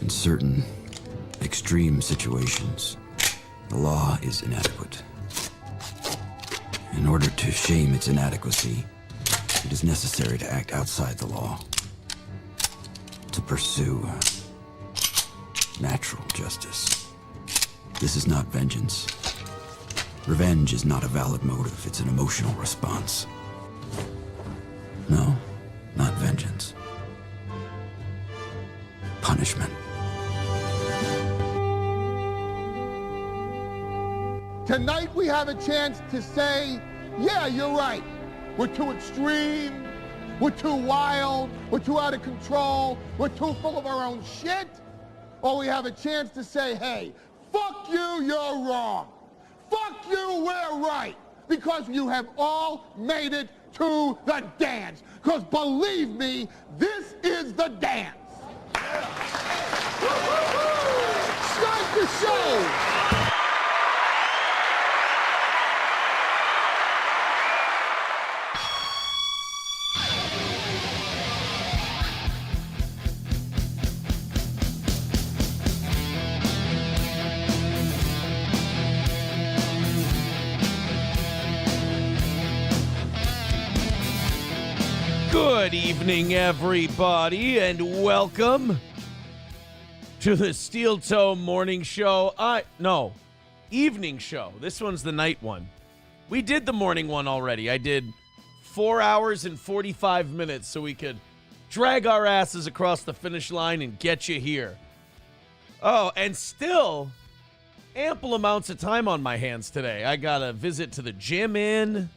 In certain extreme situations, the law is inadequate. In order to shame its inadequacy, it is necessary to act outside the law, to pursue natural justice. This is not vengeance. Revenge is not a valid motive, it's an emotional response. No, not vengeance. Punishment. Tonight we have a chance to say, yeah, you're right. We're too extreme, we're too wild, we're too out of control, we're too full of our own shit. Or we have a chance to say, hey, fuck you, you're wrong. Fuck you, we're right. Because you have all made it to the dance. Because believe me, this is the dance. Start the show. Good evening, everybody, and welcome to the Steel Toe Morning Show. Evening show. This one's the night one. We did the morning one already. I did 4 hours and 45 minutes so we could drag our asses across the finish line and get you here. Oh, and still ample amounts of time on my hands today. I got a visit to the gym in.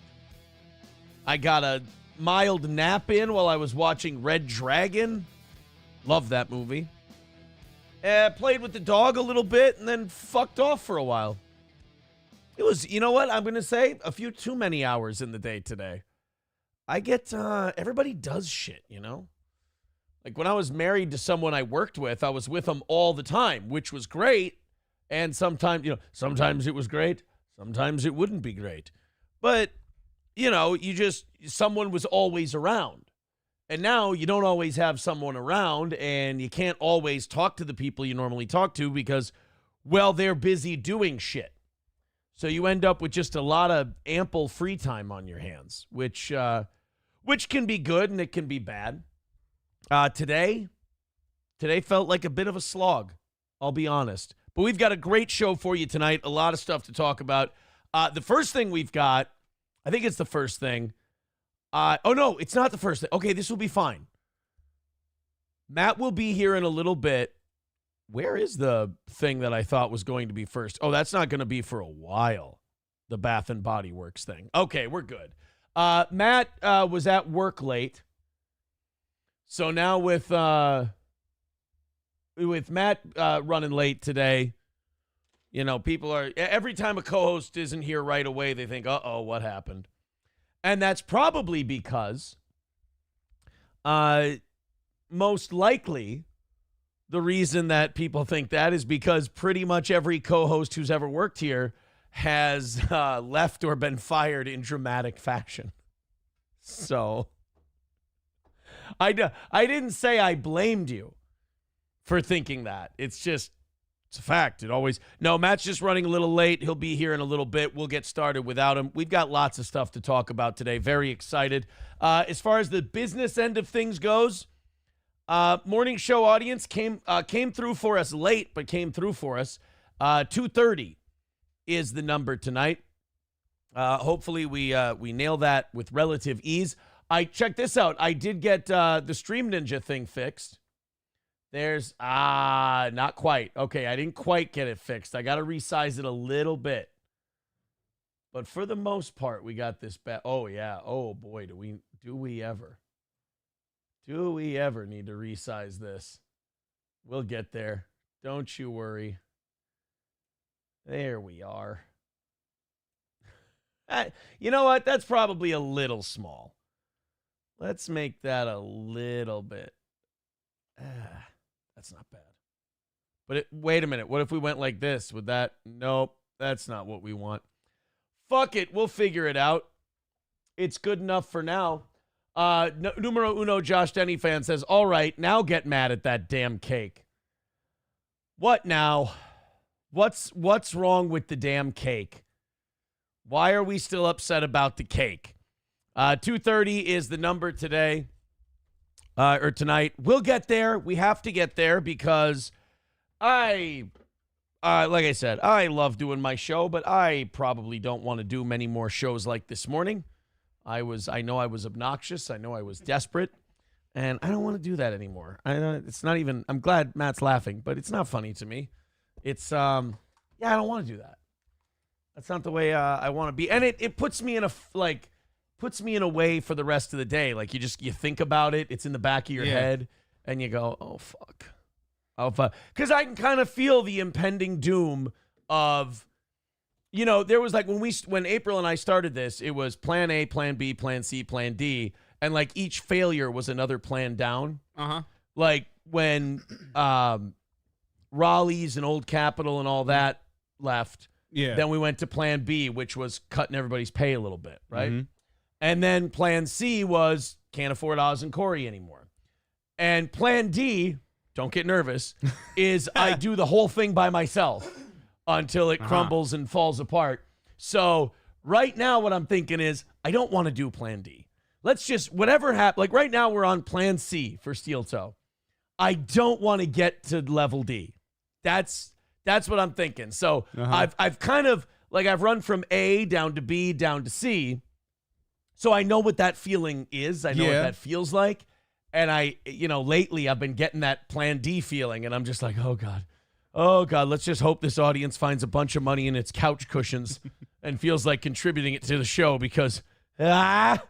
I got a mild nap in while I was watching Red Dragon. Love that movie. Played with the dog a little bit and then fucked off for a while. It was, you know what I'm going to say? A few too many hours in the day today. I get, everybody does shit, you know? Like when I was married to someone I worked with, I was with them all the time, which was great. And sometimes, sometimes it was great. Sometimes it wouldn't be great. But someone was always around. And now you don't always have someone around, and you can't always talk to the people you normally talk to because, well, they're busy doing shit. So you end up with just a lot of ample free time on your hands, which can be good and it can be bad. Today felt like a bit of a slog, I'll be honest. But we've got a great show for you tonight, a lot of stuff to talk about. The first thing we've got, I think it's the first thing. Oh, no, it's not the first thing. Okay, this will be fine. Matt will be here in a little bit. Where is the thing that I thought was going to be first? Oh, that's not going to be for a while. The Bath and Body Works thing. Okay, we're good. Matt was at work late. So now with Matt running late today, people are, every time a co-host isn't here right away, they think, uh-oh, what happened? And that's probably because, most likely, the reason that people think that is because pretty much every co-host who's ever worked here has left or been fired in dramatic fashion. So, I didn't say I blamed you for thinking that. It's a fact. No, Matt's just running a little late. He'll be here in a little bit. We'll get started without him. We've got lots of stuff to talk about today. Very excited. As far as the business end of things goes, morning show audience came through for us late, but came through for us. 2:30 is the number tonight. Hopefully we nail that with relative ease. Check this out. I did get the Stream Ninja thing fixed. There's, not quite. Okay, I didn't quite get it fixed. I got to resize it a little bit. But for the most part, we got this back. Oh, yeah. Oh, boy, do we ever. Do we ever need to resize this? We'll get there. Don't you worry. There we are. You know what? That's probably a little small. Let's make that a little bit. That's not bad. But wait a minute. What if we went like this? Would that? Nope. That's not what we want. Fuck it. We'll figure it out. It's good enough for now. Numero uno Josh Denny fan says, all right, now get mad at that damn cake. What now? What's wrong with the damn cake? Why are we still upset about the cake? 2:30 is the number today, or tonight. We'll get there. We have to get there because like I said, I love doing my show, but I probably don't want to do many more shows like this morning. I know I was obnoxious. I know I was desperate, and I don't want to do that anymore. It's not even. I'm glad Matt's laughing, but it's not funny to me. It's I don't want to do that. That's not the way I want to be, and it puts me in a way for the rest of the day. Like you think about it. It's in the back of your head, and you go, oh fuck, because I can kind of feel the impending doom of, there was like when April and I started this, it was plan A, plan B, plan C, plan D, and like each failure was another plan down. Like when Raleigh's and Old Capitol and all that left. Yeah. Then we went to plan B, which was cutting everybody's pay a little bit, right? Mm-hmm. And then plan C was can't afford Oz and Corey anymore. And plan D, don't get nervous, is I do the whole thing by myself until it crumbles and falls apart. So right now what I'm thinking is I don't want to do plan D. Let's just, whatever happens, like right now we're on plan C for Steel Toe. I don't want to get to level D. That's what I'm thinking. So I've kind of, like I've run from A down to B down to C. So I know what that feeling is. I know what that feels like. And lately I've been getting that plan D feeling, and I'm just like, oh God, let's just hope this audience finds a bunch of money in its couch cushions and feels like contributing it to the show because, but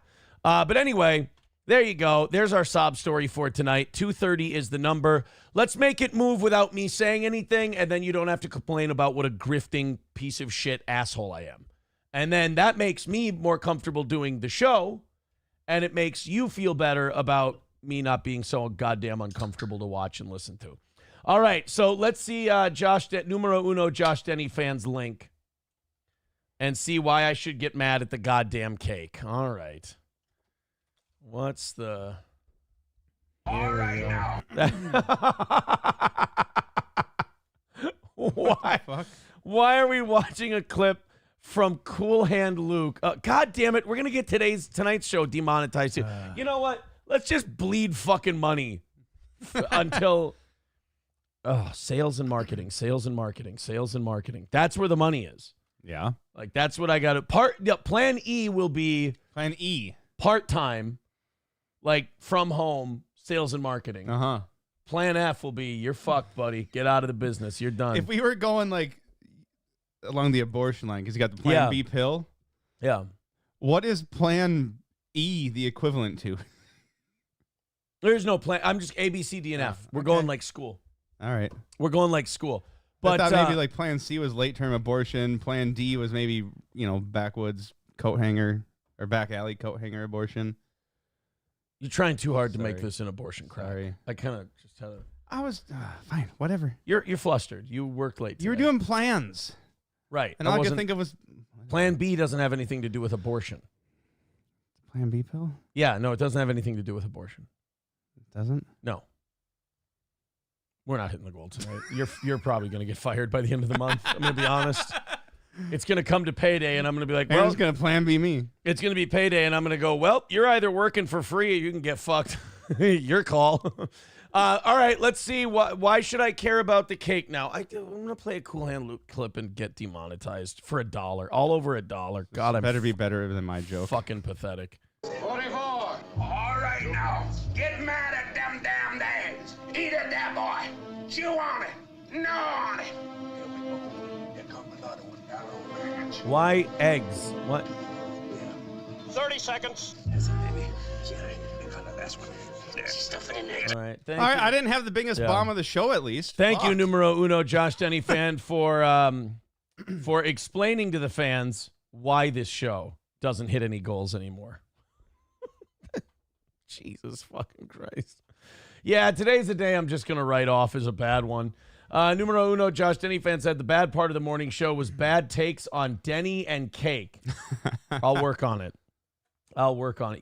anyway, there you go. There's our sob story for tonight. 2:30 is the number. Let's make it move without me saying anything, and then you don't have to complain about what a grifting piece of shit asshole I am. And then that makes me more comfortable doing the show, and it makes you feel better about me not being so goddamn uncomfortable to watch and listen to. All right, so let's see numero uno Josh Denny fans link and see why I should get mad at the goddamn cake. All right. What's the... All right now. Why are we watching a clip from Cool Hand Luke? God damn it, we're going to get tonight's show demonetized too. You know what? Let's just bleed fucking money until... sales and marketing. That's where the money is. Yeah. Like, that's what I got to... Plan E will be... Plan E. Part-time, like, from home, sales and marketing. Plan F will be, you're fucked, buddy. Get out of the business. You're done. If we were going, like, along the abortion line, because you got the Plan B pill. Yeah. What is Plan E the equivalent to? There's no plan. I'm just A, B, C, D, and F. We're going like school. All right. We're going like school. But I thought maybe like Plan C was late-term abortion. Plan D was maybe, backwoods coat hanger or back alley coat hanger abortion. You're trying too hard to make this an abortion crap. Sorry. I kind of just had a... I was fine. Whatever. You're flustered. You worked late today. You were doing plans. Right. And all I could think of was... Plan B doesn't have anything to do with abortion. Plan B pill? Yeah, no, it doesn't have anything to do with abortion. It doesn't? No. We're not hitting the goal tonight. You're probably going to get fired by the end of the month. I'm going to be honest. It's going to come to payday, and I'm going to be like, well, it's going to Plan B me. It's going to be payday, and I'm going to go, well, you're either working for free or you can get fucked. Your call. All right, let's see. Why should I care about the cake now? I'm going to play a Cool Hand Luke clip and get demonetized for $1. All over $1. God, I'm better be better than my joke. Fucking pathetic. 44. All right now. Get mad at them damn dads. Eat it, that boy. Chew on it. Gnaw on it. Here we go. Here comes another one down over there. Why eggs? What? 30 seconds. That's it, baby. Yeah, kind of last one. There's stuff in there. All right. Thank you. I didn't have the biggest bomb of the show, at least. Thank you, numero uno, Josh Denny fan, for explaining to the fans why this show doesn't hit any goals anymore. Jesus fucking Christ. Yeah, today's the day I'm just going to write off as a bad one. Numero uno, Josh Denny fan said the bad part of the morning show was bad takes on Denny and cake. I'll work on it.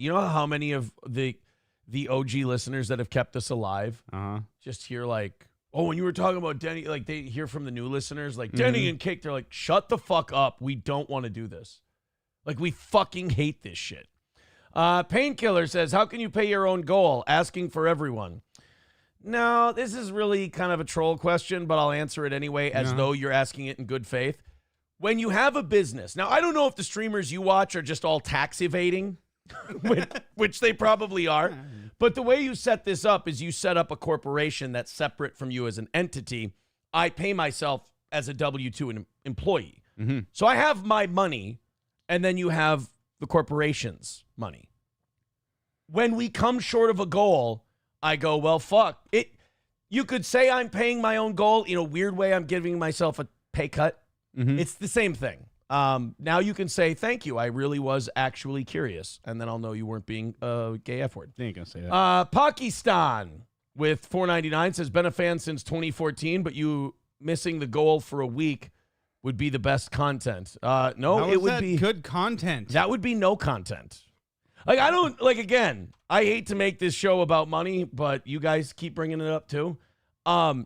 You know how many of the OG listeners that have kept us alive just hear like Oh, when you were talking about Denny, like they hear from the new listeners, like Denny and Cake, they're like, shut the fuck up. We don't want to do this. Like, we fucking hate this shit. Painkiller says, how can you pay your own goal? Asking for everyone. No, this is really kind of a troll question, but I'll answer it anyway as though you're asking it in good faith. When you have a business, now I don't know if the streamers you watch are just all tax evading, which they probably are, but the way you set this up is you set up a corporation that's separate from you as an entity. I pay myself as a W-2 employee. So I have my money, and then you have the corporation's money. When we come short of a goal, I go, well, fuck. You could say I'm paying my own goal. In a weird way, I'm giving myself a pay cut. It's the same thing. Now you can say, thank you. I really was actually curious. And then I'll know you weren't being a gay F word. They ain't going to say that. Pakistan with $4.99 says, been a fan since 2014, but you missing the goal for a week would be the best content. No, How it is would that be good content. That would be no content. Like, I don't, like, again, I hate to make this show about money, but you guys keep bringing it up too. We're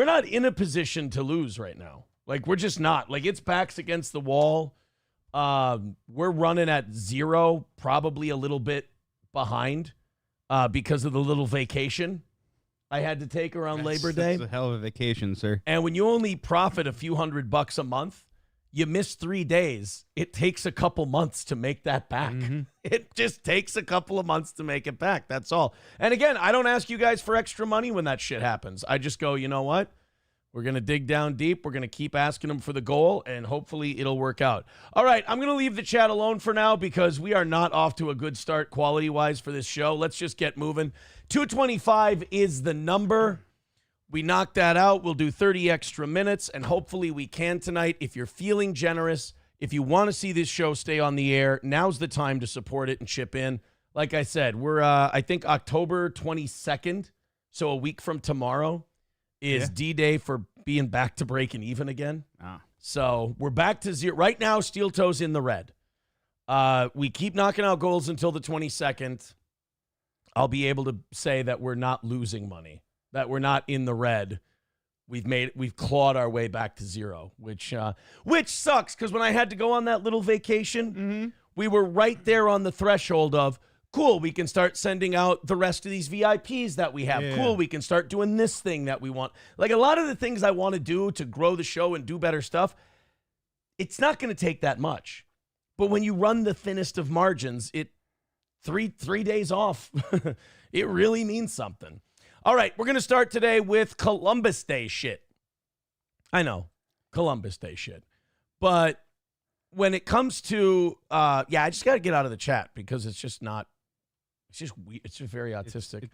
not in a position to lose right now. Like, we're just not. Like, it's backs against the wall. We're running at 0, probably a little bit behind because of the little vacation I had to take around Labor Day. That's a hell of a vacation, sir. And when you only profit a few $100 a month, you miss 3 days. It takes a couple months to make that back. It just takes a couple of months to make it back. That's all. And again, I don't ask you guys for extra money when that shit happens. I just go, you know what? We're going to dig down deep. We're going to keep asking them for the goal, and hopefully it'll work out. All right, I'm going to leave the chat alone for now because we are not off to a good start quality-wise for this show. Let's just get moving. 225 is the number. We knock that out. We'll do 30 extra minutes, and hopefully we can tonight. If you're feeling generous, if you want to see this show stay on the air, now's the time to support it and chip in. Like I said, we're, I think, October 22nd, so a week from tomorrow is D-Day for being back to breaking even again. So we're back to 0. Right now, Steel Toe's in the red. We keep knocking out goals until the 22nd. I'll be able to say that we're not losing money, that we're not in the red. We've clawed our way back to 0, which sucks because when I had to go on that little vacation, we were right there on the threshold of, cool, we can start sending out the rest of these VIPs that we have. Cool, we can start doing this thing that we want. Like, a lot of the things I want to do to grow the show and do better stuff, it's not going to take that much. But when you run the thinnest of margins, three days off, it really means something. All right, we're going to start today with Columbus Day shit. I know, Columbus Day shit. But when it comes to, I just got to get out of the chat because it's just not, it's just weird. It's just very autistic.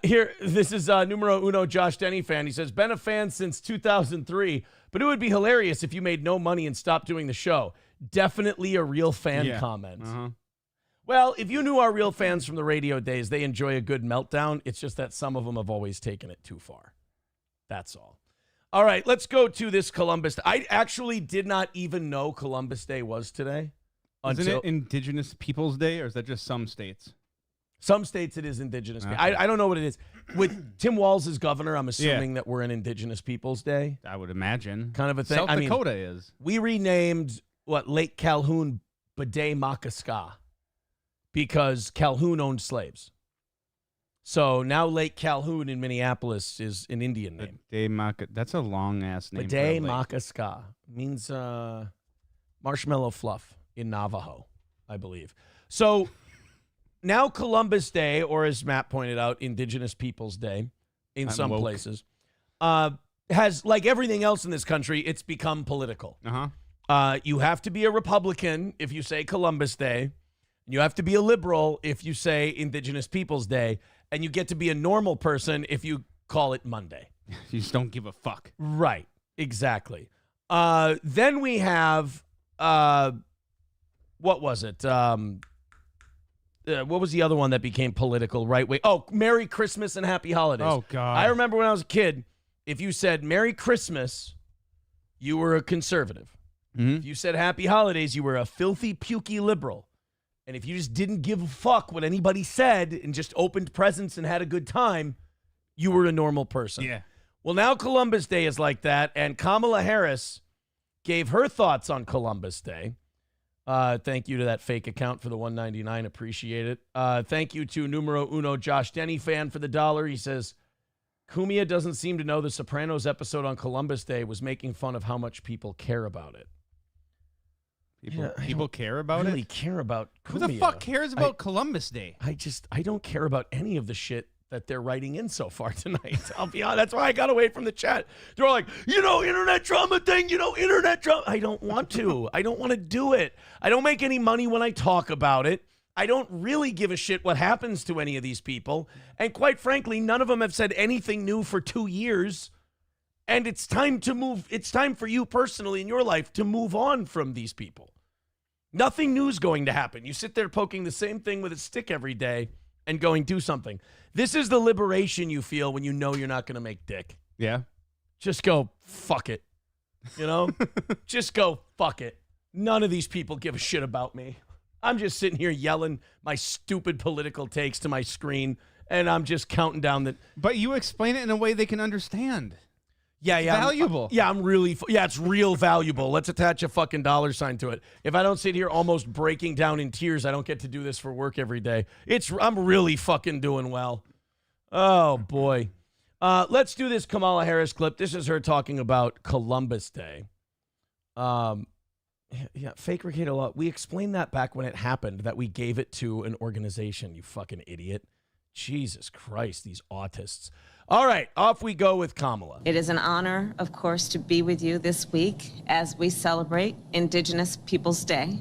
Here, this is numero uno Josh Denny fan. He says, been a fan since 2003, but it would be hilarious if you made no money and stopped doing the show. Definitely a real fan comment. Well, if you knew our real fans from the radio days, they enjoy a good meltdown. It's just that some of them have always taken it too far. That's all. All right, let's go to this Columbus. I actually did not even know Columbus Day was today. Isn't it Indigenous Peoples Day, or is that just some states? Some states it is Indigenous. Okay. I don't know what it is. With Tim Walz as governor, I'm assuming that we're in Indigenous Peoples Day. I would imagine. Kind of a thing. South Dakota is. We renamed, Lake Calhoun Bade Makaska because Calhoun owned slaves. So now Lake Calhoun in Minneapolis is an Indian name. That's a long-ass name. Bade Makaska means marshmallow fluff in Navajo, I believe. So now Columbus Day, or as Matt pointed out, Indigenous Peoples Day in some places, has, like everything else in this country, it's become political. You have to be a Republican if you say Columbus Day. You have to be a liberal if you say Indigenous Peoples Day. And you get to be a normal person if you call it Monday. You just don't give a fuck. Right. Exactly. Then we have, what was it? What was the other one that became political right way? Oh, Merry Christmas and Happy Holidays. Oh, God. I remember when I was a kid, if you said Merry Christmas, you were a conservative. If you said Happy Holidays, you were a filthy, pukey liberal. And if you just didn't give a fuck what anybody said and just opened presents and had a good time, you were a normal person. Yeah. Well, now Columbus Day is like that, and Kamala Harris gave her thoughts on Columbus Day. Thank you to that fake account for the $1.99. Appreciate it. Thank you to numero uno Josh Denny fan for the $1. He says, Cumia doesn't seem to know the Sopranos episode on Columbus Day was making fun of how much people care about it. People care about really it? care about Cumia. Who the fuck cares about Columbus Day? I don't care about any of the shit that they're writing in so far tonight. I'll be honest. That's why I got away from the chat. They're all like, internet drama thing, internet drama. I don't want to. I don't want to do it. I don't make any money when I talk about it. I don't really give a shit what happens to any of these people. And quite frankly, none of them have said anything new for 2 years. And it's time to move. It's time for you personally in your life to move on from these people. Nothing new is going to happen. You sit there poking the same thing with a stick every day and going, do something. This is the liberation you feel when you know you're not going to make dick. Yeah. Just go, fuck it. Just go, fuck it. None of these people give a shit about me. I'm just sitting here yelling my stupid political takes to my screen, and I'm just counting down the... But you explain it in a way they can understand. Yeah. Valuable. I'm really... it's real valuable. Let's attach a fucking $sign to it. If I don't sit here almost breaking down in tears, I don't get to do this for work every day. I'm really fucking doing well. Oh, boy. Let's do this Kamala Harris clip. This is her talking about Columbus Day. Fake Ricardo, we explained that back when it happened, that we gave it to an organization, you fucking idiot. Jesus Christ, these autists. All right, off we go with Kamala. It is an honor, of course, to be with you this week as we celebrate Indigenous Peoples Day.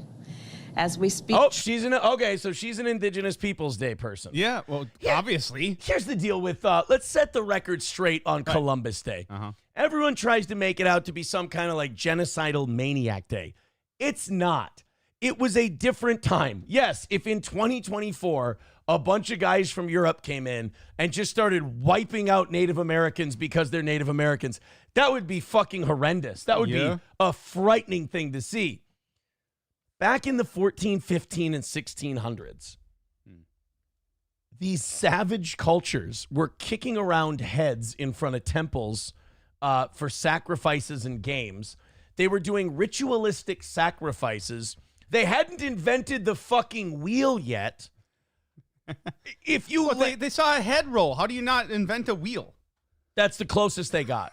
As we speak... Oh, she's an Indigenous Peoples Day person. Yeah, well, obviously. Here's the deal with, let's set the record straight on Columbus Day. Uh-huh. Everyone tries to make it out to be some kind of like genocidal maniac day. It's not. It was a different time. Yes, if in 2024, a bunch of guys from Europe came in and just started wiping out Native Americans because they're Native Americans, that would be fucking horrendous. That would be a frightening thing to see. Back in the 14, 15, and 1600s, these savage cultures were kicking around heads in front of temples for sacrifices and games. They were doing ritualistic sacrifices. They hadn't invented the fucking wheel yet. If you they saw a head roll. How do you not invent a wheel? That's the closest they got.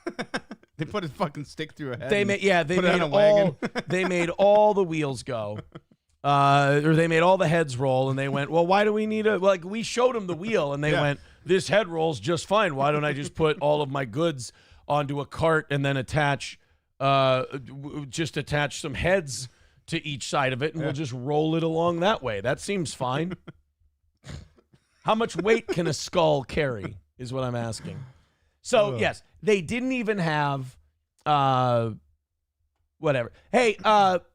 They put a fucking stick through a head. They made all the wheels go. Or they made all the heads roll, and they went, well, why do we need we showed them the wheel, and they went, this head rolls just fine. Why don't I just put all of my goods onto a cart and then attach some heads to each side of it, and we'll just roll it along that way. That seems fine. How much weight can a skull carry is what I'm asking. So, yes, they didn't even have whatever. Hey,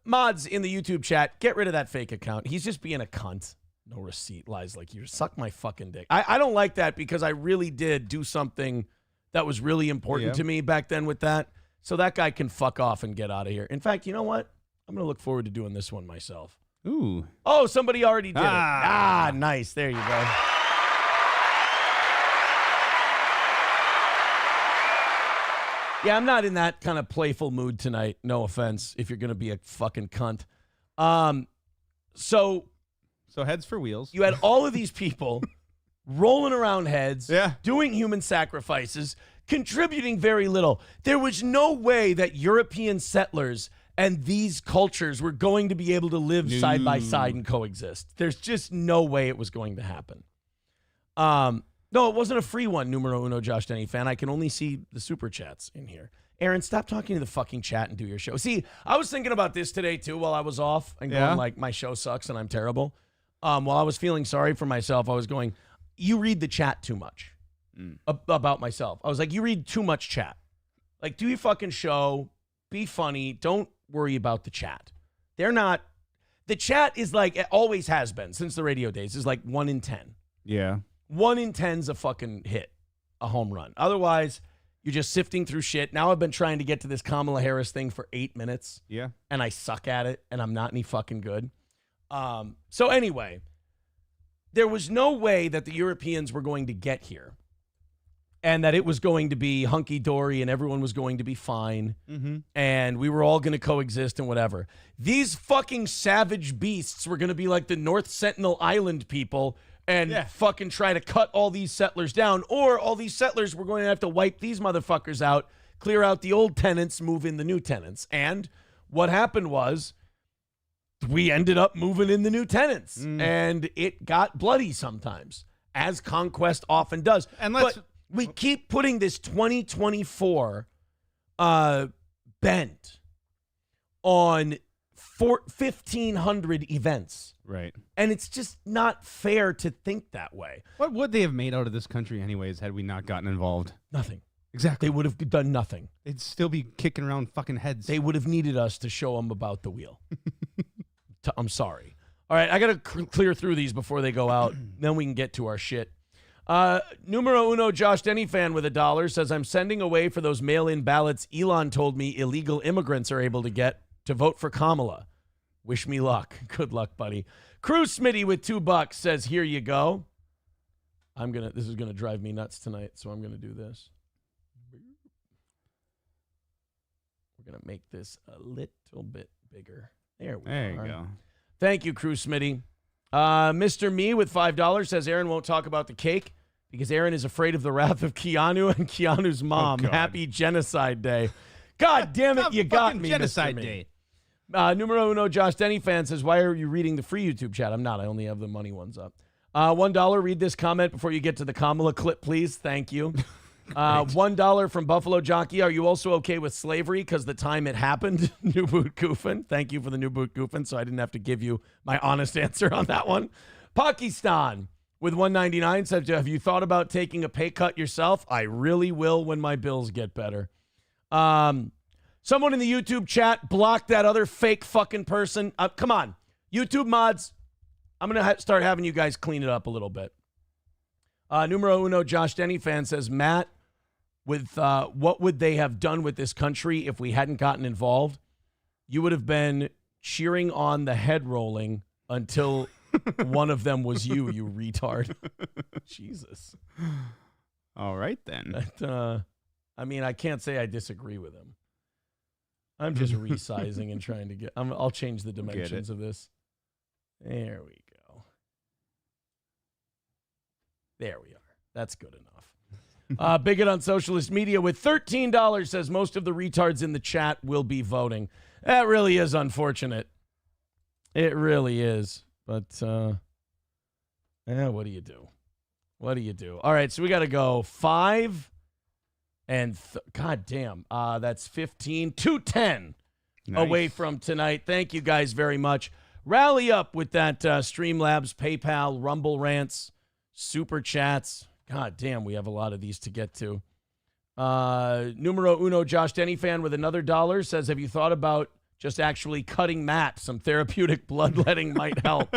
mods in the YouTube chat, get rid of that fake account. He's just being a cunt. No receipt, lies like you. Suck my fucking dick. I don't like that because I really did do something that was really important to me back then with that. So that guy can fuck off and get out of here. In fact, you know what? I'm going to look forward to doing this one myself. Ooh. Oh, somebody already did it. Nice. There you go. Yeah, I'm not in that kind of playful mood tonight. No offense if you're going to be a fucking cunt. So heads for wheels. You had all of these people rolling around heads, Yeah. doing human sacrifices, contributing very little. There was no way that European settlers and these cultures were going to be able to live side by side and coexist. There's just no way it was going to happen. No, it wasn't a free one, numero uno Josh Denny fan. I can only see the super chats in here. Aaron, stop talking to the fucking chat and do your show. See, I was thinking about this today, too, while I was off and going like, my show sucks and I'm terrible. While I was feeling sorry for myself, I was going, you read the chat too much about myself. I was like, you read too much chat. Like, do your fucking show. Be funny. Don't worry about the chat. They're not. The chat is like, it always has been since the radio days, is like 1 in 10. Yeah. 1 in 10's a fucking hit, a home run. Otherwise, you're just sifting through shit. Now I've been trying to get to this Kamala Harris thing for 8 minutes. Yeah. And I suck at it, and I'm not any fucking good. So anyway, there was no way that the Europeans were going to get here and that it was going to be hunky-dory and everyone was going to be fine, and we were all going to coexist and whatever. These fucking savage beasts were going to be like the North Sentinel Island people and fucking try to cut all these settlers down, or all these settlers were going to have to wipe these motherfuckers out, clear out the old tenants, move in the new tenants. And what happened was we ended up moving in the new tenants, and it got bloody sometimes, as conquest often does. But we keep putting this 2024 bent on 1,500 events. Right. And it's just not fair to think that way. What would they have made out of this country anyways had we not gotten involved? Nothing. Exactly. They would have done nothing. They'd still be kicking around fucking heads. They would have needed us to show them about the wheel. I'm sorry. All right, I got to clear through these before they go out. Then we can get to our shit. Numero uno, Josh Denny fan with $1 says, I'm sending away for those mail-in ballots Elon told me illegal immigrants are able to get to vote for Kamala. Wish me luck. Good luck, buddy. Crew Smitty with $2 says, here you go. This is gonna drive me nuts tonight, so I'm gonna do this. We're gonna make this a little bit bigger. There we There are. you go. Thank you, Crew Smitty. Mr. Me with $5 says Aaron won't talk about the cake because Aaron is afraid of the wrath of Keanu and Keanu's mom. God. Happy Genocide Day. God damn it, you got me, Genocide Mr. Me. Day. Numero uno, Josh Denny fan says, why are you reading the free YouTube chat? I'm not. I only have the money ones up. $1, read this comment before you get to the Kamala clip, please. Thank you. $1 from Buffalo Jockey. Are you also okay with slavery because the time it happened? New Boot Goofin. Thank you for the New Boot Goofin, so I didn't have to give you my honest answer on that one. Pakistan with $1.99 says, have you thought about taking a pay cut yourself? I really will when my bills get better. Someone in the YouTube chat blocked that other fake fucking person. Come on. YouTube mods, I'm going to start having you guys clean it up a little bit. Numero uno, Josh Denny fan says, Matt, with what would they have done with this country if we hadn't gotten involved? You would have been cheering on the head rolling until one of them was you retard. Jesus. All right, then. I mean, I can't say I disagree with him. I'm just resizing and trying to I'll change the dimensions of this. There we go. There we are. That's good enough. Bigot on Socialist Media with $13 says most of the retards in the chat will be voting. That really is unfortunate. It really is. But, what do you do? What do you do? All right, so we got to go 5 and God damn, that's 15 to 10 away from tonight. Thank you guys very much. Rally up with that Streamlabs, PayPal, Rumble rants, Super Chats. God damn, we have a lot of these to get to. Numero uno, Josh Denny fan with another $1 says, have you thought about just actually cutting Matt? Some therapeutic bloodletting might help.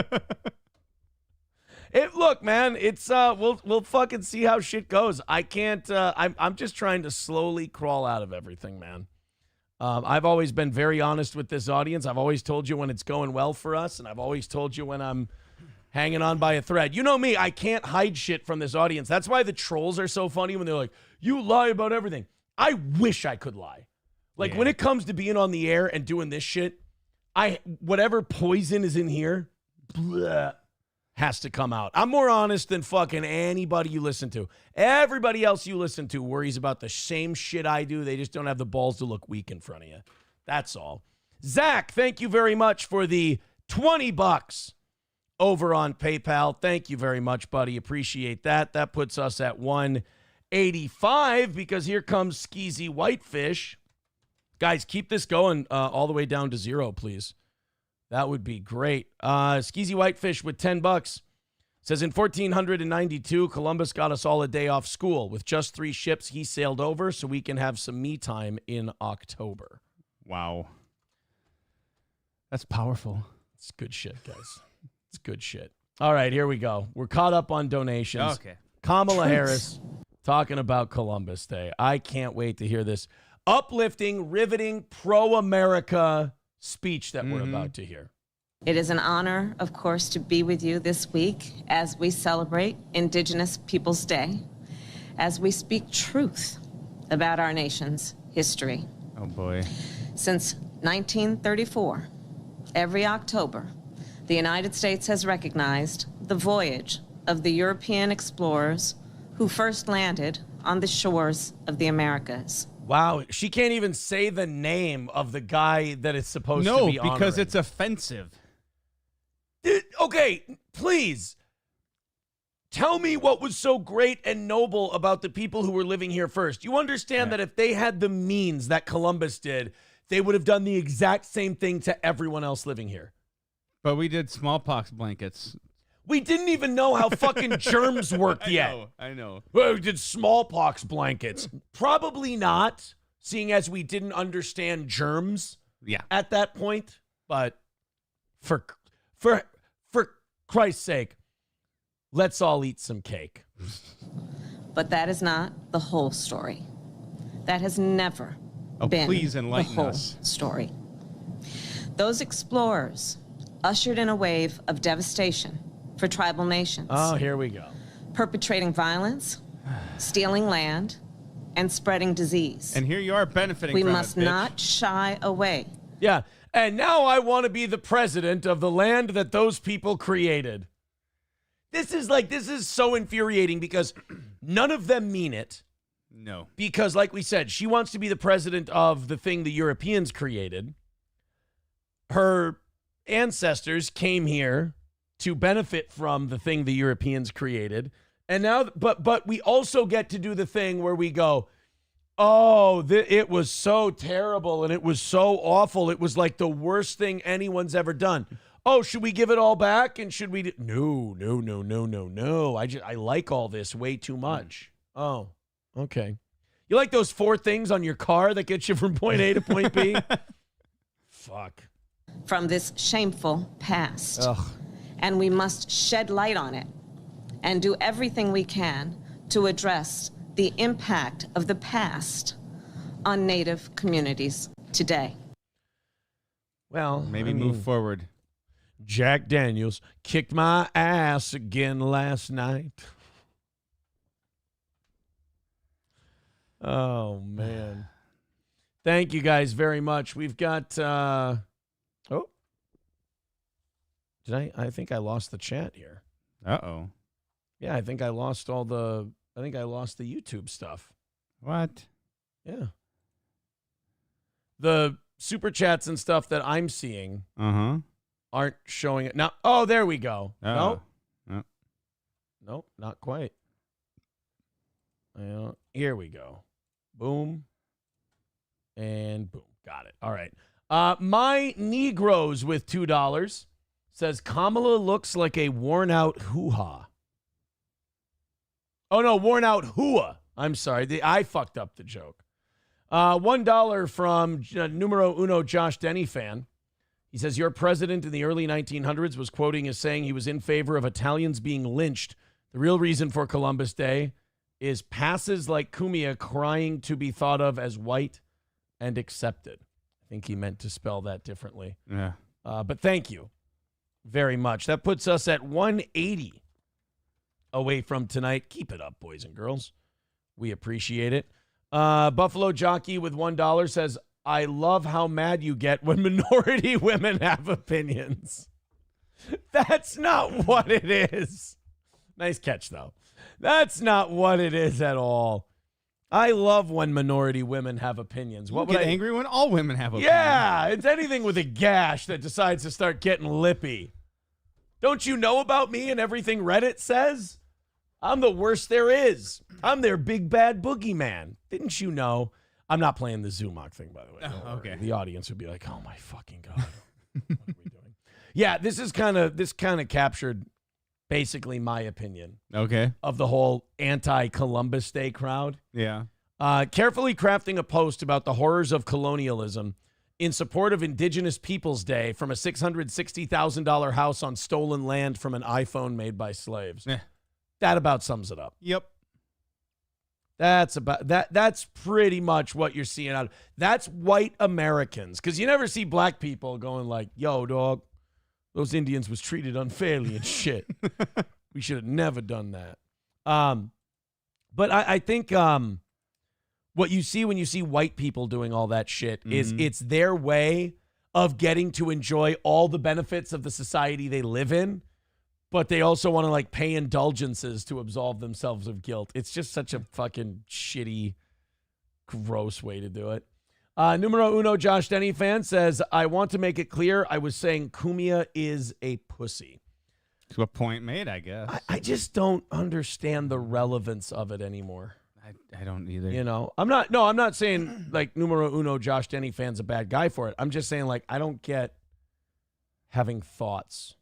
Look, man, it's we'll fucking see how shit goes. I can't. I'm just trying to slowly crawl out of everything, man. I've always been very honest with this audience. I've always told you when it's going well for us, and I've always told you when I'm hanging on by a thread. You know me, I can't hide shit from this audience. That's why the trolls are so funny when they're like, "You lie about everything." I wish I could lie. Like when it comes to being on the air and doing this shit, whatever poison is in here, bleh, has to come out. I'm more honest than fucking anybody you listen to. Everybody else you listen to worries about the same shit I do. They just don't have the balls to look weak in front of you. That's all. Zach, thank you very much for the $20 over on PayPal. Thank you very much, buddy. Appreciate that. That puts us at 185 because here comes Skeezy Whitefish. Guys, keep this going all the way down to 0, please. That would be great. Skeezy Whitefish with $10 says, in 1492, Columbus got us all a day off school. With just 3 ships, he sailed over so we can have some me time in October. Wow. That's powerful. It's good shit, guys. It's good shit. All right, here we go. We're caught up on donations. Okay. Kamala Harris talking about Columbus Day. I can't wait to hear this uplifting, riveting, pro-America speech that we're about to hear. It is an honor, of course, to be with you this week as we celebrate Indigenous Peoples Day, as we speak truth about our nation's history. Oh, boy. Since 1934, every October, the United States has recognized the voyage of the European explorers who first landed on the shores of the Americas. Wow, she can't even say the name of the guy that it's supposed to be No, because honoring. it's offensive. Okay, please. Tell me what was so great and noble about the people who were living here first. You understand that if they had the means that Columbus did, they would have done the exact same thing to everyone else living here. But we did smallpox blankets. We didn't even know how fucking germs worked yet. I know. Well, we did smallpox blankets. Probably not, seeing as we didn't understand germs Yeah. at that point. But for Christ's sake, let's all eat some cake. But that is not the whole story. That has never been please the enlighten whole us. story. Those explorers ushered in a wave of devastation for tribal nations, Oh, here we go. perpetrating violence, stealing land, and spreading disease. And here you are benefiting We from must it, bitch. not shy away. Yeah, and now I want to be the president of the land that those people created. This is so infuriating because none of them mean it. No. Because, like we said, she wants to be the president of the thing the Europeans created. Her ancestors came here to benefit from the thing the Europeans created. And now, but we also get to do the thing where we go, oh, it was so terrible and it was so awful. It was like the worst thing anyone's ever done. Oh, should we give it all back? And should we? No. I like all this way too much. Oh, okay. You like those 4 things on your car that get you from point A to point B? Fuck. From this shameful past. Ugh. And we must shed light on it and do everything we can to address the impact of the past on Native communities today. Well, Maybe I move mean, forward. Jack Daniels kicked my ass again last night. Oh, man. Thank you guys very much. We've got, I think I lost the chat here. Uh-oh. Yeah, I think I lost the YouTube stuff. What? Yeah. The super chats and stuff that I'm seeing Uh-huh. aren't showing it now. Oh, there we go. Oh. Nope, not quite. Here we go. Boom. And boom. Got it. All right. My Negroes with $2 says Kamala looks like a worn out hoo-ha. Oh, no, worn out hoo-ha. I'm sorry. I fucked up the joke. $1 from numero uno Josh Denny fan. He says, your president in the early 1900s was quoting as saying he was in favor of Italians being lynched. The real reason for Columbus Day is passes like Cumia crying to be thought of as white and accepted. I think he meant to spell that differently. Yeah. But thank you very much. That puts us at 180 away from tonight. Keep it up, boys and girls. We appreciate it. Buffalo Jockey with $1 says, I love how mad you get when minority women have opinions. That's not what it is. Nice catch, though. That's not what it is at all. I love when minority women have opinions. What would angry when all women have opinions? Yeah, it's anything with a gash that decides to start getting lippy. Don't you know about me and everything Reddit says? I'm the worst there is. I'm their big bad boogeyman. Didn't you know? I'm not playing the Zumach thing, by the way. Oh, okay. The audience would be like, "Oh my fucking god, what are we doing?" Yeah, this kind of captured basically my opinion Okay. of the whole anti-Columbus Day crowd. Yeah. Carefully crafting a post about the horrors of colonialism in support of Indigenous Peoples Day from a $660,000 house on stolen land from an iPhone made by slaves. Yeah. That about sums it up. Yep. That's pretty much what you're seeing out. That's white Americans, because you never see black people going like, "Yo, dog, those Indians was treated unfairly and shit. We should have never done that." But I think what you see when you see white people doing all that shit is it's their way of getting to enjoy all the benefits of the society they live in, but they also want to like pay indulgences to absolve themselves of guilt. It's just such a fucking shitty, gross way to do it. Numero uno Josh Denny fan says, I want to make it clear I was saying Kumia is a pussy. To a point made, I guess. I just don't understand the relevance of it anymore. I don't either. You know, I'm not saying like numero uno Josh Denny fan's a bad guy for it. I'm just saying like I don't get having thoughts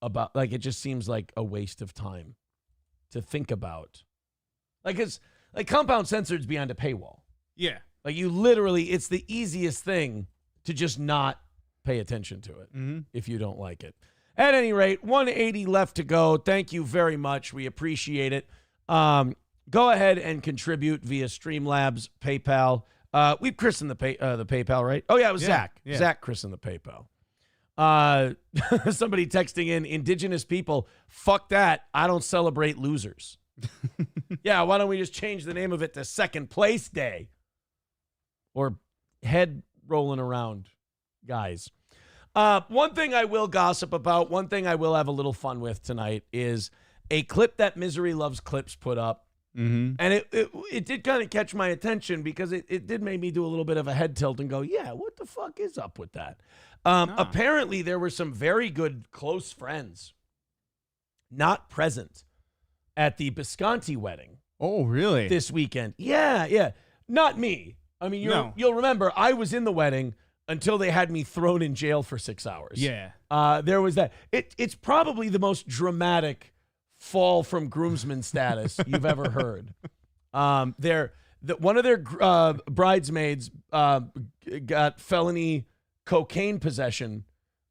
about, like, it just seems like a waste of time to think about. Like, it's like Compound Censored's behind a paywall. Yeah. Like, you literally, it's the easiest thing to just not pay attention to it if you don't like it. At any rate, 180 left to go. Thank you very much. We appreciate it. Go ahead and contribute via Streamlabs, PayPal. We've christened the PayPal, right? Oh, yeah, it was Zach. Yeah. Zach christened the PayPal. Somebody texting in, indigenous people, fuck that. I don't celebrate losers. Yeah, why don't we just change the name of it to Second Place Day? Or head rolling around, guys. One thing I will gossip about, one thing I will have a little fun with tonight is a clip that Misery Loves Clips put up. And it did kind of catch my attention because it did make me do a little bit of a head tilt and go, yeah, what the fuck is up with that? Apparently, there were some very good close friends not present at the Bisconti wedding. Oh, really? This weekend. Yeah. Not me. I mean, you'll remember I was in the wedding until they had me thrown in jail for 6 hours. Yeah. There was that. It's probably the most dramatic fall from groomsman status you've ever heard. One of their bridesmaids got felony cocaine possession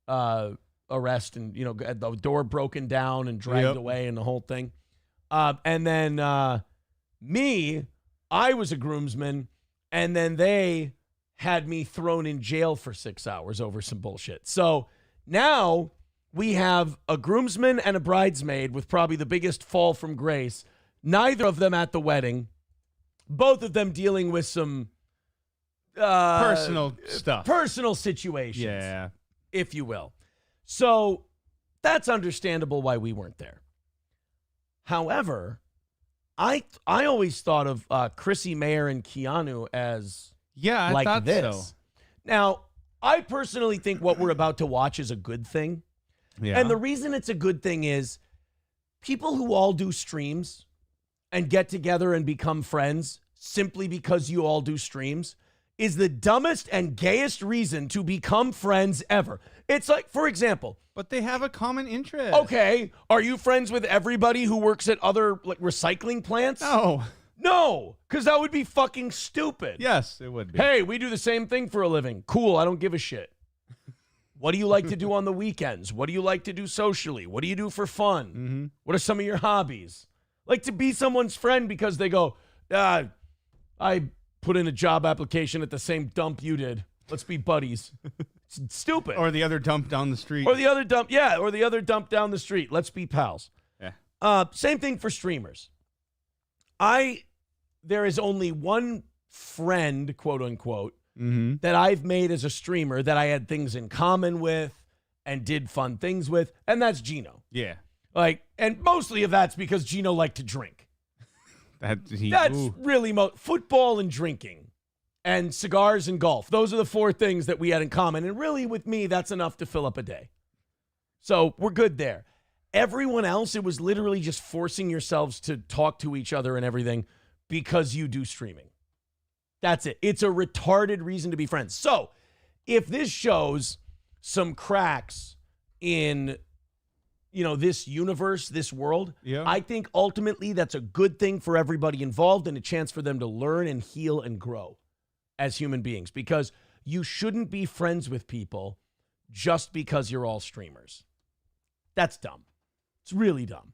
arrest, and had the door broken down and dragged away and the whole thing. And then I was a groomsman, and then they had me thrown in jail for 6 hours over some bullshit. So now we have a groomsman and a bridesmaid with probably the biggest fall from grace. Neither of them at the wedding. Both of them dealing with some personal stuff. Personal situations. Yeah. If you will. So that's understandable why we weren't there. However, I always thought of Chrissy Mayer and Keanu as I like thought this. so. Now, I personally think what we're about to watch is a good thing. Yeah. And the reason it's a good thing is people who all do streams and get together and become friends simply because you all do streams is the dumbest and gayest reason to become friends ever. It's like, for example, But they have a common interest. okay, are you friends with everybody who works at other like recycling plants? No, because that would be fucking stupid. Yes, it would be. Hey, we do the same thing for a living. Cool, I don't give a shit. What do you like to do on the weekends? What do you like to do socially? What do you do for fun? What are some of your hobbies? Like to be someone's friend because they go, I put in a job application at the same dump you did. Let's be buddies. It's stupid. Or the other dump down the street. Or the other dump down the street. Let's be pals. Yeah. Same thing for streamers. There is only one friend, quote unquote, that I've made as a streamer that I had things in common with and did fun things with, and that's Gino. Yeah. And mostly of that's because Gino liked to drink. That's Ooh. really football and drinking and cigars and golf. Those are the four things that we had in common. And really with me, that's enough to fill up a day. So we're good there. Everyone else, it was literally just forcing yourselves to talk to each other and everything because you do streaming. That's it. It's a retarded reason to be friends. So if this shows some cracks in, this universe, this world, I think ultimately that's a good thing for everybody involved and a chance for them to learn and heal and grow as human beings, because you shouldn't be friends with people just because you're all streamers. That's dumb. It's really dumb.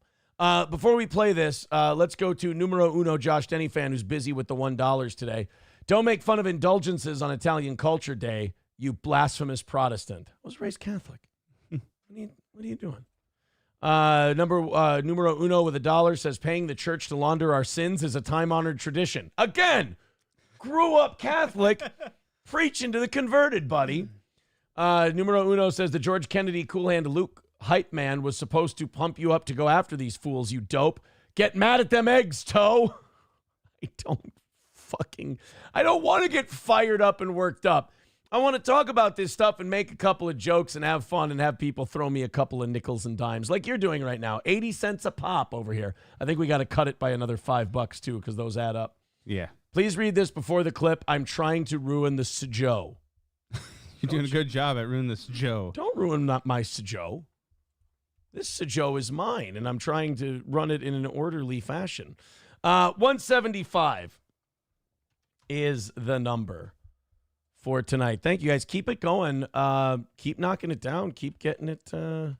Before we play this, let's go to numero uno Josh Denny fan, who's busy with the $1 today. Don't make fun of indulgences on Italian Culture Day, you blasphemous Protestant. I was raised Catholic. What are you doing? Numero uno with $1 says paying the church to launder our sins is a time-honored tradition. Again, grew up Catholic, preaching to the converted, buddy. Numero uno says the George Kennedy Cool Hand Luke hype man was supposed to pump you up to go after these fools, you dope. Get mad at them eggs, Toe. I don't want to get fired up and worked up. I want to talk about this stuff and make a couple of jokes and have fun and have people throw me a couple of nickels and dimes like you're doing right now. 80 cents a pop over here. I think we got to cut it by another $5 too because those add up. Yeah. Please read this before the clip. I'm trying to ruin the Joe. You're doing a good job at ruining this Joe. Don't ruin my Joe. This Joe is mine, and I'm trying to run it in an orderly fashion. 175 is the number for tonight. Thank you, guys. Keep it going. Keep knocking it down. Keep getting it going.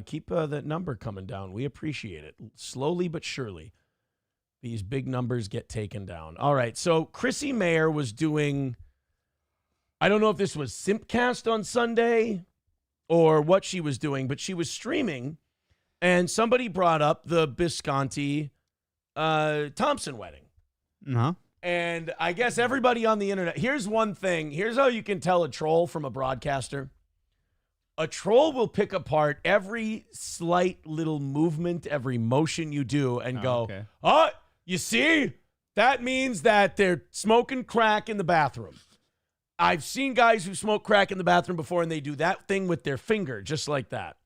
Keep the number coming down. We appreciate it. Slowly but surely, these big numbers get taken down. All right, so Chrissy Mayer was doing, I don't know if this was Simpcast on Sunday or what she was doing, but she was streaming, and somebody brought up the Bisconti Thompson wedding. Uh-huh. And I guess everybody on the internet, here's one thing. Here's how you can tell a troll from a broadcaster. A troll will pick apart every slight little movement, every motion you do and go, okay. Oh, you see? That means that they're smoking crack in the bathroom. I've seen guys who smoke crack in the bathroom before, and they do that thing with their finger, just like that.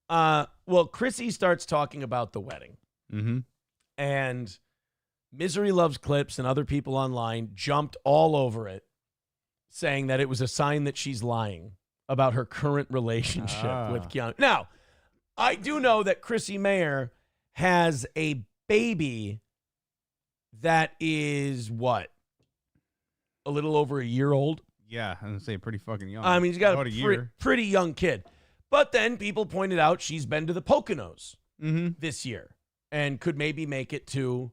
Well, Chrissy starts talking about the wedding. Mm-hmm. And Misery Loves Clips and other people online jumped all over it, saying that it was a sign that she's lying about her current relationship with Keanu. Now, I do know that Chrissy Mayer has a baby that is, what, a little over a year old? Yeah, I'm going to say pretty fucking young. I mean, he's got about a year. Pretty young kid. But then people pointed out she's been to the Poconos this year and could maybe make it to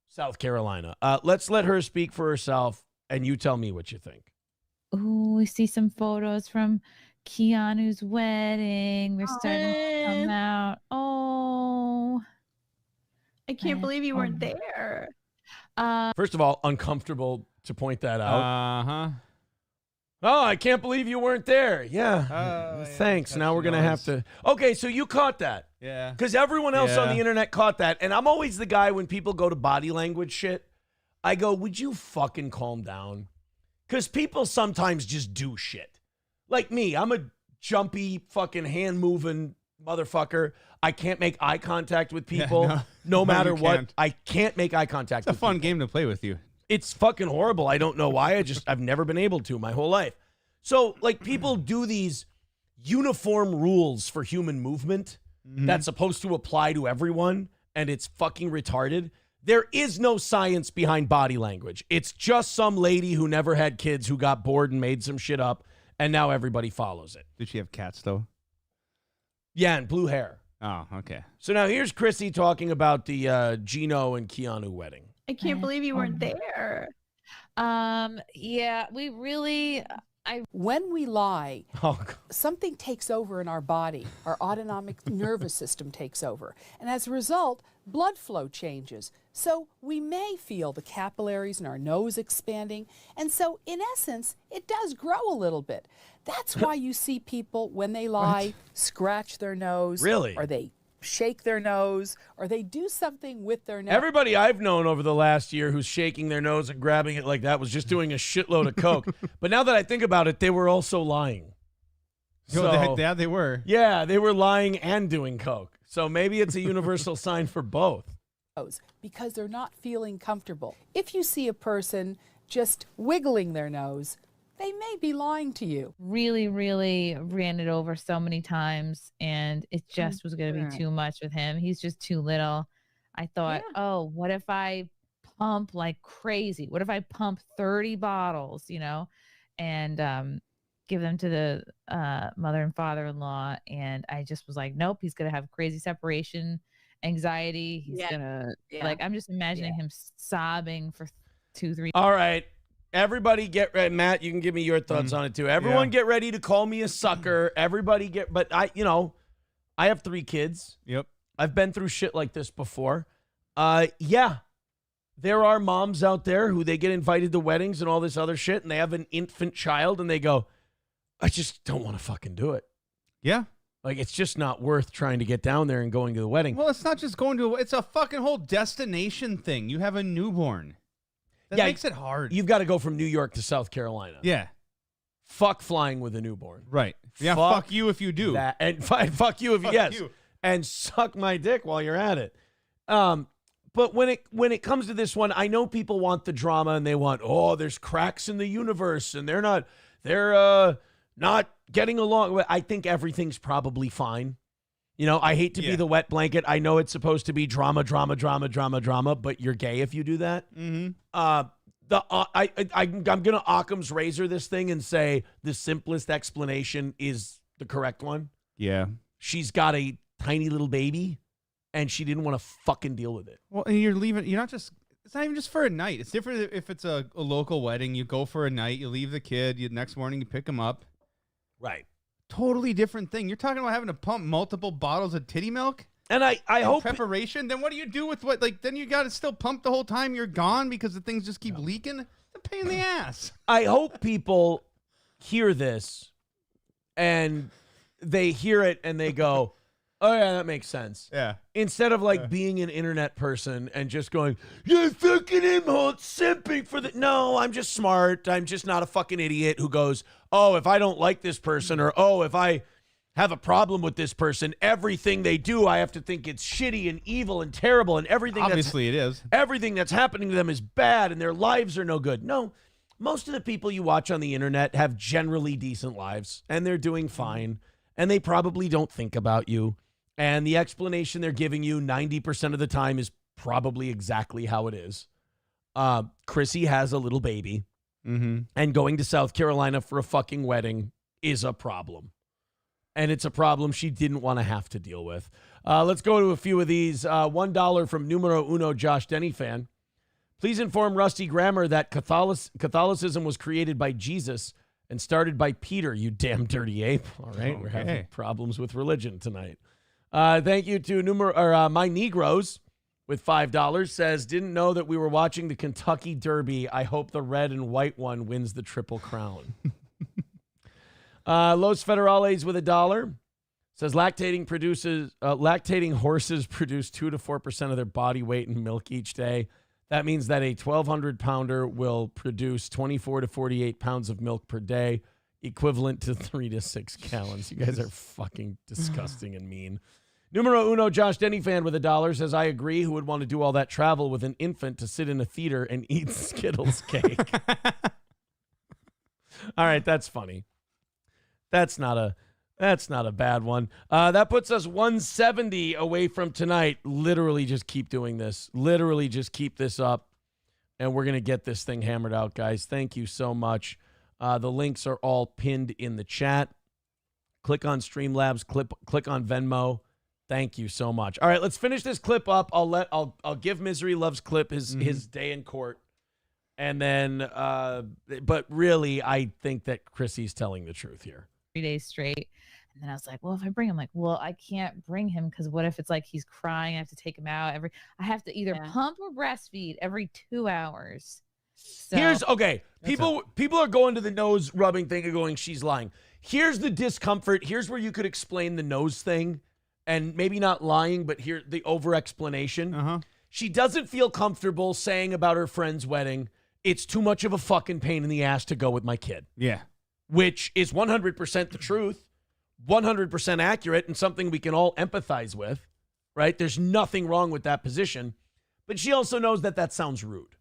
South Carolina. Let's let her speak for herself, and you tell me what you think. Oh, we see some photos from Keanu's wedding. They're starting to come out. Oh, I can't believe you weren't there. First of all, uncomfortable to point that out. Uh-huh. Oh, I can't believe you weren't there. Yeah. Thanks. Now we're going to have to. Okay, so you caught that. Yeah. Because everyone else on the internet caught that. And I'm always the guy when people go to body language shit, I go, would you fucking calm down? Because people sometimes just do shit. Like me, I'm a jumpy, fucking hand-moving motherfucker. I can't make eye contact with people no matter what. Can't. I can't make eye contact with It's a fun people. game to play with you. It's fucking horrible. I don't know why. I've never been able to my whole life. So, like, people do these uniform rules for human movement that's supposed to apply to everyone, and it's fucking retarded. There is no science behind body language. It's just some lady who never had kids who got bored and made some shit up, and now everybody follows it. Did she have cats, though? Yeah, and blue hair. Oh, okay. So now here's Chrissy talking about the Gino and Keanu wedding. I can't believe you weren't there. Yeah, we really, When we lie, Oh, God. something takes over in our body. Our autonomic nervous system takes over. And as a result, blood flow changes. So we may feel the capillaries in our nose expanding. And so, in essence, it does grow a little bit. That's why you see people, when they lie, scratch their nose. Really? Or they shake their nose, or they do something with their nose. Everybody I've known over the last year who's shaking their nose and grabbing it like that was just doing a shitload of coke. But now that I think about it, they were also lying. So, They were. yeah, they were lying and doing coke. So maybe it's a universal sign for both. Because they're not feeling comfortable. If you see a person just wiggling their nose, they may be lying to you. really, really ran it over so many times, and it just was going to be too much with him. He's just too little. I thought, oh, what if I pump like crazy? What if I pump 30 bottles, and give them to the mother and father-in-law? And I just was like, nope, he's going to have crazy separation anxiety. He's going to, I'm just imagining him sobbing for 2-3. All right. Everybody get ready. Matt, you can give me your thoughts on it too. Everyone get ready to call me a sucker. Everybody but I have 3 kids. Yep. I've been through shit like this before. Yeah, there are moms out there who they get invited to weddings and all this other shit, and they have an infant child, and they go, I just don't want to fucking do it. Yeah. Like, it's just not worth trying to get down there and going to the wedding. Well, it's not just going to it's a fucking whole destination thing. You have a newborn. That makes it hard. You've got to go from New York to South Carolina. Yeah. Fuck flying with a newborn. Right. Yeah, fuck you if you do. That, and fuck you if Fuck yes. you. And suck my dick while you're at it. But when it comes to this one, I know people want the drama and they want, there's cracks in the universe and they're not getting along. I think everything's probably fine. You know, I hate to be the wet blanket. I know it's supposed to be drama, but you're gay if you do that. Mm-hmm. I'm gonna Occam's razor this thing and say the simplest explanation is the correct one. Yeah. She's got a tiny little baby, and she didn't want to fucking deal with it. Well, and you're leaving. You're not just. It's not even just for a night. It's different if it's a local wedding. You go for a night. You leave the kid. Next morning you pick him up. Right. Totally different thing. You're talking about having to pump multiple bottles of titty milk. And I hope preparation. Then what do you do with what? Like then you got to still pump the whole time you're gone because the things just keep leaking. It's a pain in the ass. I hope people hear this and they hear it and they go, oh yeah, that makes sense. Yeah. Instead of being an internet person and just going, you're fucking simping for the. No, I'm just smart. I'm just not a fucking idiot who goes, oh, if I don't like this person or if I have a problem with this person, everything they do, I have to think it's shitty and evil and terrible and everything. Obviously it is. Everything that's happening to them is bad and their lives are no good. No, most of the people you watch on the internet have generally decent lives and they're doing fine and they probably don't think about you. And the explanation they're giving you 90% of the time is probably exactly how it is. Chrissy has a little baby and going to South Carolina for a fucking wedding is a problem. And it's a problem she didn't want to have to deal with. Let's go to a few of these. $1 from Numero Uno Josh Denny fan. Please inform Rusty Grammar that Catholicism was created by Jesus and started by Peter, you damn dirty ape. All right, we're having problems with religion tonight. Thank you to My Negroes with $5. Says, didn't know that we were watching the Kentucky Derby. I hope the red and white one wins the Triple Crown. Los Federales with $1 says lactating horses produce 2 to 4% of their body weight in milk each day. That means that a 1,200 pounder will produce 24 to 48 pounds of milk per day, equivalent to 3 to 6 gallons. You guys are fucking disgusting and mean. Numero Uno Josh Denny fan with $1 says, I agree. Who would want to do all that travel with an infant to sit in a theater and eat Skittles cake? All right, that's funny. That's not a bad one. That puts us 170 away from tonight. Literally just keep doing this. Literally just keep this up. And we're going to get this thing hammered out, guys. Thank you so much. The links are all pinned in the chat. Click on Streamlabs. Click on Venmo. Thank you so much. All right, let's finish this clip up. I'll give Misery Loves Clip his day in court. And then, but really, I think that Chrissy's telling the truth here. 3 days straight. And then I was like, well, if I bring him, I can't bring him because what if it's like he's crying? I have to take him out I have to either pump or breastfeed every 2 hours. So, people are going to the nose rubbing thing and going, she's lying. Here's the discomfort. Here's where you could explain the nose thing and maybe not lying, but here the over explanation. She doesn't feel comfortable saying about her friend's wedding, it's too much of a fucking pain in the ass to go with my kid. Yeah. Which is 100% the truth, 100% accurate, and something we can all empathize with, right? There's nothing wrong with that position. But she also knows that sounds rude.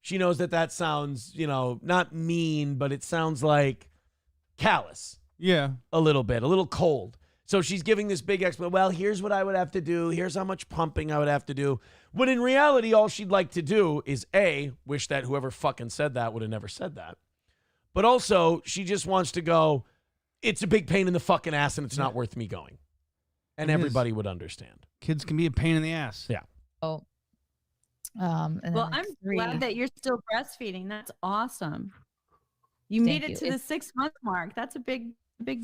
She knows that sounds, not mean, but it sounds like callous. Yeah. A little bit, a little cold. So she's giving this big explanation. Well, here's what I would have to do. Here's how much pumping I would have to do. When in reality, all she'd like to do is A, wish that whoever fucking said that would have never said that. But also, she just wants to go, it's a big pain in the fucking ass and it's not worth me going. And everybody would understand. Kids can be a pain in the ass. Yeah. Oh. Well, I'm glad that you're still breastfeeding. That's awesome. You made it to the 6 month mark. That's a big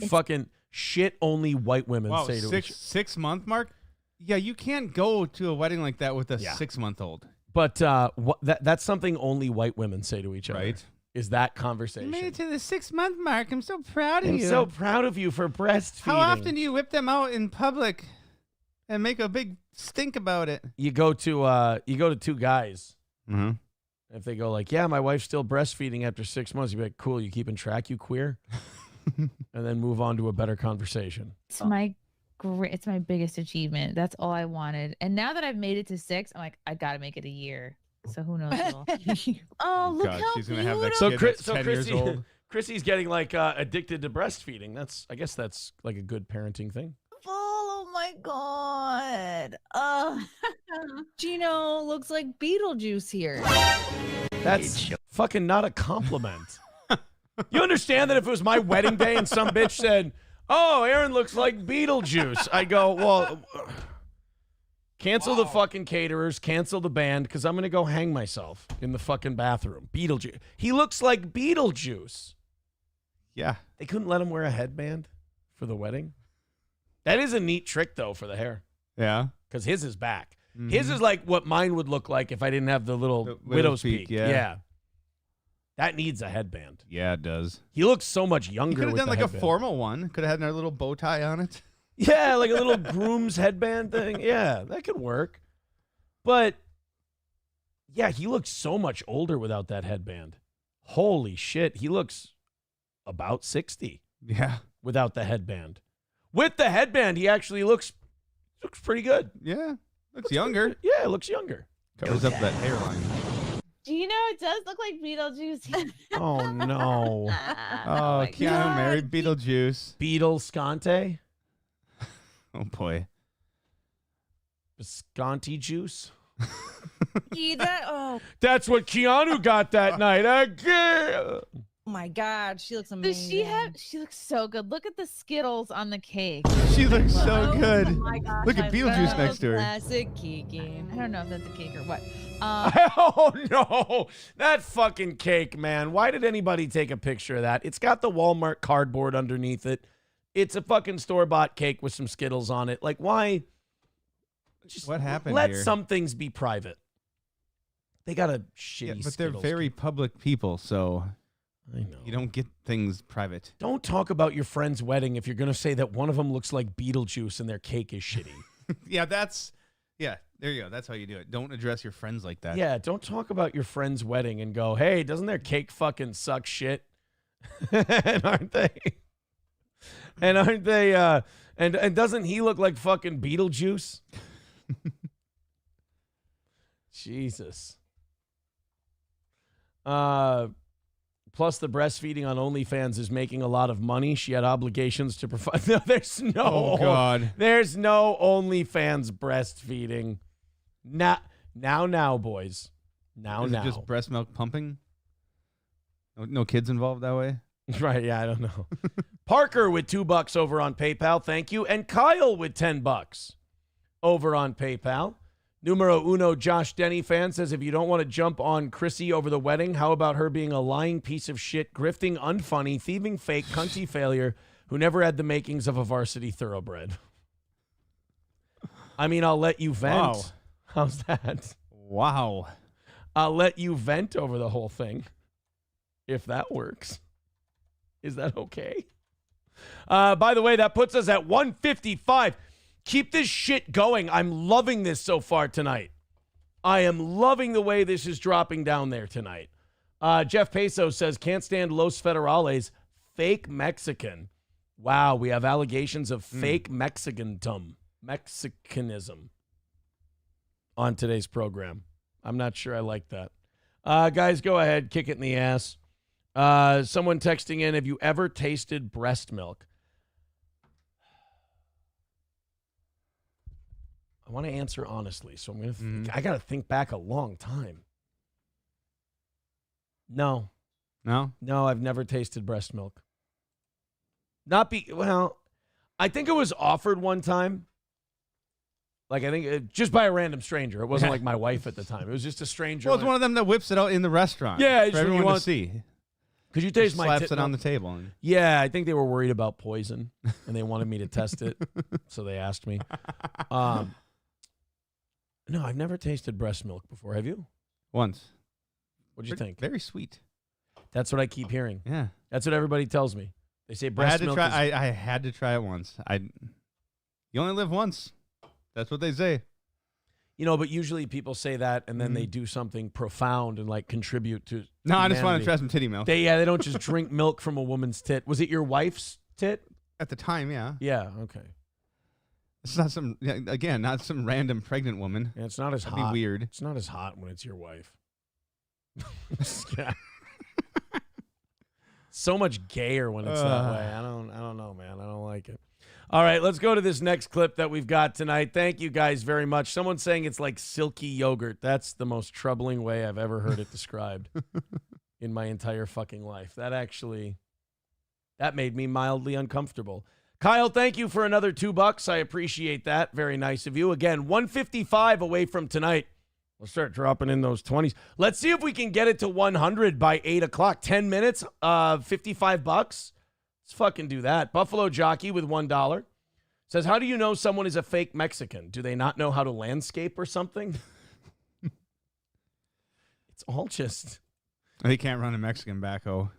fucking shit only white women say to each other. 6 month mark? Yeah, you can't go to a wedding like that with a 6-month-old. But that's something only white women say to each other. Right. Is that conversation. You made it to the 6-month mark. I'm so proud of you. I'm so proud of you for breastfeeding. How often do you whip them out in public and make a big stink about it? You go to two guys. Mm-hmm. If they go like, yeah, my wife's still breastfeeding after 6 months, you'd be like, cool, you keeping track, you queer? And then move on to a better conversation. It's my biggest achievement. That's all I wanted. And now that I've made it to 6, I'm like, I got to make it a year. So who knows? Oh, look how she's gonna have that so kid that's 10 years old. Chrissy's getting like addicted to breastfeeding. I guess that's like a good parenting thing. Oh my God. Gino looks like Beetlejuice here. That's fucking not a compliment. You understand that if it was my wedding day and some bitch said, oh, Aaron looks like Beetlejuice, I go, well, cancel the fucking caterers, cancel the band, because I'm going to go hang myself in the fucking bathroom. Beetlejuice. He looks like Beetlejuice. Yeah. They couldn't let him wear a headband for the wedding. That is a neat trick, though, for the hair. Yeah. Because his is back. Mm-hmm. His is like what mine would look like if I didn't have the little widow's peak. Yeah. That needs a headband. Yeah, it does. He looks so much younger. Could have done like headband. a formal one. Could have had a little bow tie on it. Yeah, like a little groom's headband thing. Yeah, that could work. But yeah, he looks so much older without that headband. Holy shit, he looks about 60. Yeah. Without the headband. With the headband, he actually looks pretty good. Yeah. Looks younger. Yeah, looks younger. Covers up that hairline. Do you know it does look like Beetlejuice? Oh no. Oh, Keanu married Beetlejuice. Beetlescante? Oh boy. Bisconti juice? Oh That's what Keanu got that night. my God, she looks amazing. She looks so good. Look at the Skittles on the cake. She looks so good. Oh my gosh, Look at Beetlejuice next to her. Classic Kiki. I don't know if that's a cake or what. Oh no, that fucking cake, man. Why did anybody take a picture of that? It's got the Walmart cardboard underneath it. It's a fucking store-bought cake with some Skittles on it. Like, why? Just what happened let here? some things be private. They got a shitty Yeah, but Skittles they're very cake. public people, so I know. you don't get things private. Don't talk about your friend's wedding if you're going to say that one of them looks like Beetlejuice and their cake is shitty. Yeah, there you go. That's how you do it. Don't address your friends like that. Yeah, don't talk about your friend's wedding and go, hey, doesn't their cake fucking suck shit? And aren't they? And doesn't he look like fucking Beetlejuice? Jesus. Plus, the breastfeeding on OnlyFans is making a lot of money. She had obligations to provide. No, there's no. Oh God. There's no OnlyFans breastfeeding. Now, boys. Now. Just breast milk pumping. No kids involved that way. Right? Yeah, I don't know. Parker with $2 over on PayPal. Thank you, and Kyle with $10 over on PayPal. Numero uno, Josh Denny fan says, if you don't want to jump on Chrissy over the wedding, how about her being a lying piece of shit, grifting, unfunny, thieving, fake, cunty failure who never had the makings of a varsity thoroughbred? I mean, I'll let you vent. Wow. How's that? Wow. I'll let you vent over the whole thing, if that works. Is that okay? By the way, that puts us at 155. Keep this shit going. I'm loving this so far tonight. I am loving the way this is dropping down there tonight. Jeff Peso says, can't stand Los Federales. Fake Mexican. Wow, we have allegations of fake Mexicanism on today's program. I'm not sure I like that. Guys, go ahead. Kick it in the ass. Someone texting in, have you ever tasted breast milk? I want to answer honestly, so I'm going to I got to think back a long time. No, I've never tasted breast milk. I think it was offered one time. Like, I think just by a random stranger. It wasn't like my wife at the time. It was just a stranger. Well, it's one of them that whips it out in the restaurant. Yeah, for everyone to see. Could you taste my slaps it on the table? And... Yeah, I think they were worried about poison, and they wanted me to test it, so they asked me. No, I've never tasted breast milk before. Have you? Once. What'd you think? Very sweet. That's what I keep hearing. Yeah. That's what everybody tells me. They say breast milk is... I had to try it once. You only live once. That's what they say. You know, but usually people say that, and then they do something profound and, like, contribute to No, humanity. I just want to try some titty milk. They don't just drink milk from a woman's tit. Was it your wife's tit? At the time, yeah. Yeah, okay. It's not not some random pregnant woman. Yeah, it's not as That'd hot. be weird. It's not as hot when it's your wife. Yeah. So much gayer when it's that way. I don't know, man. I don't like it. All right, let's go to this next clip that we've got tonight. Thank you guys very much. Someone's saying it's like silky yogurt. That's the most troubling way I've ever heard it described in my entire fucking life. That made me mildly uncomfortable. Kyle, thank you for another $2. I appreciate that. Very nice of you. Again, 155 away from tonight. We'll start dropping in those 20s. Let's see if we can get it to 100 by 8 o'clock. 10 minutes, $55. Let's fucking do that. Buffalo Jockey with $1 says, how do you know someone is a fake Mexican? Do they not know how to landscape or something? It's all just... They can't run a Mexican backhoe.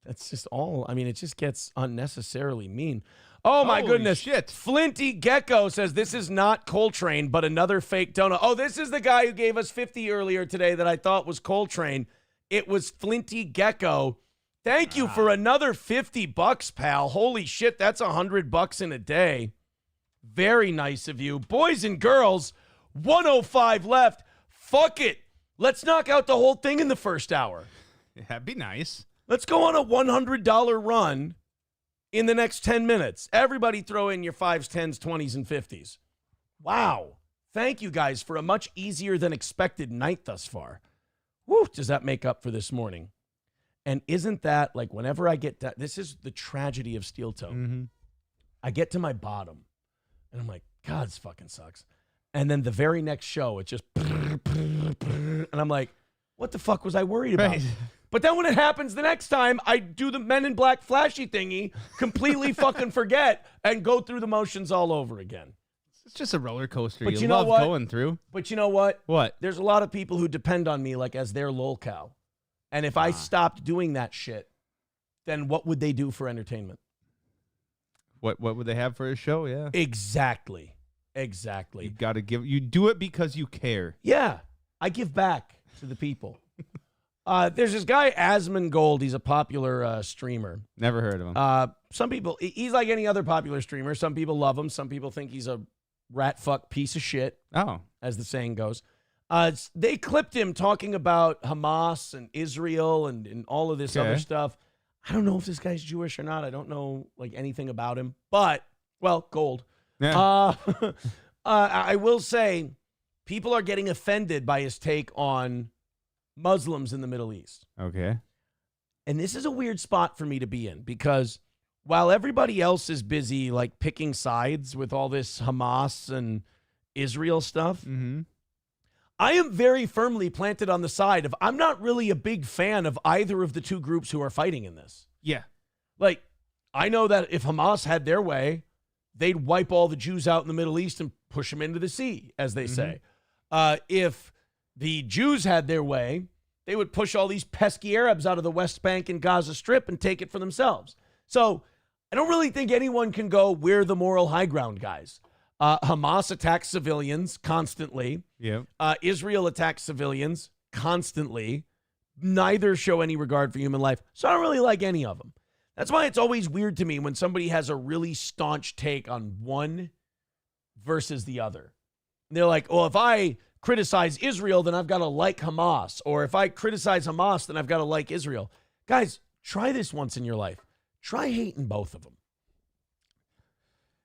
That's just all. I mean, it just gets unnecessarily mean. Oh, my Holy goodness. shit. Flinty Gecko says, this is not Coltrane, but another fake donut. Oh, this is the guy who gave us 50 earlier today that I thought was Coltrane. It was Flinty Gecko. Thank you for another $50, pal. Holy shit, that's $100 in a day. Very nice of you. Boys and girls, 105 left. Fuck it. Let's knock out the whole thing in the first hour. Yeah, that'd be nice. Let's go on a $100 run in the next 10 minutes. Everybody throw in your 5s, 10s, 20s, and 50s. Wow. Thank you guys for a much easier than expected night thus far. Woo, does that make up for this morning? And isn't that, like, whenever I get that, this is the tragedy of Steel Toe. Mm-hmm. I get to my bottom, and I'm like, God, this fucking sucks. And then the very next show, it just, and I'm like, what the fuck was I worried about? Right. But then when it happens the next time, I do the Men in Black flashy thingy, completely fucking forget, and go through the motions all over again. It's just a roller coaster. But you know love what? Going through. But you know what? What? There's a lot of people who depend on me like as their lolcow. And if I stopped doing that shit, then what would they do for entertainment? What would they have for a show? Yeah. Exactly. You got to give. You do it because you care. Yeah. I give back to the people. There's this guy, Asmongold. He's a popular streamer. Never heard of him. Some people, he's like any other popular streamer. Some people love him. Some people think he's a rat fuck piece of shit. Oh. As the saying goes. They clipped him talking about Hamas and Israel and all of this other stuff. I don't know if this guy's Jewish or not. I don't know like anything about him. But, well, gold. Yeah. I will say people are getting offended by his take on Muslims in the Middle East. Okay. And this is a weird spot for me to be in because while everybody else is busy like picking sides with all this Hamas and Israel stuff, I am very firmly planted on the side of I'm not really a big fan of either of the two groups who are fighting in this. Yeah. Like, I know that if Hamas had their way, they'd wipe all the Jews out in the Middle East and push them into the sea, as they say. If the Jews had their way, they would push all these pesky Arabs out of the West Bank and Gaza Strip and take it for themselves. So I don't really think anyone can go, we're the moral high ground guys. Hamas attacks civilians constantly. Yeah. Israel attacks civilians constantly. Neither show any regard for human life. So I don't really like any of them. That's why it's always weird to me when somebody has a really staunch take on one versus the other. They're like, well, if I criticize Israel, then I've got to like Hamas. Or if I criticize Hamas, then I've got to like Israel. Guys, try this once in your life. Try hating both of them.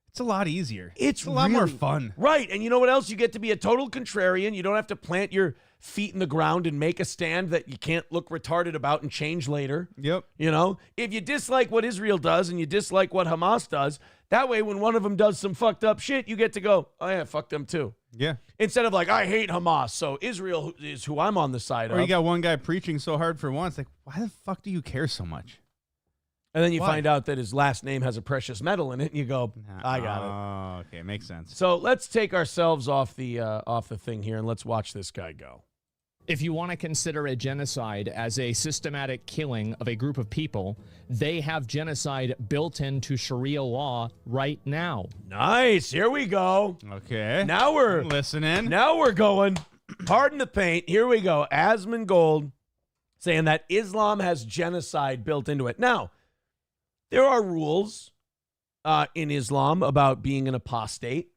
It's a lot easier. It's a lot really more fun. Right. And you know what else? You get to be a total contrarian. You don't have to plant your feet in the ground and make a stand that you can't look retarded about and change later. Yep. You know, if you dislike what Israel does and you dislike what Hamas does, that way when one of them does some fucked up shit, you get to go, oh yeah, fuck them too. Yeah. Instead of like, I hate Hamas, so Israel is who I'm on the side of. Or you got one guy preaching so hard for once, like, why the fuck do you care so much? And then you Why? find out that his last name has a precious metal in it, and you go, I got it. Oh, okay, makes sense. So let's take ourselves off the thing here, and let's watch this guy go. If you want to consider a genocide as a systematic killing of a group of people, they have genocide built into Sharia law right now. Nice. Here we go. Okay. Now we're listening. Now we're going. Pardon the paint. Here we go. Asmongold saying that Islam has genocide built into it. Now, there are rules in Islam about being an apostate.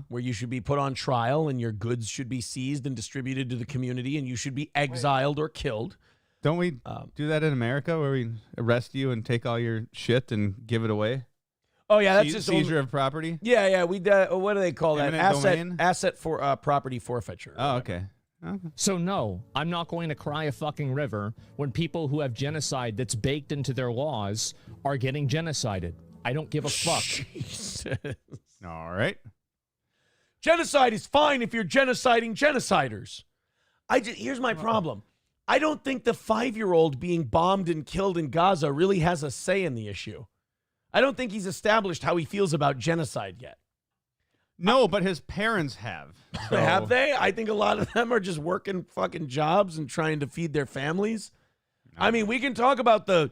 Where you should be put on trial and your goods should be seized and distributed to the community and you should be exiled or killed. Don't we do that in America where we arrest you and take all your shit and give it away? Oh, yeah, that's just seizure of property? Yeah, we what do they call that? Asset for property forfeiture. Oh, okay. So no, I'm not going to cry a fucking river when people who have genocide that's baked into their laws are getting genocided. I don't give a fuck. Jesus. All right. Genocide is fine if you're genociding genociders. Here's my problem. I don't think the 5-year-old being bombed and killed in Gaza really has a say in the issue. I don't think he's established how he feels about genocide yet. No, but his parents have. So. Have they? I think a lot of them are just working fucking jobs and trying to feed their families. I mean, we can talk about the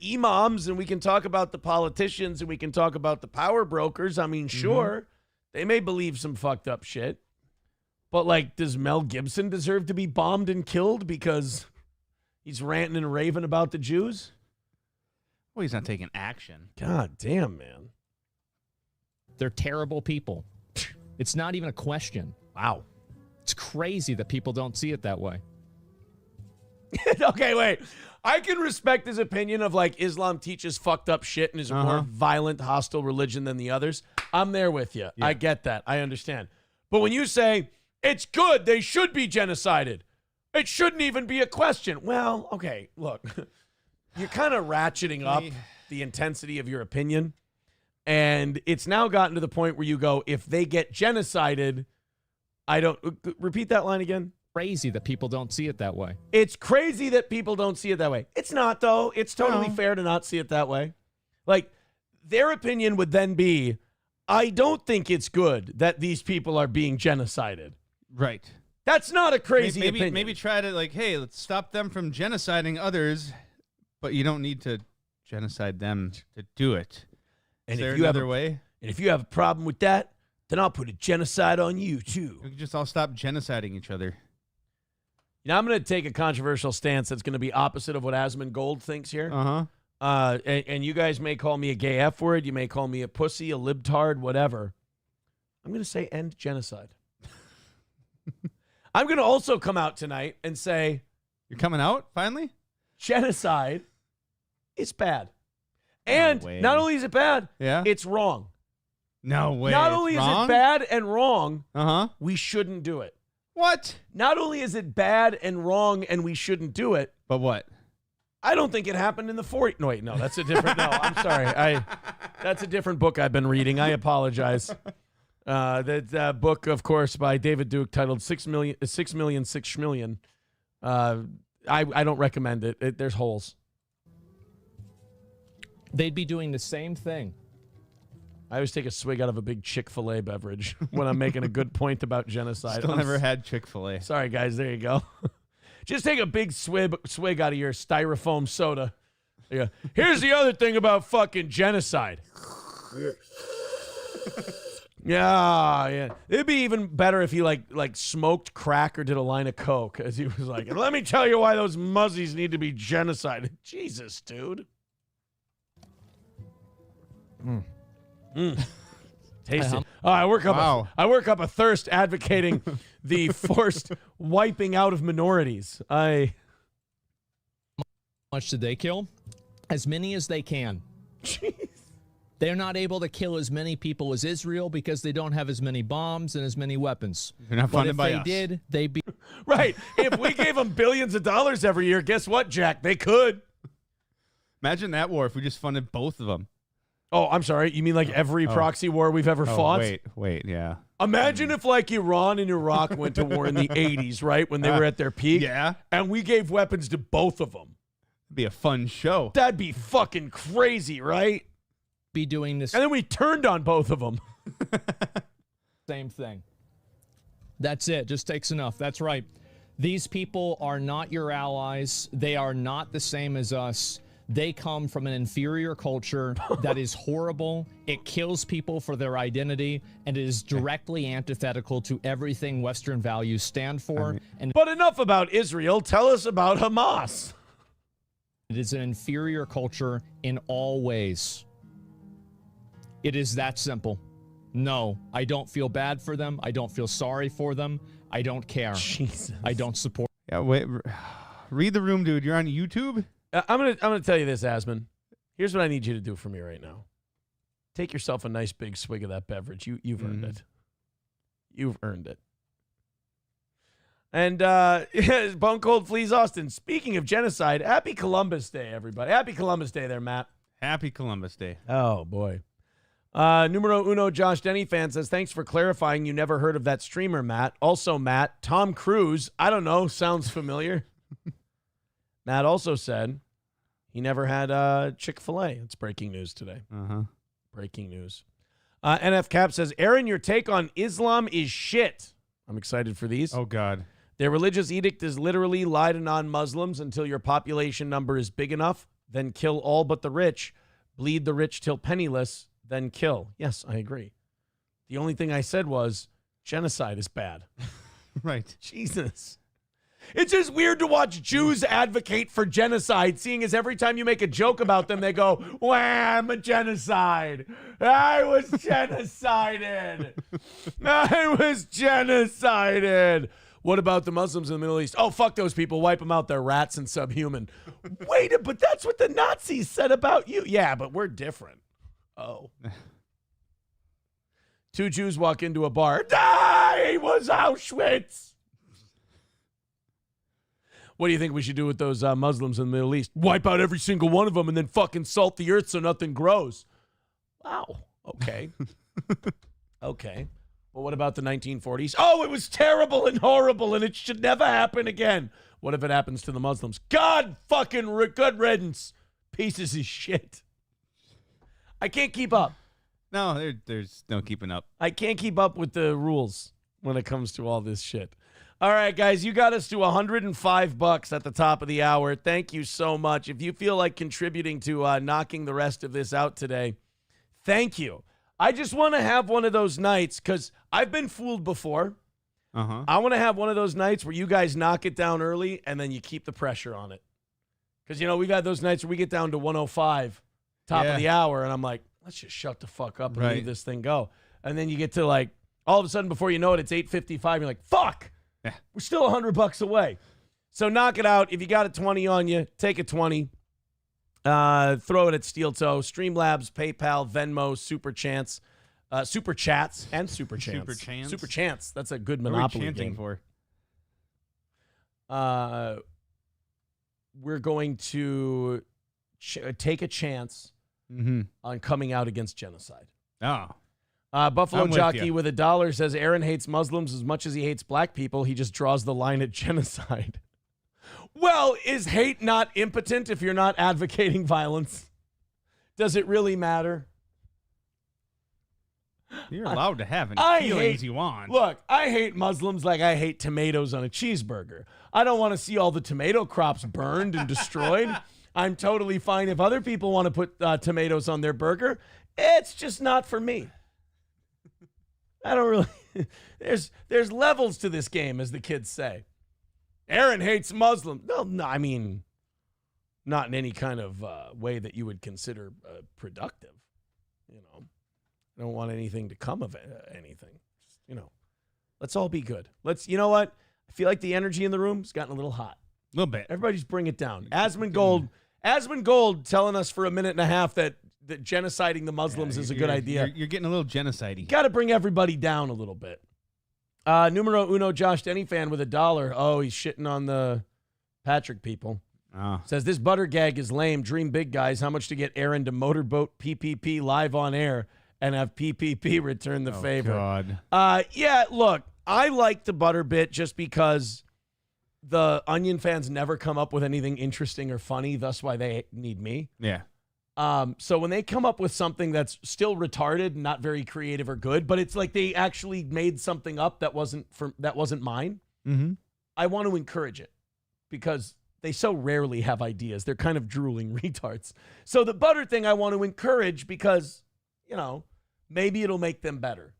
imams and we can talk about the politicians and we can talk about the power brokers. I mean, sure. They may believe some fucked up shit, but like, does Mel Gibson deserve to be bombed and killed because he's ranting and raving about the Jews? Well, he's not taking action. God damn, man. They're terrible people. It's not even a question. Wow. It's crazy that people don't see it that way. Okay, wait. I can respect his opinion of like Islam teaches fucked up shit and is a more violent, hostile religion than the others. I'm there with you. Yeah. I get that. I understand. But when you say it's good, they should be genocided. It shouldn't even be a question. Well, okay, look. You're kind of ratcheting up the intensity of your opinion. And it's now gotten to the point where you go, if they get genocided, I don't... Repeat that line again. Crazy that people don't see it that way. It's crazy that people don't see it that way. It's not, though. It's totally fair to not see it that way. Like, their opinion would then be, I don't think it's good that these people are being genocided. Right. That's not a crazy opinion. Maybe try to, like, hey, let's stop them from genociding others, but you don't need to genocide them to do it. Is there another way? And if you have a problem with that, then I'll put a genocide on you, too. We can just all stop genociding each other. You know, I'm going to take a controversial stance that's going to be opposite of what Asmongold thinks here. And you guys may call me a gay F word. You may call me a pussy, a libtard, whatever. I'm going to say end genocide. I'm going to also come out tonight and say... You're coming out, finally? Genocide is bad. And not only is it bad, it's wrong. No way. Not only is it bad and wrong, we shouldn't do it. What? Not only is it bad and wrong and we shouldn't do it. But what? I don't think it happened in the 40s. No, wait, no, that's a different. No, I'm sorry. That's a different book I've been reading. I apologize. That book, of course, by David Duke titled 6 Million, 6 Schmillion. I don't recommend it. There's holes. They'd be doing the same thing. I always take a swig out of a big Chick-fil-A beverage when I'm making a good point about genocide. Still never had Chick-fil-A. Sorry, guys. There you go. Just take a big swig out of your styrofoam soda. Yeah. Here's the other thing about fucking genocide. Yeah. It'd be even better if he like smoked crack or did a line of coke, as he was like, let me tell you why those muzzies need to be genocided. Jesus, dude. Taste it. Oh, I work up a thirst advocating the forced wiping out of minorities. How much did they kill? As many as they can. Jeez. They're not able to kill as many people as Israel because they don't have as many bombs and as many weapons. They're not funded by us. But if they did, they'd be... Right. If we gave them billions of dollars every year, guess what, Jack? They could. Imagine that war if we just funded both of them. Oh, I'm sorry. You mean like every proxy war we've ever fought? Wait, yeah. Imagine if like Iran and Iraq went to war in the 80s, right? When they were at their peak. Yeah. And we gave weapons to both of them. It'd be a fun show. That'd be fucking crazy, right? Be doing this. And then we turned on both of them. Same thing. That's it. Just takes enough. That's right. These people are not your allies. They are not the same as us. They come from an inferior culture that is horrible. It kills people for their identity, and it is directly antithetical to everything Western values stand for. But enough about Israel. Tell us about Hamas. It is an inferior culture in all ways. It is that simple. No, I don't feel bad for them. I don't feel sorry for them. I don't care. Jesus. I don't support. Yeah, wait. Read the room, dude. You're on YouTube? I'm gonna tell you this, Asman. Here's what I need you to do for me right now. Take yourself a nice big swig of that beverage. You've earned it. You've earned it. And Bone Cold Fleas Austin. Speaking of genocide, happy Columbus Day, everybody. Happy Columbus Day there, Matt. Happy Columbus Day. Oh, boy. Numero uno Josh Denny fan says, thanks for clarifying. You never heard of that streamer, Matt. Also, Matt, Tom Cruise. I don't know. Sounds familiar. Matt also said he never had Chick-fil-A. It's breaking news today. Breaking news. NF Cap says, Aaron, your take on Islam is shit. I'm excited for these. Oh, God. Their religious edict is literally lie to non-Muslims until your population number is big enough, then kill all but the rich, bleed the rich till penniless, then kill. Yes, I agree. The only thing I said was genocide is bad. Right. Jesus. It's just weird to watch Jews advocate for genocide, seeing as every time you make a joke about them, they go, "Wah, I'm a genocide. I was genocided. I was genocided." What about the Muslims in the Middle East? Oh, fuck those people. Wipe them out. They're rats and subhuman. Wait, but that's what the Nazis said about you. Yeah, but we're different. Oh. Two Jews walk into a bar. Die was Auschwitz. What do you think we should do with those Muslims in the Middle East? Wipe out every single one of them and then fucking salt the earth so nothing grows. Wow. Okay. Okay. Well, what about the 1940s? Oh, it was terrible and horrible and it should never happen again. What if it happens to the Muslims? God fucking good riddance. Pieces of shit. I can't keep up. No, there's no keeping up. I can't keep up with the rules when it comes to all this shit. All right, guys, you got us to $105 at the top of the hour. Thank you so much. If you feel like contributing to knocking the rest of this out today, thank you. I just want to have one of those nights because I've been fooled before. I want to have one of those nights where you guys knock it down early and then you keep the pressure on it. Because, you know, we've had those nights where we get down to 105, top of the hour, and I'm like, let's just shut the fuck up and leave this thing go. And then you get to, like, all of a sudden, before you know it, it's 8:55. You're like, fuck. Yeah. We're still $100 away. So knock it out. If you got a 20 on you, take a 20. Throw it at Steel Toe. Streamlabs, PayPal, Venmo, Super Chance, Super Chats, and Super Chance. Super Chance. Super Chance. That's a good Monopoly game. For? We're going to take a chance on coming out against genocide. Oh. Buffalo Jockey with $1 says Aaron hates Muslims as much as he hates black people. He just draws the line at genocide. Well, is hate not impotent if you're not advocating violence? Does it really matter? You're allowed to have any feelings you want. Look, I hate Muslims like I hate tomatoes on a cheeseburger. I don't want to see all the tomato crops burned and destroyed. I'm totally fine if other people want to put tomatoes on their burger. It's just not for me. I don't really. There's levels to this game, as the kids say. Aaron hates Muslims. No, I mean, not in any kind of way that you would consider productive. You know, I don't want anything to come of anything. Just, you know, let's all be good. You know what? I feel like the energy in the room has gotten a little hot. A little bit. Everybody's bring it down. Asmund Gold telling us for a minute and a half that genociding the Muslims is a good idea. You're getting a little genocide-y. Got to bring everybody down a little bit. Numero uno Josh Denny fan with $1. Oh, he's shitting on the Patrick people. Says this butter gag is lame. Dream big, guys. How much to get Aaron to motorboat PPP live on air and have PPP return the favor. God. Yeah, look, I like the butter bit just because the Onion fans never come up with anything interesting or funny. That's why they need me. Yeah. So when they come up with something that's still retarded, not very creative or good, but it's like they actually made something up that wasn't mine. Mm-hmm. I want to encourage it because they so rarely have ideas. They're kind of drooling retards. So the butter thing I want to encourage because, maybe it'll make them better.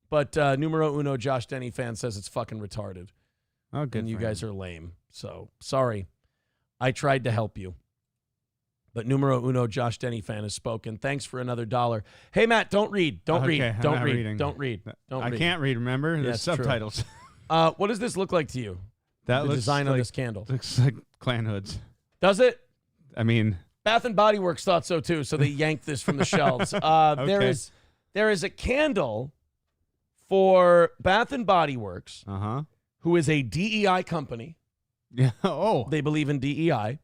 But numero uno Josh Denny fan says it's fucking retarded. Oh, good. And you guys are lame. So sorry. I tried to help you. But numero uno Josh Denny fan has spoken. Thanks for another $1. Hey, Matt, don't read. Don't read. Don't read. Don't read. Don't read. I can't read, remember? There's subtitles. What does this look like to you? The design on this candle. Looks like clan hoods. Does it? I mean, Bath and Body Works thought so too, so they yanked this from the shelves. Okay. There is a candle for Bath and Body Works, who is a DEI company. Yeah. Oh. They believe in DEI.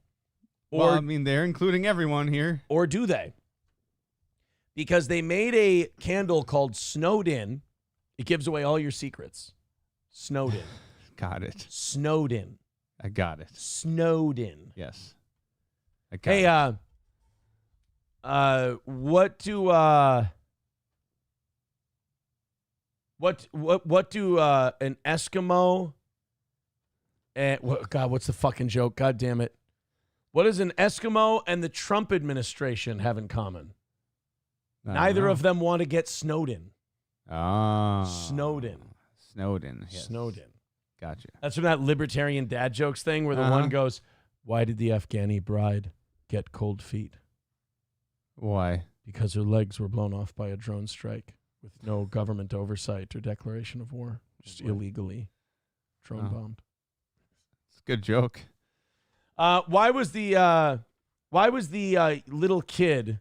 Well, I mean, they're including everyone here. Or do they? Because they made a candle called Snowed In. It gives away all your secrets. Snowed In. Got it. Snowed In. I got it. Snowed In. Yes. I got it. What do an Eskimo and what's the fucking joke? God damn it. What does an Eskimo and the Trump administration have in common? Neither of them want to get snowed in. Oh. Snowed in. Snowed in. Yes. Snowed in. Gotcha. That's from that libertarian dad jokes thing where the one goes, why did the Afghani bride get cold feet? Why? Because her legs were blown off by a drone strike with no government oversight or declaration of war. Just illegally drone bombed. It's a good joke. Why was the little kid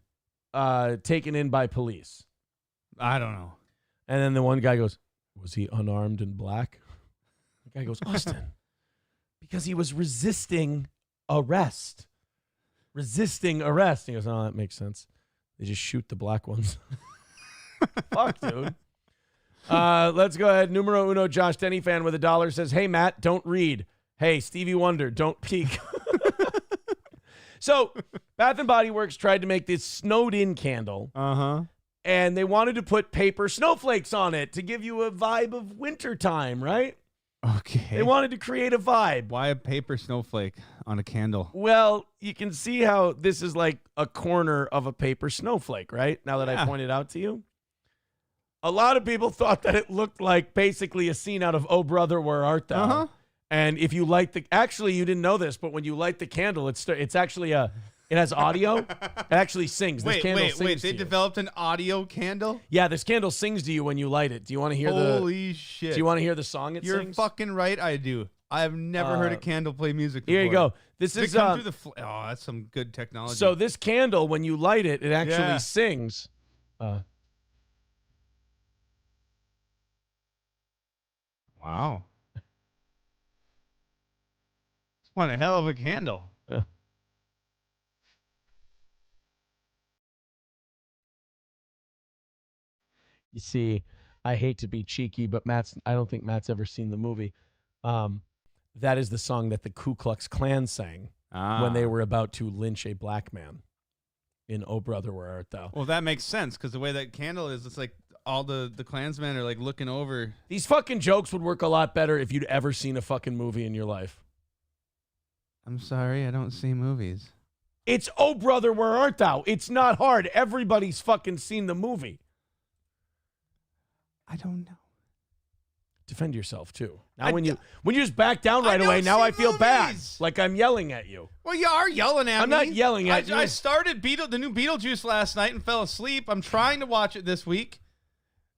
taken in by police? I don't know. And then the one guy goes, was he unarmed and black? The guy goes, Austin, because he was resisting arrest. Resisting arrest. He goes, oh, that makes sense. They just shoot the black ones. Fuck, dude. Let's go ahead. Numero uno Josh Denny fan with $1 says, hey, Matt, don't read. Hey, Stevie Wonder, don't peek. So, Bath and Body Works tried to make this snowed-in candle. And they wanted to put paper snowflakes on it to give you a vibe of wintertime, right? Okay. They wanted to create a vibe. Why a paper snowflake on a candle? Well, you can see how this is like a corner of a paper snowflake, right? Now that I pointed out to you. A lot of people thought that it looked like basically a scene out of Oh Brother, Where Art Thou? And if you light actually you didn't know this, but when you light the candle, it's actually it has audio. It actually sings. This candle sings They to developed an audio candle? Yeah, this candle sings to you when you light it. Do you want to hear Holy shit. Do you want to hear the song it You're sings? fucking right, I do. I have never heard a candle play music before. Here you go. This Does is it come through the oh, that's some good technology. So this candle, when you light it, it actually sings. Wow. What a hell of a candle. Yeah. You see, I hate to be cheeky, but I don't think Matt's ever seen the movie. That is the song that the Ku Klux Klan sang when they were about to lynch a black man in Oh Brother, Where Art Thou? Well, that makes sense because the way that candle is, it's like all the Klansmen are like looking over. These fucking jokes would work a lot better if you'd ever seen a fucking movie in your life. I'm sorry, I don't see movies. It's Oh Brother, Where Art Thou? It's not hard. Everybody's fucking seen the movie. I don't know. Defend yourself too. Now when you just back down right away, now I feel bad. Like I'm yelling at you. Well, you are yelling at me. I'm not yelling at you. I started the new Beetlejuice last night and fell asleep. I'm trying to watch it this week.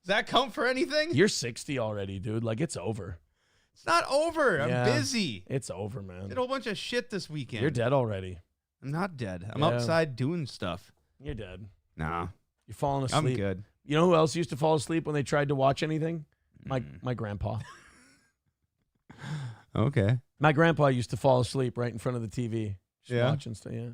Does that count for anything? You're 60 already, dude. Like it's over. It's not over. Yeah, I'm busy. It's over, man. Did a whole bunch of shit this weekend. You're dead already. I'm not dead. I'm outside doing stuff. You're dead. Nah. You're falling asleep. I'm good. You know who else used to fall asleep when they tried to watch anything? My grandpa. Okay. My grandpa used to fall asleep right in front of the TV. Just Yeah? watching stuff. Yeah.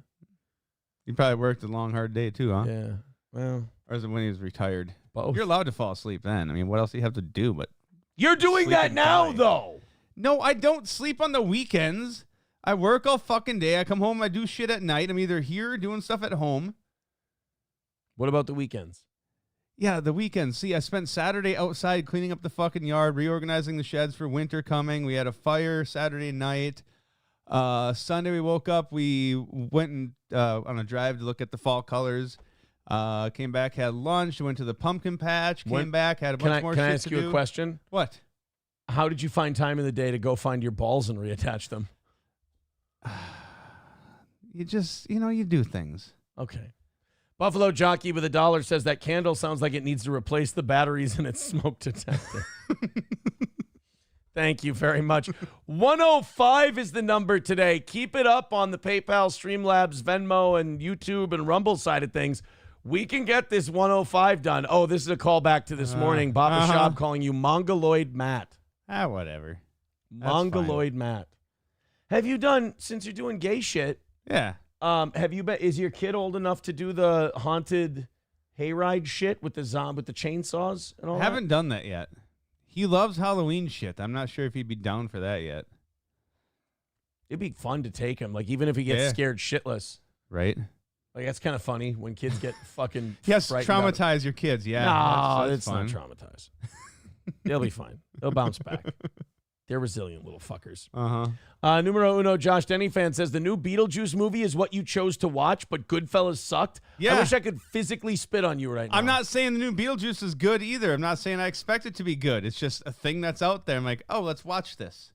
You probably worked a long, hard day too, huh? Yeah. Well, Or is it when he was retired? Both. You're allowed to fall asleep then. I mean, what else do you have to do but You're doing sleep that and now, die? though. No, I don't sleep on the weekends. I work all fucking day. I come home, I do shit at night. I'm either here or doing stuff at home. What about the weekends? Yeah, the weekends. See, I spent Saturday outside cleaning up the fucking yard, reorganizing the sheds for winter coming. We had a fire Saturday night. Sunday we woke up. We went and, on a drive to look at the fall colors. Came back, had lunch, went to the pumpkin patch, came back, had a bunch more shit to do. Can I ask you a question? What? How did you find time in the day to go find your balls and reattach them? You just, you do things. Okay. Buffalo Jockey with $1 says that candle sounds like it needs to replace the batteries in its smoke detector. Thank you very much. 105 is the number today. Keep it up on the PayPal, Streamlabs, Venmo, and YouTube and Rumble side of things. We can get this 105 done. Oh, this is a callback to this morning. Baba Shab calling you Mongoloid Matt. Whatever. Mongoloid Matt. Have you done, since you're doing gay shit? Yeah. Have you been? Is your kid old enough to do the haunted hayride shit with the chainsaws and all? I haven't done that yet. He loves Halloween shit. I'm not sure if he'd be down for that yet. It'd be fun to take him, like even if he gets scared shitless. Right. Like that's kind of funny when kids get fucking. Yes, traumatize your kids. Yeah. No, that's not traumatized. They'll be fine. They'll bounce back. They're resilient little fuckers. Numero uno, Josh Denny fan says the new Beetlejuice movie is what you chose to watch, but Goodfellas sucked. Yeah. I wish I could physically spit on you right now. I'm not saying the new Beetlejuice is good either. I'm not saying I expect it to be good. It's just a thing that's out there. I'm like, oh, let's watch this.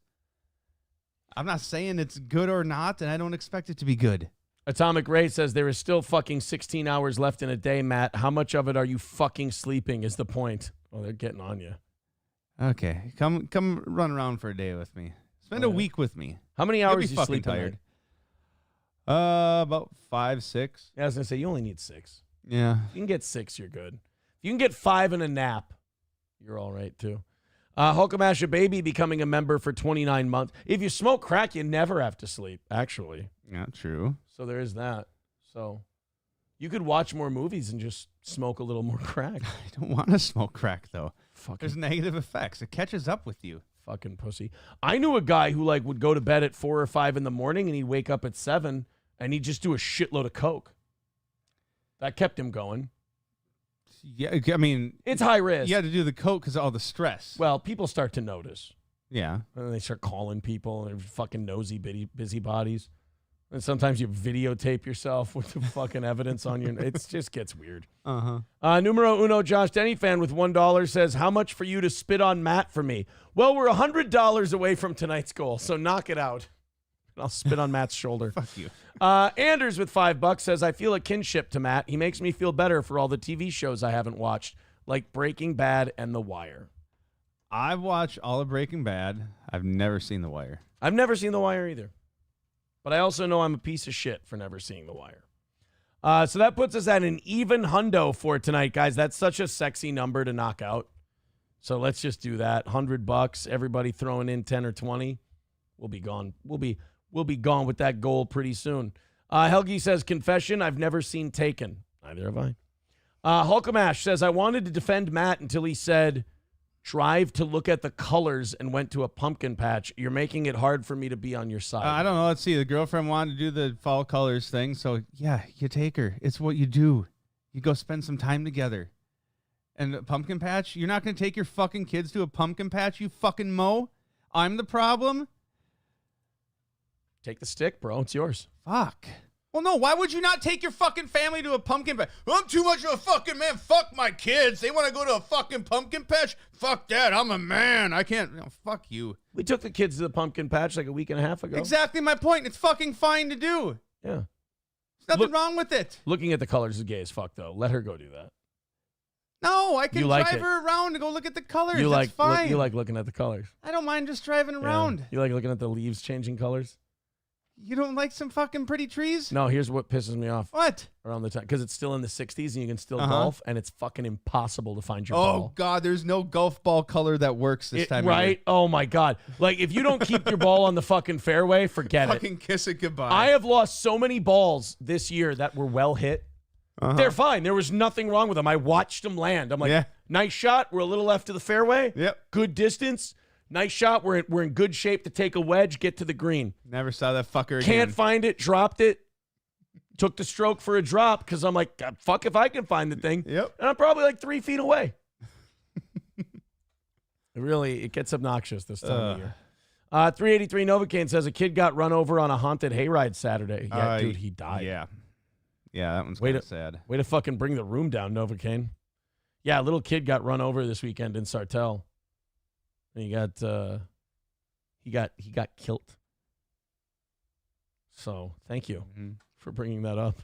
I'm not saying it's good or not, and I don't expect it to be good. Atomic Ray says there is still fucking 16 hours left in a day, Matt. How much of it are you fucking sleeping is the point. Oh, they're getting on you. Okay, come run around for a day with me. Spend a week with me. How many hours do you sleep tired? About 5, 6. Yeah, I was gonna say you only need 6. Yeah. If you can get 6, you're good. If you can get 5 and a nap, you're all right too. Hulkamasha Baby becoming a member for 29 months. If you smoke crack, you never have to sleep, actually. Yeah, true. So there is that. So you could watch more movies and just smoke a little more crack. I don't want to smoke crack, though. Fucking There's negative effects. It catches up with you. Fucking pussy. I knew a guy who like would go to bed at 4 or 5 in the morning and he'd wake up at 7 and he'd just do a shitload of coke. That kept him going. Yeah, I mean, it's high risk. You had to do the coke because of all the stress. Well, people start to notice. Yeah. And then they start calling people and they're fucking nosy busybodies. And sometimes you videotape yourself with the fucking evidence on your... It just gets weird. Numero uno, Josh Denny fan with $1 says, how much for you to spit on Matt for me? Well, we're $100 away from tonight's goal, so knock it out. I'll spit on Matt's shoulder. Fuck you. Anders with $5 says, I feel a kinship to Matt. He makes me feel better for all the TV shows I haven't watched, like Breaking Bad and The Wire. I've watched all of Breaking Bad. I've never seen The Wire. I've never seen The Wire either. But I also know I'm a piece of shit for never seeing The Wire. So that puts us at an even hundo for tonight, guys. That's such a sexy number to knock out. So let's just do that. $100. Everybody throwing in 10 or 20. We'll be gone. We'll be gone with that goal pretty soon. Helgi says, confession, I've never seen Taken. Neither have I. Hulkamash says, I wanted to defend Matt until he said, drive to look at the colors and went to a pumpkin patch. You're making it hard for me to be on your side. I don't know. Let's see. The girlfriend wanted to do the fall colors thing. So, yeah, you take her. It's what you do. You go spend some time together. And a pumpkin patch? You're not going to take your fucking kids to a pumpkin patch, you fucking mo? I'm the problem? Take the stick, bro. It's yours. Fuck. Well, no, why would you not take your fucking family to a pumpkin patch? I'm too much of a fucking man. Fuck my kids. They want to go to a fucking pumpkin patch? Fuck that. I'm a man. I can't. No, fuck you. We took the kids to the pumpkin patch like a week and a half ago. Exactly my point. It's fucking fine to do. Yeah. There's nothing wrong with it. Looking at the colors is gay as fuck, though. Let her go do that. No, I can drive her around and go look at the colors. That's fine. You like looking at the colors. I don't mind just driving around. Yeah. You like looking at the leaves changing colors? You don't like some fucking pretty trees? No, here's what pisses me off. What? Around the time. Because it's still in the 60s and you can still golf, and it's fucking impossible to find your ball. Oh, God, there's no golf ball color that works this time of year. Right? Oh, my God. Like, if you don't keep your ball on the fucking fairway, forget it. Fucking kiss it goodbye. I have lost so many balls this year that were well hit They're fine. There was nothing wrong with them. I watched them land. I'm like, nice shot. We're a little left of the fairway. Yep. Good distance. Nice shot. We're in good shape to take a wedge, get to the green. Never saw that fucker again. Can't find it. Dropped it. Took the stroke for a drop because I'm like, God, fuck if I can find the thing. Yep. And I'm probably like 3 feet away. It gets obnoxious this time of year. 383 Novocaine says a kid got run over on a haunted hayride Saturday. Yeah, dude, he died. Yeah. Yeah, that one's kind of sad. Way to fucking bring the room down, Novocaine. Yeah, a little kid got run over this weekend in Sartell. And he got killed. So thank you for bringing that up.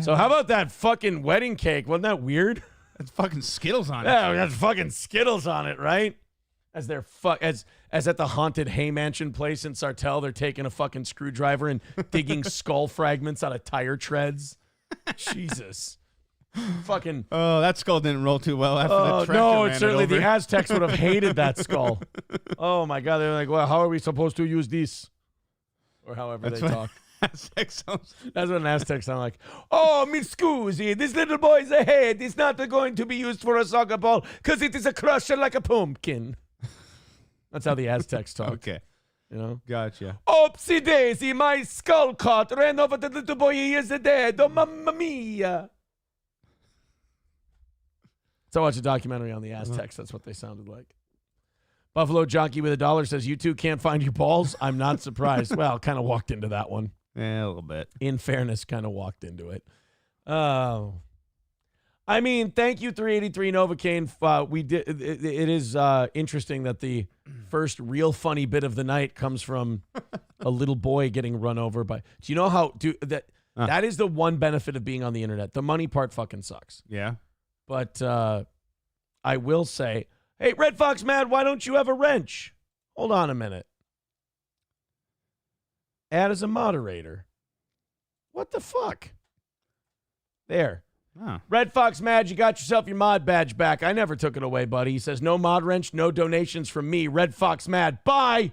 So how about that fucking wedding cake? Wasn't that weird? That's fucking Skittles on it. Yeah, that's fucking Skittles on it, right? As at the haunted Hay Mansion place in Sartell, they're taking a fucking screwdriver and digging skull fragments out of tire treads. Jesus. Fucking. Oh, that skull didn't roll too well after the tractor no, ran certainly it over. the Aztecs would have hated that skull. Oh my God, they're like, well, how are we supposed to use this? Or however they talk. Aztec sounds. That's what an Aztec sound like. Oh, me scusi, this little boy's head is not going to be used for a soccer ball because it is a crusher like a pumpkin. That's how the Aztecs talk. Okay. You know? Gotcha. Oopsie daisy, my skull cut ran over the little boy. He is dead. Oh, mamma mia. So I watched a documentary on the Aztecs. That's what they sounded like. Buffalo Jockey with $1 says, you two can't find your balls. I'm not surprised. Well, kind of walked into that one. Yeah, a little bit. In fairness, kind of walked into it. Oh. I mean, thank you, 383 Novocaine. We did. It is interesting that the first real funny bit of the night comes from a little boy getting run over by. Do you know how? That is the one benefit of being on the internet. The money part fucking sucks. Yeah. But I will say, hey, Red Fox Mad, why don't you have a wrench? Hold on a minute. Add as a moderator. What the fuck? There. Oh. Red Fox Mad, you got yourself your mod badge back. I never took it away, buddy. He says, no mod wrench, no donations from me. Red Fox Mad, bye.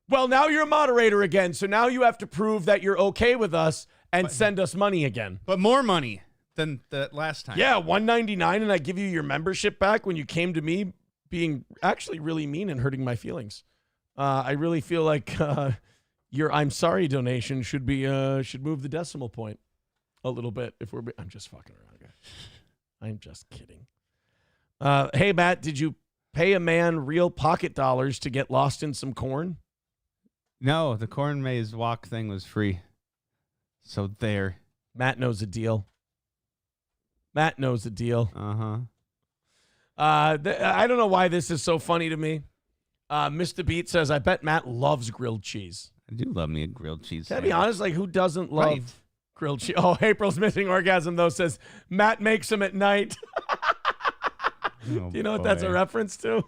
Well, now you're a moderator again, so now you have to prove that you're okay with us and send us money again. But more money than the last time. Yeah, $1.99, and I give you your membership back when you came to me being actually really mean and hurting my feelings. I really feel like your I'm sorry donation should move the decimal point a little bit. I'm just fucking around, guys. I'm just kidding. Hey, Matt, did you pay a man real pocket dollars to get lost in some corn? No, the corn maze walk thing was free. So there. Matt knows a deal. Matt knows a deal. Uh-huh. I don't know why this is so funny to me. Mr. Beat says, I bet Matt loves grilled cheese. I do love me a grilled cheese. Can I be honest? Like, who doesn't love grilled cheese? Oh, April's missing orgasm, though, says, Matt makes them at night. Do you know what that's a reference to?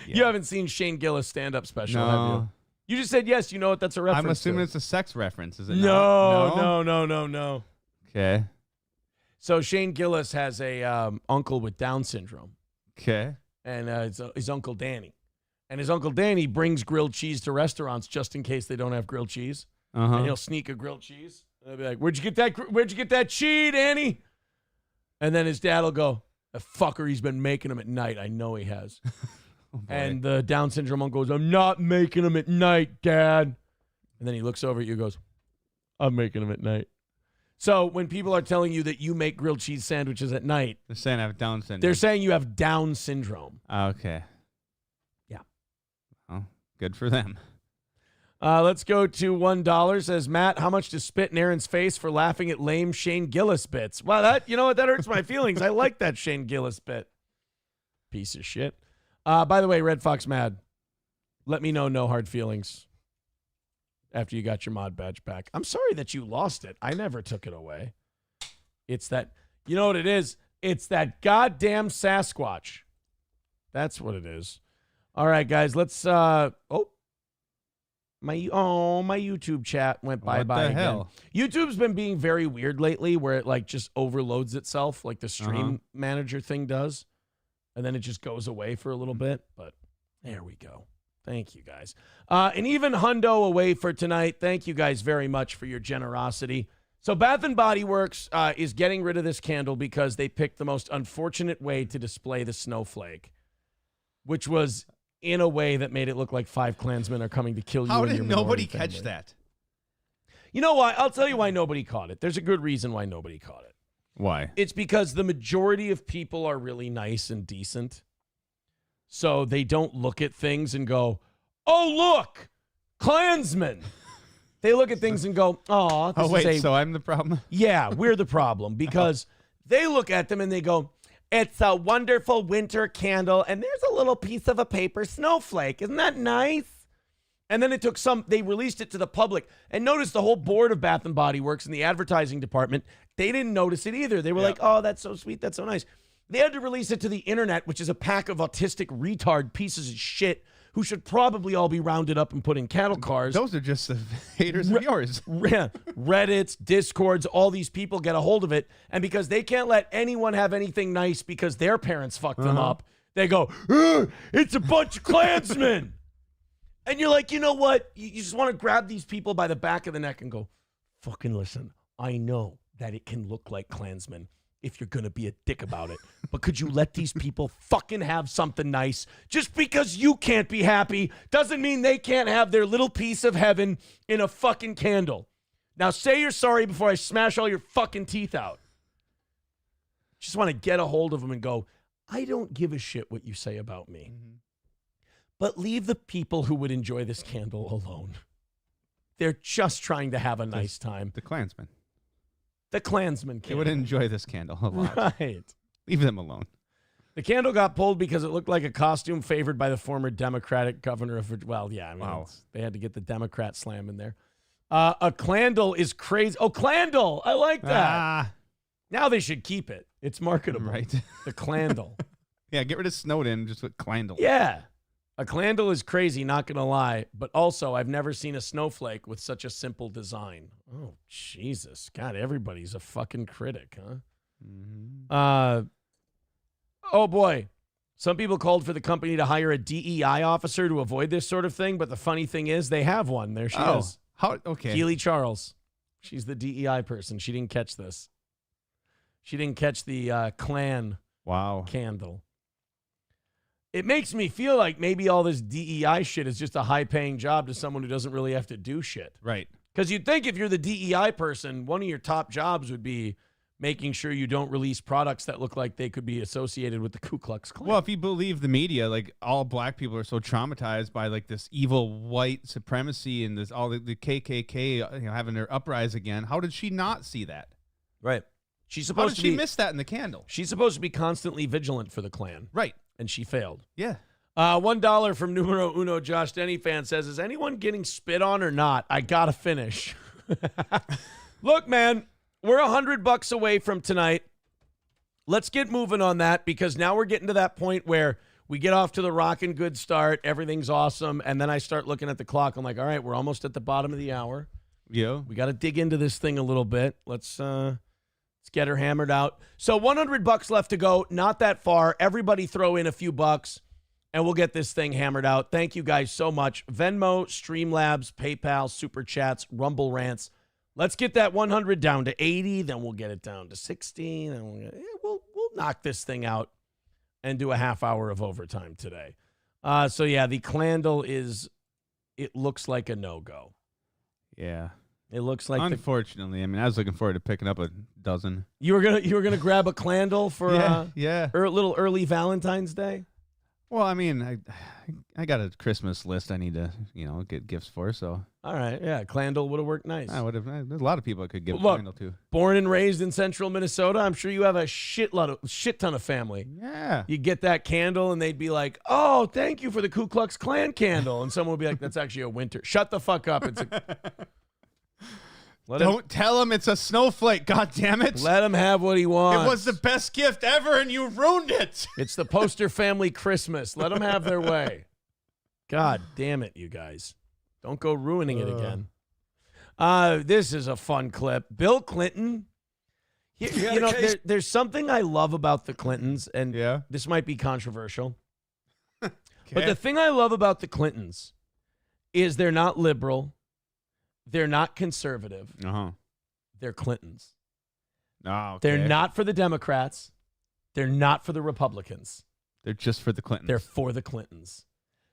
Yeah. You haven't seen Shane Gillis' stand-up special, have you? You just said yes. You know what that's a reference to. I'm assuming it's a sex reference, is it not? No. No. Okay. So Shane Gillis has a uncle with Down syndrome. Okay. And his Uncle Danny. And his Uncle Danny brings grilled cheese to restaurants just in case they don't have grilled cheese. Uh-huh. And he'll sneak a grilled cheese. And they'll be like, Where'd you get that cheese, Danny? And then his dad will go, the fucker, he's been making them at night. I know he has. And the Down syndrome uncle goes, I'm not making them at night, Dad. And then he looks over at you and goes, I'm making them at night. So when people are telling you that you make grilled cheese sandwiches at night, they're saying I have Down syndrome. They're saying you have Down syndrome. Okay. Yeah. Well, good for them. Let's go to $1. Says, Matt, how much to spit in Aaron's face for laughing at lame Shane Gillis bits? Well, you know what? That hurts my feelings. I like that Shane Gillis bit. Piece of shit. By the way, Red Fox Mad, let me know no hard feelings after you got your mod badge back. I'm sorry that you lost it. I never took it away. It's that, you know what it is? It's that goddamn Sasquatch. That's what it is. All right, guys, let's, my YouTube chat went bye-bye again. Hell? YouTube's been being very weird lately where it like just overloads itself like the stream manager thing does. And then it just goes away for a little bit. But there we go. Thank you, guys. And even hundo away for tonight. Thank you guys very much for your generosity. So Bath & Body Works is getting rid of this candle because they picked the most unfortunate way to display the snowflake, which was in a way that made it look like 5 Klansmen are coming to kill you. How and did your nobody minority catch family. that? You know why? I'll tell you why nobody caught it. There's a good reason why nobody caught it. Why? It's because the majority of people are really nice and decent. So they don't look at things and go, oh, look, Klansmen. They look at things and go, oh, Oh, wait, so I'm the problem? Yeah, we're the problem because they look at them and they go, it's a wonderful winter candle and there's a little piece of a paper snowflake. Isn't that nice? And then they released it to the public, and notice the whole board of Bath & Body Works and the advertising department, they didn't notice it either. They were like, oh, that's so sweet. That's so nice. They had to release it to the internet, which is a pack of autistic retard pieces of shit who should probably all be rounded up and put in cattle cars. Those are just the haters of yours. Reddits, Discords, all these people get a hold of it. And because they can't let anyone have anything nice because their parents fucked them up, they go, it's a bunch of Klansmen. And you're like, you know what? You just want to grab these people by the back of the neck and go, fucking listen, I know that it can look like Klansmen if you're going to be a dick about it. But could you let these people fucking have something nice? Just because you can't be happy doesn't mean they can't have their little piece of heaven in a fucking candle. Now say you're sorry before I smash all your fucking teeth out. Just want to get a hold of them and go, I don't give a shit what you say about me. Mm-hmm. But leave the people who would enjoy this candle alone. They're just trying to have a nice time. The Klansmen. The Klansmen candle. They would enjoy this candle a lot. Right. Leave them alone. The candle got pulled because it looked like a costume favored by the former Democratic governor of Virginia. Well, yeah, I mean, they had to get the Democrat slam in there. A clandle is crazy. Oh, clandle. I like that. Now they should keep it. It's marketable. Right. The clandle. Yeah, get rid of Snowden. Just with clandle. Yeah. A clandle is crazy, not going to lie. But also, I've never seen a snowflake with such a simple design. Oh, Jesus. God, everybody's a fucking critic, huh? Mm-hmm. Oh, boy. Some people called for the company to hire a DEI officer to avoid this sort of thing. But the funny thing is, they have one. There she is. Okay. Keely Charles. She's the DEI person. She didn't catch this. She didn't catch the Klan candle. It makes me feel like maybe all this DEI shit is just a high-paying job to someone who doesn't really have to do shit. Right. Because you'd think if you're the DEI person, one of your top jobs would be making sure you don't release products that look like they could be associated with the Ku Klux Klan. Well, if you believe the media, like all black people are so traumatized by like this evil white supremacy and this all the KKK having their uprise again. How did she not see that? Right. She's How supposed did to she be, miss that in the candle? She's supposed to be constantly vigilant for the Klan. Right. And she failed. Yeah. $1 from Numero Uno Josh Denny fan says, is anyone getting spit on or not? I got to finish. Look, man, we're $100 away from tonight. Let's get moving on that because now we're getting to that point where we get off to the rockin' good start. Everything's awesome. And then I start looking at the clock. I'm like, all right, we're almost at the bottom of the hour. Yeah. We got to dig into this thing a little bit. Let's get her hammered out. So $100 left to go. Not that far. Everybody throw in a few bucks, and we'll get this thing hammered out. Thank you guys so much. Venmo, Streamlabs, PayPal, Super Chats, Rumble Rants. Let's get that 100 down to 80. Then we'll get it down to 60. Then we'll knock this thing out and do a half hour of overtime today. So yeah, the clandle it looks like a no-go. Yeah. It looks like unfortunately. I mean, I was looking forward to picking up a dozen. You were gonna grab a clandle for a little early Valentine's Day. Well, I mean, I got a Christmas list I need to get gifts for. So all right, yeah, clandle would have worked nice. There's a lot of people I could give a candle to. Born and raised in central Minnesota, I'm sure you have a shit ton of family. Yeah, you get that candle and they'd be like, "Oh, thank you for the Ku Klux Klan candle," and someone would be like, "That's actually a winter." Shut the fuck up. It's Don't tell him it's a snowflake, God damn it. Let him have what he wants. It was the best gift ever, and you ruined it. It's the Poster family Christmas. Let them have their way. God damn it, you guys. Don't go ruining it again. This is a fun clip. Bill Clinton. There's something I love about the Clintons, and this might be controversial. But the thing I love about the Clintons is they're not liberal. They're not conservative. they're Clintons. Oh, okay. They're not for the Democrats. They're not for the Republicans. They're just for the Clintons. They're for the Clintons.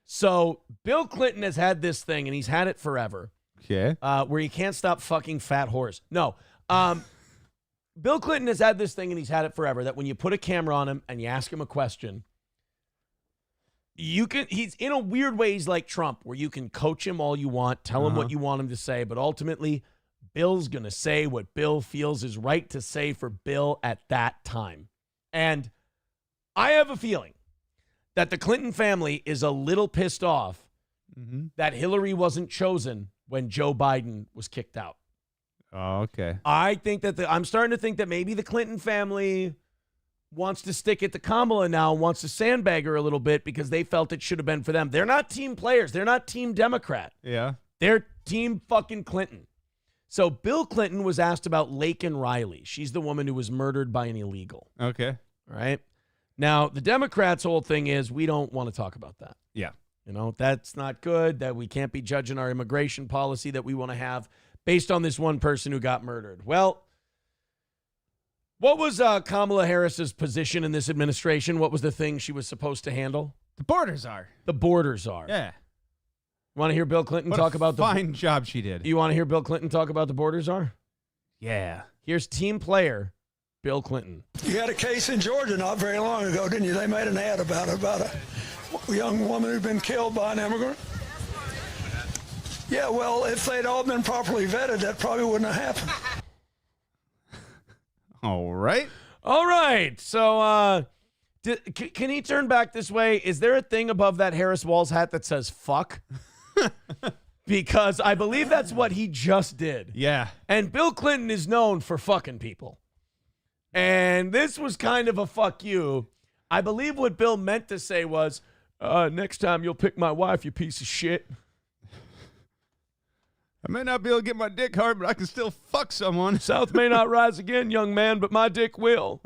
So Bill Clinton has had this thing, and he's had it forever. Okay. Where he can't stop fucking fat whores. No. Bill Clinton has had this thing, and he's had it forever, that when you put a camera on him and you ask him a question, he's in a weird way, he's like Trump, where you can coach him all you want, tell him what you want him to say, but ultimately, Bill's going to say what Bill feels is right to say for Bill at that time. And I have a feeling that the Clinton family is a little pissed off that Hillary wasn't chosen when Joe Biden was kicked out. Oh, okay. I think that I'm starting to think that maybe the Clinton family wants to stick it to Kamala now and wants to sandbag her a little bit because they felt it should have been for them. They're not team players. They're not team Democrat. Yeah. They're team fucking Clinton. So Bill Clinton was asked about Laken Riley. She's the woman who was murdered by an illegal. Okay. All right. Now, the Democrats' whole thing is we don't want to talk about that. Yeah. You know, that's not good, that we can't be judging our immigration policy that we want to have based on this one person who got murdered. Well, what was Kamala Harris's position in this administration? What was the thing she was supposed to handle? The border czar. The border czar. Yeah. Want to hear Bill Clinton What talk a about the fine job she did. You want to hear Bill Clinton talk about the border czar? Yeah. Here's team player Bill Clinton. You had a case in Georgia not very long ago, didn't you? They made an ad about a young woman who'd been killed by an immigrant. Yeah, well, if they'd all been properly vetted, that probably wouldn't have happened. All right. All right. So can he turn back this way? Is there a thing above that Harris Walz hat that says fuck? Because I believe that's what he just did. Yeah. And Bill Clinton is known for fucking people. And this was kind of a fuck you. I believe what Bill meant to say was, next time you'll pick my wife, you piece of shit. I may not be able to get my dick hard, but I can still fuck someone. South may not rise again, young man, but my dick will.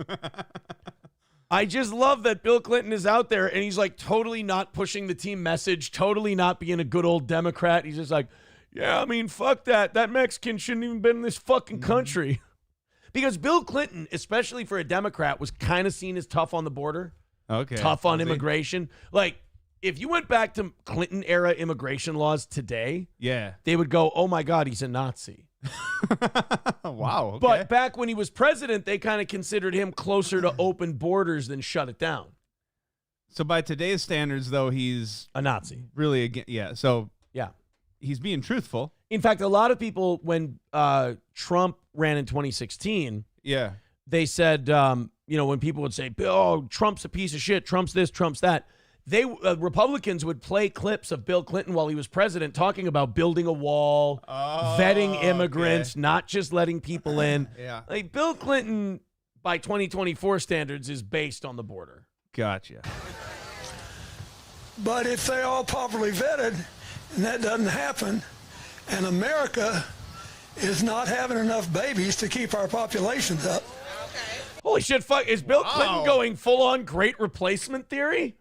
I just love that Bill Clinton is out there and he's like totally not pushing the team message, totally not being a good old Democrat. He's just like, yeah, I mean, fuck that. That Mexican shouldn't even been in this fucking country. Because Bill Clinton, especially for a Democrat, was kind of seen as tough on the border. Okay. Tough on immigration. Like, if you went back to Clinton-era immigration laws today, yeah, they would go, oh, my God, he's a Nazi. Wow. Okay. But back when he was president, they kind of considered him closer to open borders than shut it down. So by today's standards, though, he's a Nazi. Really, again, yeah. So yeah, he's being truthful. In fact, a lot of people, when Trump ran in 2016, yeah, they said, when people would say, oh, Trump's a piece of shit, Trump's this, Trump's that, Republicans would play clips of Bill Clinton while he was president talking about building a wall, vetting immigrants, not just letting people in. Yeah. Like Bill Clinton, by 2024 standards, is based on the border. Gotcha. But if they're all properly vetted, and that doesn't happen, and America is not having enough babies to keep our populations up. Holy shit, fuck. Is Bill Clinton going full-on great replacement theory?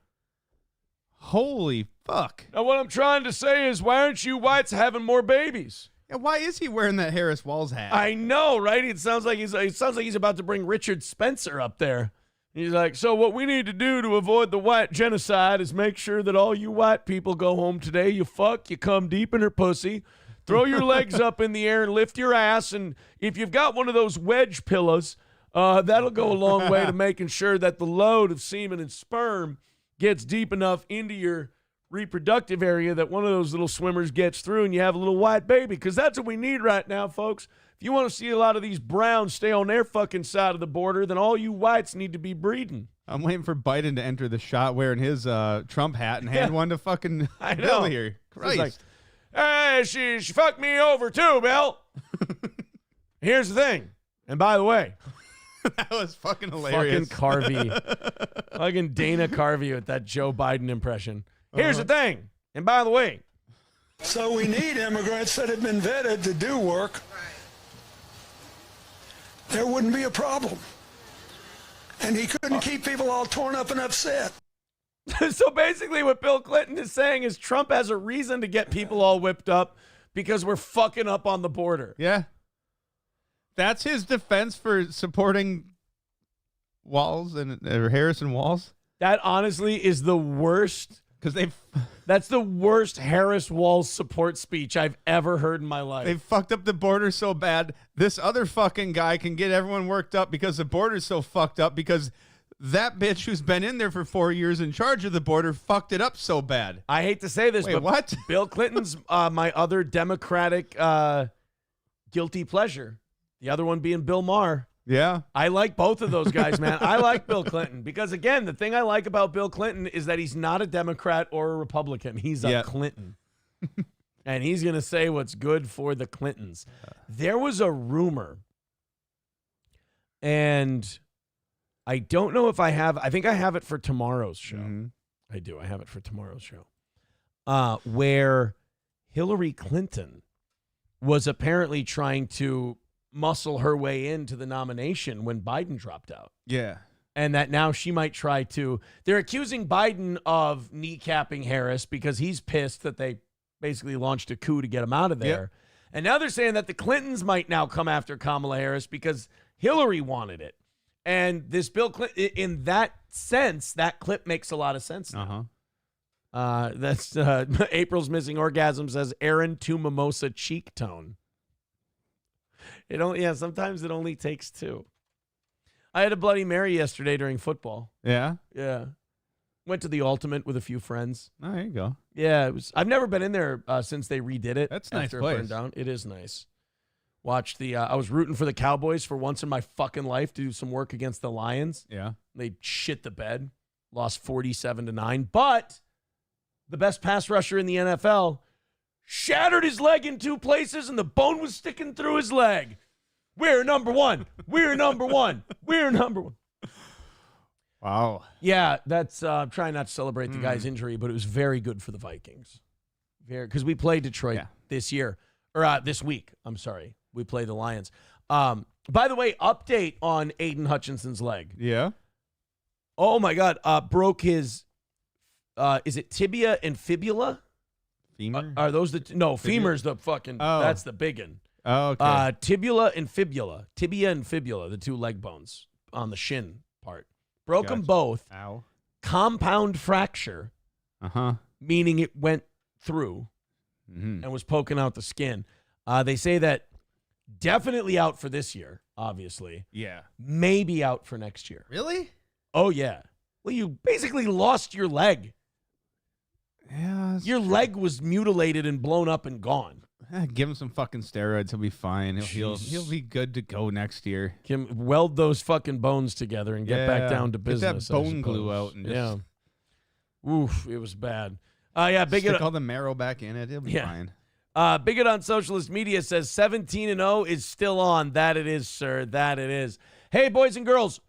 Holy fuck. Now, what I'm trying to say is, why aren't you whites having more babies? And why is he wearing that Harris Walz hat? I know, right? It sounds like he's about to bring Richard Spencer up there. He's like, so what we need to do to avoid the white genocide is make sure that all you white people go home today, you fuck, you come deep in her pussy, throw your legs up in the air and lift your ass, and if you've got one of those wedge pillows, that'll go a long way to making sure that the load of semen and sperm gets deep enough into your reproductive area that one of those little swimmers gets through and you have a little white baby, because that's what we need right now, folks. If you want to see a lot of these browns stay on their fucking side of the border, then all you whites need to be breeding. I'm waiting for Biden to enter the shot wearing his Trump hat and hand one to fucking Bill here. Christ. Like, hey, she fucked me over too, Bill. Here's the thing. And by the way, that was fucking hilarious. Fucking Carvey. Fucking Dana Carvey with that Joe Biden impression. Here's the thing. And by the way. So we need immigrants that have been vetted to do work. There wouldn't be a problem. And he couldn't keep people all torn up and upset. So basically what Bill Clinton is saying is Trump has a reason to get people all whipped up because we're fucking up on the border. Yeah. That's his defense for supporting Walz or Harris and Walz? That honestly is the worst. Because that's the worst Harris Walz support speech I've ever heard in my life. They fucked up the border so bad. This other fucking guy can get everyone worked up because the border's so fucked up because that bitch who's been in there for 4 years in charge of the border fucked it up so bad. I hate to say this, Wait, but what? Bill Clinton's my other Democratic guilty pleasure. The other one being Bill Maher. Yeah. I like both of those guys, man. I like Bill Clinton because, again, the thing I like about Bill Clinton is that he's not a Democrat or a Republican. He's a Clinton. And he's going to say what's good for the Clintons. There was a rumor, and I don't know if I think I have it for tomorrow's show. Mm-hmm. I do. I have it for tomorrow's show. Where Hillary Clinton was apparently trying to muscle her way into the nomination when Biden dropped out. Yeah. And that now she might try to. They're accusing Biden of kneecapping Harris because he's pissed that they basically launched a coup to get him out of there. Yep. And now they're saying that the Clintons might now come after Kamala Harris because Hillary wanted it. And this Bill Clinton, in that sense, that clip makes a lot of sense now. That's April's Missing Orgasm says Aaron to mimosa cheek tone. Sometimes it only takes two. I had a Bloody Mary yesterday during football. Yeah? Yeah. Went to the Ultimate with a few friends. Oh, there you go. Yeah, it was. I've never been in there since they redid it. That's a nice after place. It burned down. It is nice. Watched the. I was rooting for the Cowboys for once in my fucking life to do some work against the Lions. Yeah. They shit the bed. Lost 47-9. But the best pass rusher in the NFL shattered his leg in two places, and the bone was sticking through his leg. We're number one. We're number one. We're number one. Wow. Yeah, that's I'm trying not to celebrate the guy's injury, but it was very good for the Vikings. Because we played Detroit this year, or this week. I'm sorry. We play the Lions. By the way, update on Aiden Hutchinson's leg. Yeah. Oh, my God. Broke his, is it tibia and fibula? Femur? Are those the, no, femur's the fucking, that's the big one. Oh, okay. Tibia and fibula, the two leg bones on the shin part. Broke them both. Ow. Compound fracture, meaning it went through and was poking out the skin. They say that definitely out for this year, obviously. Yeah. Maybe out for next year. Really? Oh, yeah. Well, you basically lost your leg. Yeah. Your leg was mutilated and blown up and gone. Give him some fucking steroids. He'll be fine. He'll be good to go next year. Weld those fucking bones together and get back down to business. Get that bone glue out and just Oof, it was bad. Stick all the marrow back in it. It'll be fine. Bigot on Socialist Media says 17-0 is still on. That it is, sir. That it is. Hey, boys and girls,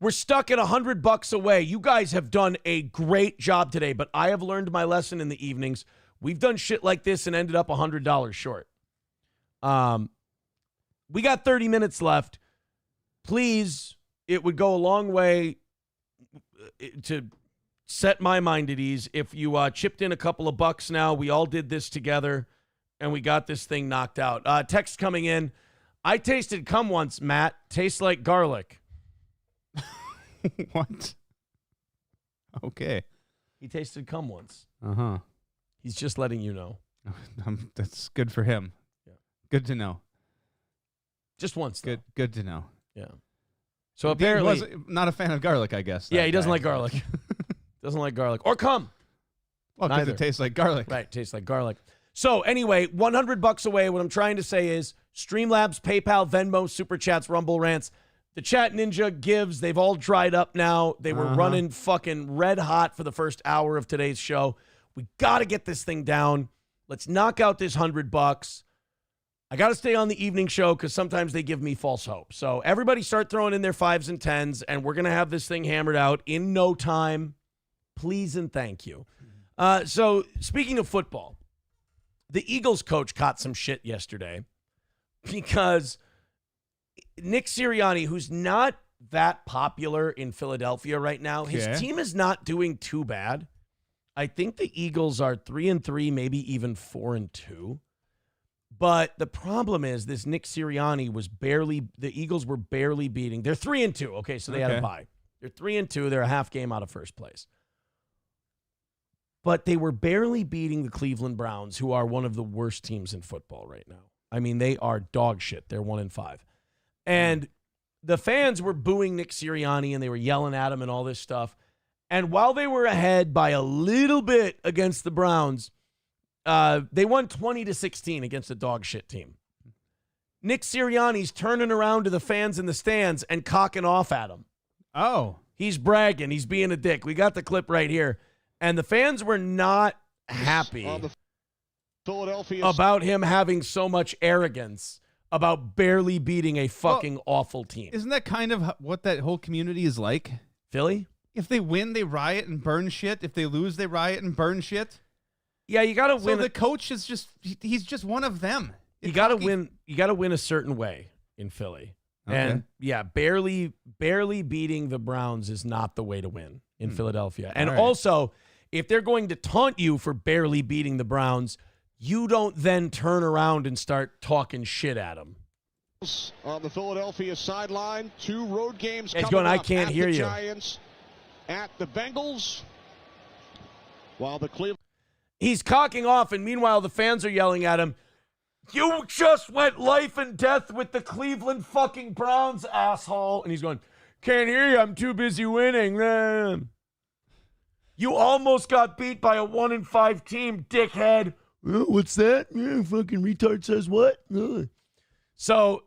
we're stuck at $100 away. You guys have done a great job today, but I have learned my lesson in the evenings. We've done shit like this and ended up $100 short. We got 30 minutes left. Please, it would go a long way to set my mind at ease if you chipped in a couple of bucks now. We all did this together, and we got this thing knocked out. Text coming in. I tasted cum once, Matt. Tastes like garlic. What? Okay. He tasted cum once. Uh-huh. He's just letting you know. That's good for him. Yeah. Good to know. Just once, though. Good to know. Yeah. So apparently, he was not a fan of garlic, I guess. Yeah, he doesn't like garlic. Doesn't like garlic or cum. Well, because it tastes like garlic. Right, tastes like garlic. So anyway, $100 away. What I'm trying to say is Streamlabs, PayPal, Venmo, Super Chats, Rumble Rants. The Chat Ninja gives. They've all dried up now. They were running fucking red hot for the first hour of today's show. We got to get this thing down. Let's knock out this $100. I got to stay on the evening show because sometimes they give me false hope. So everybody start throwing in their 5s and 10s, and we're going to have this thing hammered out in no time. Please and thank you. So speaking of football, the Eagles coach caught some shit yesterday because Nick Sirianni, who's not that popular in Philadelphia right now, his team is not doing too bad. I think the Eagles are 3-3, maybe even 4-2. But the problem is this Nick Sirianni the Eagles were barely beating. They're 3-2. Okay, so they had a bye. They're 3-2. They're a half game out of first place. But they were barely beating the Cleveland Browns, who are one of the worst teams in football right now. I mean, they are dog shit. They're 1-5. And the fans were booing Nick Sirianni, and they were yelling at him and all this stuff. And while they were ahead by a little bit against the Browns, they won 20-16 against a dog shit team. Nick Sirianni's turning around to the fans in the stands and cocking off at them. Oh. He's bragging. He's being a dick. We got the clip right here. And the fans were not happy about him having so much arrogance about barely beating a fucking awful team. Isn't that kind of what that whole community is like? Philly? If they win, they riot and burn shit. If they lose, they riot and burn shit. Yeah, you got to win. So the coach is he's just one of them. You got to win. You got to win a certain way in Philly. Okay. And yeah, barely beating the Browns is not the way to win in Philadelphia. And also, if they're going to taunt you for barely beating the Browns, you don't then turn around and start talking shit at them. On the Philadelphia sideline, 2 road games coming going, I can't at hear the you. Giants, at the Bengals, while the Cleveland. He's cocking off, and meanwhile, the fans are yelling at him, "You just went life and death with the Cleveland fucking Browns, asshole." And he's going, "Can't hear you. I'm too busy winning, man. You almost got beat by a 1-5 team, dickhead." What's that? Yeah, fucking retard says what? So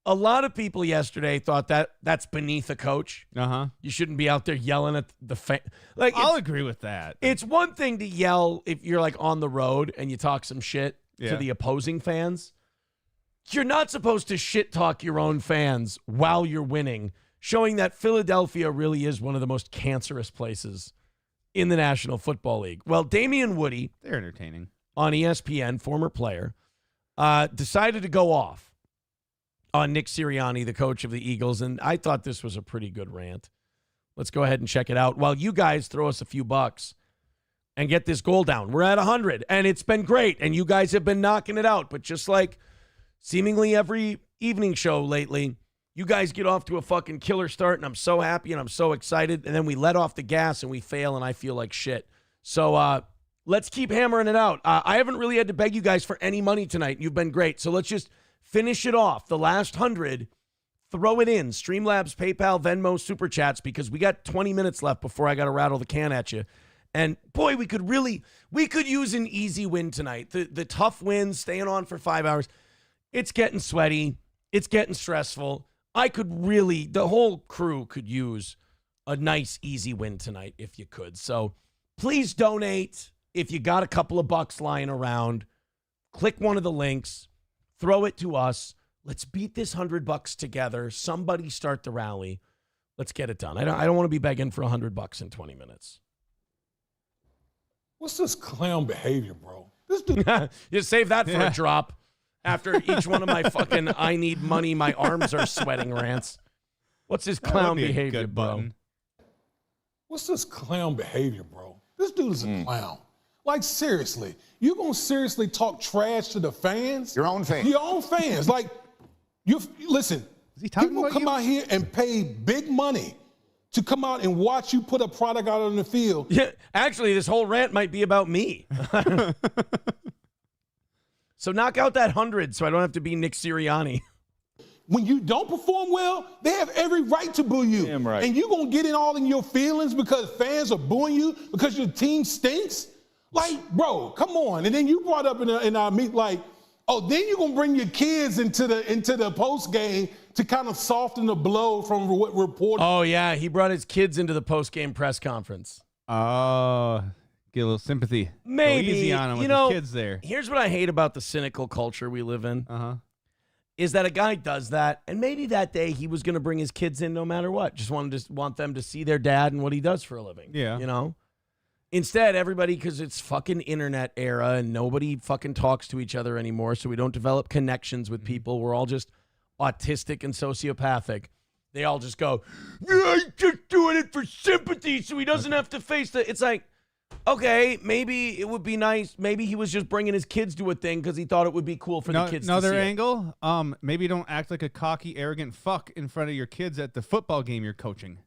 a lot of people yesterday thought that's beneath a coach. You shouldn't be out there yelling at the fan. Like, I'll agree with that. It's one thing to yell if you're like on the road and you talk some shit to the opposing fans. You're not supposed to shit talk your own fans while you're winning, showing that Philadelphia really is one of the most cancerous places in the National Football League. Well, Damian Woody, they're entertaining, on ESPN, former player, decided to go off on Nick Sirianni, the coach of the Eagles, and I thought this was a pretty good rant. Let's go ahead and check it out while you guys throw us a few bucks and get this goal down. We're at 100, and it's been great, and you guys have been knocking it out, but just like seemingly every evening show lately, you guys get off to a fucking killer start, and I'm so happy, and I'm so excited, and then we let off the gas, and we fail, and I feel like shit. So let's keep hammering it out. I haven't really had to beg you guys for any money tonight. You've been great, so let's just finish it off. The last 100, throw it in. Streamlabs, PayPal, Venmo, Super Chats, because we got 20 minutes left before I got to rattle the can at you. And boy, we could use an easy win tonight. The tough win, staying on for 5 hours, it's getting sweaty. It's getting stressful. The whole crew could use a nice, easy win tonight if you could. So please donate. If you got a couple of bucks lying around, click one of the links. Throw it to us. Let's beat this $100 together. Somebody start the rally. Let's get it done. I don't want to be begging for $100 in 20 minutes. What's this clown behavior, bro? This dude. You save that for a drop. After each one of my fucking "I need money, my arms are sweating" rants. What's his clown behavior, bro? What's this clown behavior, bro? This dude is a clown. Like, seriously, you gonna seriously talk trash to the fans? Your own fans. Your own fans. Like, listen, people come out here and pay big money to come out and watch you put a product out on the field. Yeah, actually, this whole rant might be about me. So knock out that 100 so I don't have to be Nick Sirianni. When you don't perform well, they have every right to boo you. Damn right. And you gonna get all in your feelings because fans are booing you because your team stinks? Like, bro, come on. And then you brought up in our meet, like, oh, then you're going to bring your kids into the post game to kind of soften the blow from what reported. Oh, yeah. He brought his kids into the post game press conference. Oh, get a little sympathy. Maybe. Go easy on him with his kids there. Here's what I hate about the cynical culture we live in. Is that a guy does that, and maybe that day he was going to bring his kids in no matter what. Just want them to see their dad and what he does for a living. Yeah. You know? Instead, everybody, because it's fucking internet era and nobody fucking talks to each other anymore, so we don't develop connections with people. We're all just autistic and sociopathic. They all just go, "Yeah, he's just doing it for sympathy so he doesn't have to face the..." It's like, Okay, maybe it would be nice. Maybe he was just bringing his kids to a thing because he thought it would be cool for the kids to see Another it. angle, maybe don't act like a cocky, arrogant fuck in front of your kids at the football game you're coaching.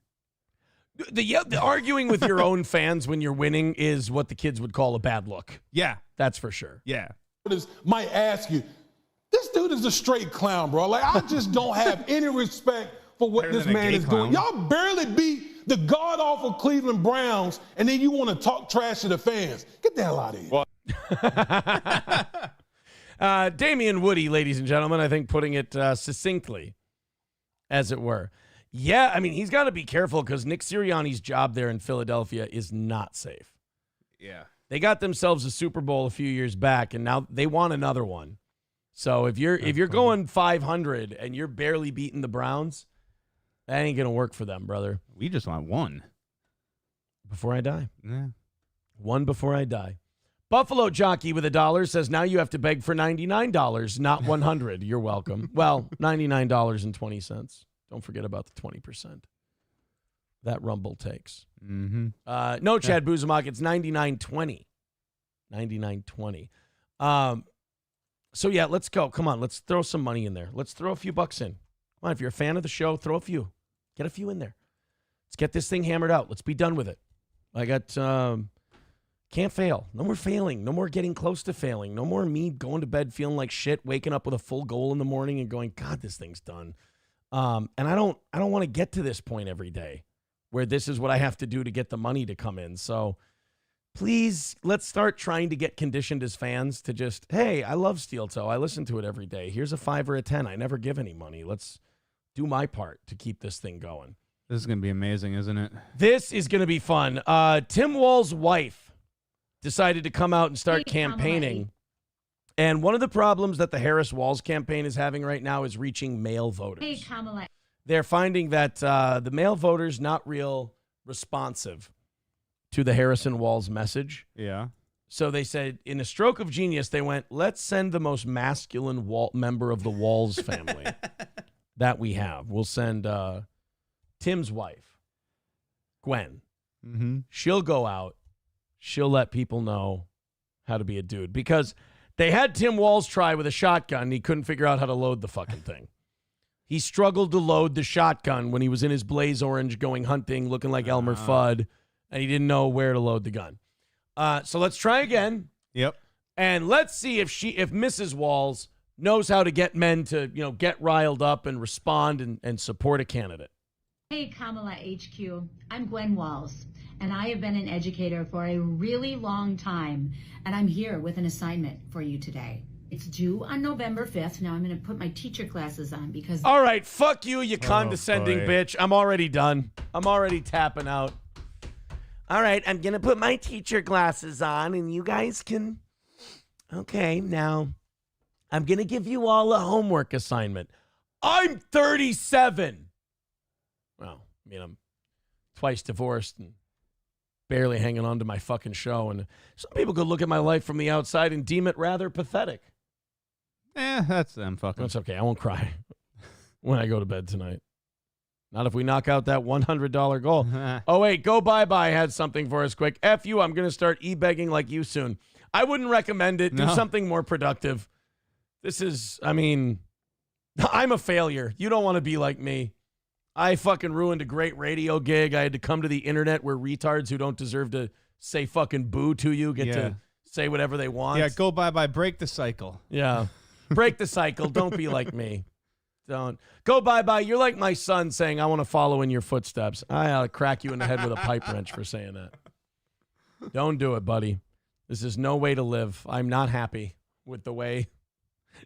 The arguing with your own fans when you're winning is what the kids would call a bad look. Yeah. That's for sure. Yeah. Might ask you, this dude is a straight clown, bro. Like, I just don't have any respect for what this man is doing. Y'all barely beat the god-awful Cleveland Browns, and then you want to talk trash to the fans. Get the hell out of here. Damian Woody, ladies and gentlemen, I think putting it succinctly, as it were. Yeah, I mean, he's got to be careful because Nick Sirianni's job there in Philadelphia is not safe. Yeah. They got themselves a Super Bowl a few years back, and now they want another one. So if you're going 500 and you're barely beating the Browns, that ain't going to work for them, brother. We just want one. Before I die. Yeah. One before I die. Buffalo Jockey with $1 says, now you have to beg for $99, not $100. You're welcome. Well, $99.20. Don't forget about the 20% that Rumble takes. Mm-hmm. No, Chad Buzamok, it's $99.20. $99.20. So, yeah, let's go. Come on, let's throw some money in there. Let's throw a few bucks in. Come on, if you're a fan of the show, throw a few. Get a few in there. Let's get this thing hammered out. Let's be done with it. I got can't fail. No more failing. No more getting close to failing. No more me going to bed feeling like shit, waking up with a full goal in the morning and going, God, this thing's done. And I don't want to get to this point every day where this is what I have to do to get the money to come in. So please, let's start trying to get conditioned as fans to just, hey, I love Steel Toe. I listen to it every day. Here's a 5 or a 10. I never give any money. Let's do my part to keep this thing going. This is going to be amazing, isn't it? This is going to be fun. Tim Walz's wife decided to come out and start campaigning. And one of the problems that the Harris-Walz campaign is having right now is reaching male voters. Hey, Kamala. They're finding that the male voters not real responsive to the Harrison-Walz message. Yeah. So they said, in a stroke of genius, they went, let's send the most masculine member of the Walz family that we have. We'll send Tim's wife, Gwen. Mm-hmm. She'll go out. She'll let people know how to be a dude. Because they had Tim Walz try with a shotgun. He couldn't figure out how to load the fucking thing. He struggled to load the shotgun when he was in his Blaze Orange going hunting, looking like Elmer Fudd, and he didn't know where to load the gun. So let's try again. Yep. And let's see if Mrs. Walz knows how to get men to, get riled up and respond and support a candidate. Hey, Kamala HQ. I'm Gwen Walz, and I have been an educator for a really long time, and I'm here with an assignment for you today. It's due on November 5th. Now I'm going to put my teacher classes on because... All right, fuck you, you condescending bitch. I'm already done. I'm already tapping out. All right, I'm going to put my teacher glasses on, and you guys can... Okay, now, I'm going to give you all a homework assignment. I'm 37. Well, I'm twice divorced and barely hanging on to my fucking show. And some people could look at my life from the outside and deem it rather pathetic. That's them fucking. That's okay. I won't cry when I go to bed tonight. Not if we knock out that $100 goal. Oh, wait, Go Bye-Bye had something for us quick. F you, I'm going to start e-begging like you soon. I wouldn't recommend it. Do something more productive. This is, I'm a failure. You don't want to be like me. I fucking ruined a great radio gig. I had to come to the internet where retards who don't deserve to say fucking boo to you get to say whatever they want. Yeah, Go Bye-Bye. Break the cycle. Yeah. Break the cycle. Don't be like me. Don't. Go Bye-Bye. You're like my son saying, I want to follow in your footsteps. I'll crack you in the head with a pipe wrench for saying that. Don't do it, buddy. This is no way to live. I'm not happy with the way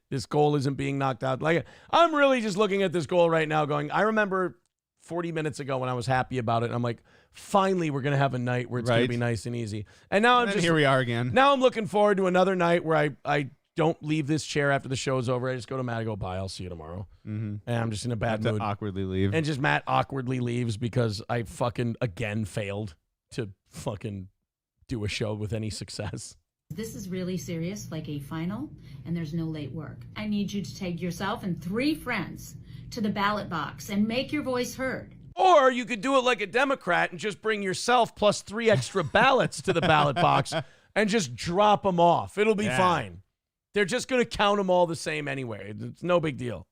this goal isn't being knocked out. Like, I'm really just looking at this goal right now going, I remember 40 minutes ago when I was happy about it. And I'm like, finally, we're going to have a night where it's going to be nice and easy. And now here we are again. Now I'm looking forward to another night where I don't leave this chair after the show's over. I just go to Matt and go, bye, I'll see you tomorrow. Mm-hmm. And I'm just in a bad mood. Awkwardly leave. And just Matt awkwardly leaves because I fucking again failed to fucking do a show with any success. This is really serious, like a final, and there's no late work. I need you to take yourself and 3 friends to the ballot box and make your voice heard. Or you could do it like a Democrat and just bring yourself plus 3 extra ballots to the ballot box and just drop them off. It'll be fine. They're just going to count them all the same anyway. It's no big deal.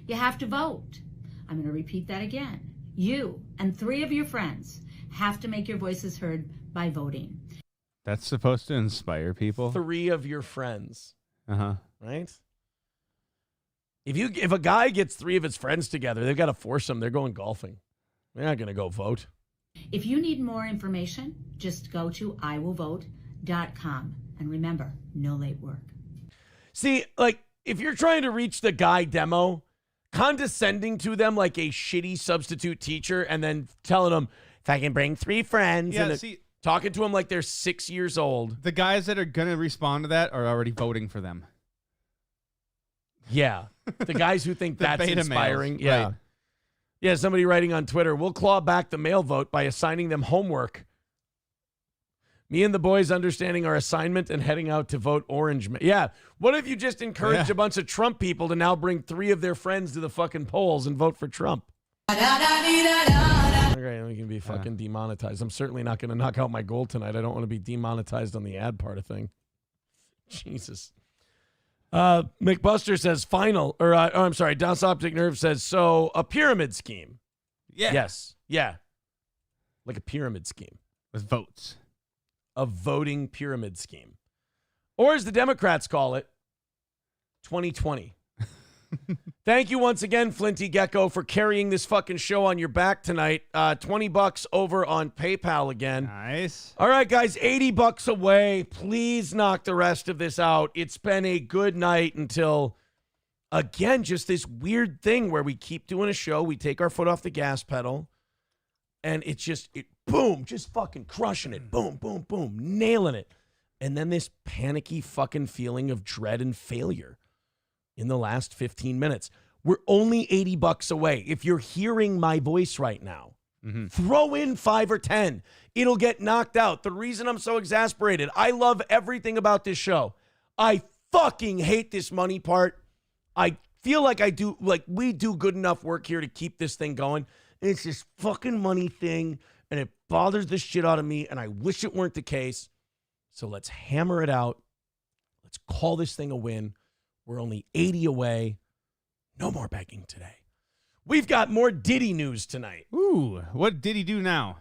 You have to vote. I'm going to repeat that again. You and 3 of your friends have to make your voices heard by voting. That's supposed to inspire people. 3 of your friends. Uh-huh. Right? If a guy gets 3 of his friends together, they've got to force them. They're going golfing. They're not going to go vote. If you need more information, just go to iwillvote.com. And remember, no late work. See, like, if you're trying to reach the guy demo, condescending to them like a shitty substitute teacher and then telling them, if I can bring 3 friends, and talking to them like they're 6 years old. The guys that are going to respond to that are already voting for them. Yeah. The guys who think that's beta inspiring. males, Yeah. right. Yeah, somebody writing on Twitter, we'll claw back the mail vote by assigning them homework. Me and the boys understanding our assignment and heading out to vote orange. Yeah. What if you just encouraged a bunch of Trump people to now bring 3 of their friends to the fucking polls and vote for Trump? Okay, we can be fucking demonetized. I'm certainly not going to knock out my goal tonight. I don't want to be demonetized on the ad part of thing. Jesus. McBuster says I'm sorry, Das Optic Nerve says, so a pyramid scheme. Yeah. Yes. Yeah. Like a pyramid scheme. With votes. A voting pyramid scheme. Or as the Democrats call it, 2020. Thank you once again, Flinty Gecko, for carrying this fucking show on your back tonight. $20 over on PayPal again. Nice. All right, guys, $80 away. Please knock the rest of this out. It's been a good night until, again, just this weird thing where we keep doing a show. We take our foot off the gas pedal, and it's just, boom, just fucking crushing it. Boom, boom, boom, nailing it. And then this panicky fucking feeling of dread and failure in the last 15 minutes. We're only $80 away. If you're hearing my voice right now, throw in 5 or 10. It'll get knocked out. The reason I'm so exasperated, I love everything about this show. I fucking hate this money part. I feel like we do good enough work here to keep this thing going. And it's this fucking money thing, and it bothers the shit out of me, and I wish it weren't the case. So let's hammer it out. Let's call this thing a win. We're only 80 away. No more begging today. We've got more Diddy news tonight. Ooh, what did he do now?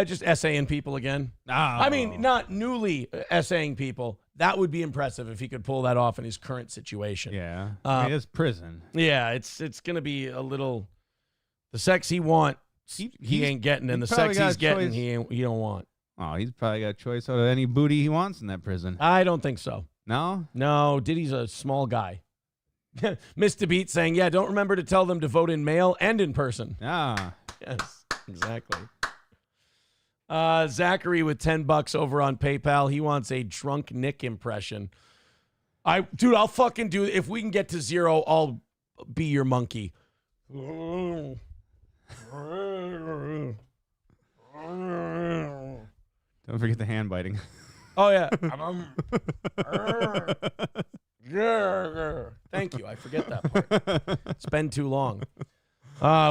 Just essaying people again. Oh. I mean, not newly essaying people. That would be impressive if he could pull that off in his current situation. Yeah, I mean, it's prison. Yeah, it's going to be a little. The sex he wants, he ain't getting, and the sex he's getting, he don't want. Oh, he's probably got a choice out of any booty he wants in that prison. I don't think so. No? No, Diddy's a small guy. Mr. Beat saying, yeah, don't remember to tell them to vote in mail and in person. Ah. Yes, exactly. Zachary with $10 over on PayPal. He wants a drunk Nick impression. Dude, I'll fucking do it. If we can get to 0, I'll be your monkey. Don't forget the hand biting. Oh, yeah. Thank you. I forget that part. It's been too long.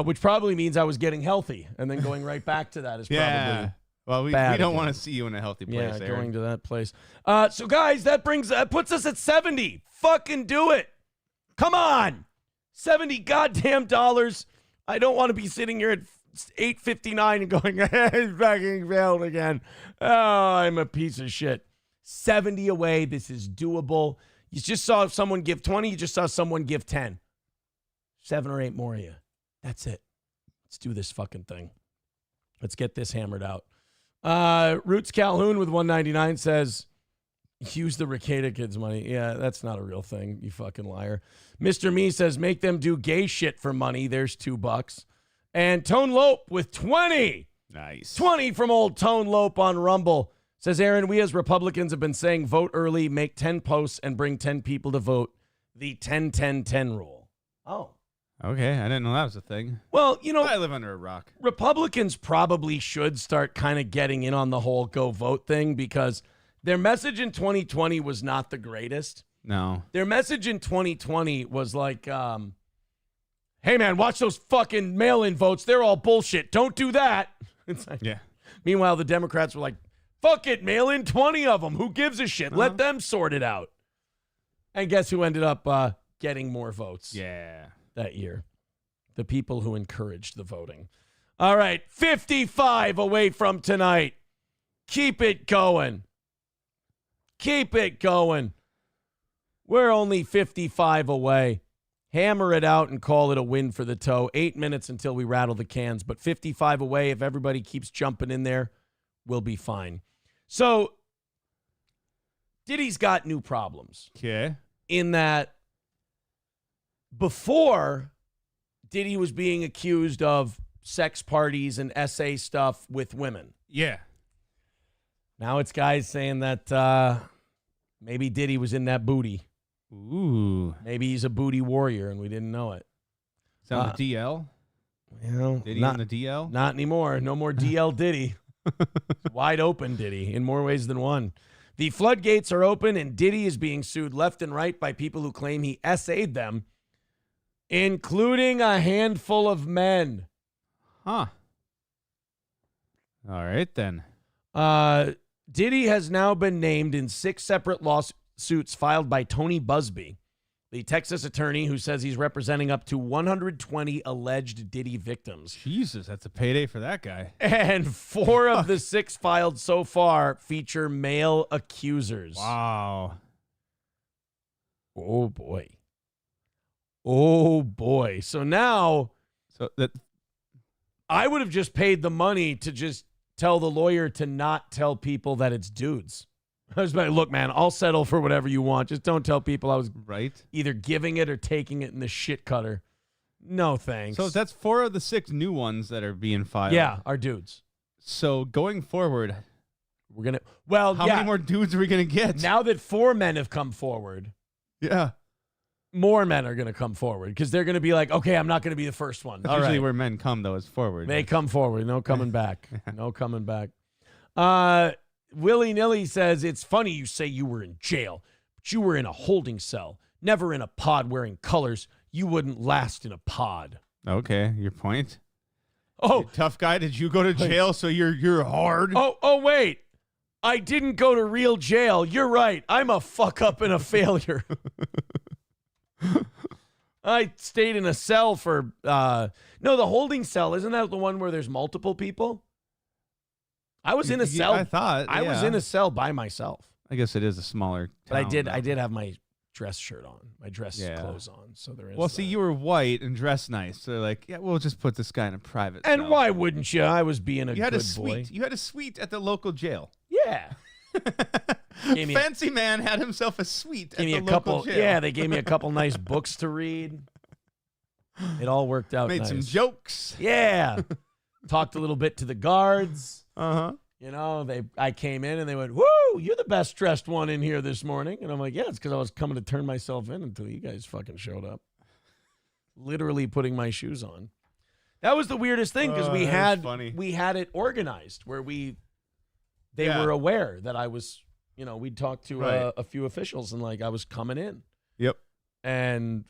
Which probably means I was getting healthy, and then going right back to that is probably well, we don't want to see you in a healthy place. Yeah, Aaron. going to that place. So, guys, that puts us at 70. Fucking do it. Come on. 70 goddamn dollars. I don't want to be sitting here at 8:59 and going, he's fucking failed again. Oh, I'm a piece of shit. 70 away. This is doable. You just saw someone give 20. You just saw someone give 10. 7 or 8 more of you. That's it. Let's do this fucking thing. Let's get this hammered out. Roots Calhoun with 199 says, use the Ricada kids' money. Yeah, that's not a real thing, you fucking liar. Mr. Me says, make them do gay shit for money. There's $2. And Tone Lope with 20. Nice. 20 from old Tone Lope on Rumble. Says, Aaron, we as Republicans have been saying vote early, make 10 posts, and bring 10 people to vote. The 10-10-10 rule. Oh. Okay, I didn't know that was a thing. Well, you know, I live under a rock. Republicans probably should start kind of getting in on the whole go vote thing because their message in 2020 was not the greatest. No. Their message in 2020 was like, hey, man, watch those fucking mail-in votes. They're all bullshit. Don't do that. It's like, yeah. Meanwhile, the Democrats were like, fuck it, mail in 20 of them. Who gives a shit? Let them sort it out. And guess who ended up getting more votes that year? The people who encouraged the voting. All right, 55 away from tonight. Keep it going. Keep it going. We're only 55 away. Hammer it out and call it a win for the toe. 8 minutes until we rattle the cans, but 55 away. If everybody keeps jumping in there, we'll be fine. So, Diddy's got new problems. Okay. In that before, Diddy was being accused of sex parties and SA stuff with women. Yeah. Now it's guys saying that maybe Diddy was in that booty. Ooh. Maybe he's a booty warrior and we didn't know it. Is that on the DL? Diddy not on the DL? Not anymore. No more DL Diddy. Wide open Diddy in more ways than one. The floodgates are open and Diddy is being sued left and right by people who claim he SA'd them, including a handful of men. Huh. All right, then. Diddy has now been named in 6 separate lawsuits filed by Tony Busby, the Texas attorney who says he's representing up to 120 alleged Diddy victims. Jesus, that's a payday for that guy. And 4 of the 6 filed so far feature male accusers. Wow. Oh, boy. Oh, boy. So now I would have just paid the money to just tell the lawyer to not tell people that it's dudes. I was like, look, man, I'll settle for whatever you want. Just don't tell people I was either giving it or taking it in the shit cutter. No, thanks. So that's 4 of the 6 new ones that are being filed. Yeah, are dudes. So going forward, we're going to, well, how many more dudes are we going to get? Now that 4 men have come forward. Yeah. More men are going to come forward because they're going to be like, okay, I'm not going to be the first one. That's usually where men come, though, is forward. They come forward. No coming back. No coming back. Willy Nilly says, it's funny you say you were in jail, but you were in a holding cell, never in a pod wearing colors. You wouldn't last in a pod. Okay, your point. Oh, you tough guy, did you go to jail so you're hard? Oh, wait. I didn't go to real jail. You're right. I'm a fuck up and a failure. I stayed in a cell for, no, the holding cell. Isn't that the one where there's multiple people? I was in a cell. I thought. I was in a cell by myself. I guess it is a smaller town. But I did have my dress shirt on, my dress clothes on. So there is. Well, see, you were white and dressed nice. So they're like, yeah, we'll just put this guy in a private And cell. why wouldn't you? I was being a good boy. You had a suite at the local jail. Yeah. Fancy man had himself a suite at the local jail. Yeah, they gave me a couple nice books to read. It all worked out Made nice. some jokes. Yeah. Talked a little bit to the guards. Uh-huh. You know, I came in and they went, whoo, you're the best dressed one in here this morning. And I'm like, yeah, it's because I was coming to turn myself in until you guys fucking showed up. Literally putting my shoes on. That was the weirdest thing because we had it organized where they were aware that I was, you know, we'd talked to a few officials and like I was coming in. Yep. And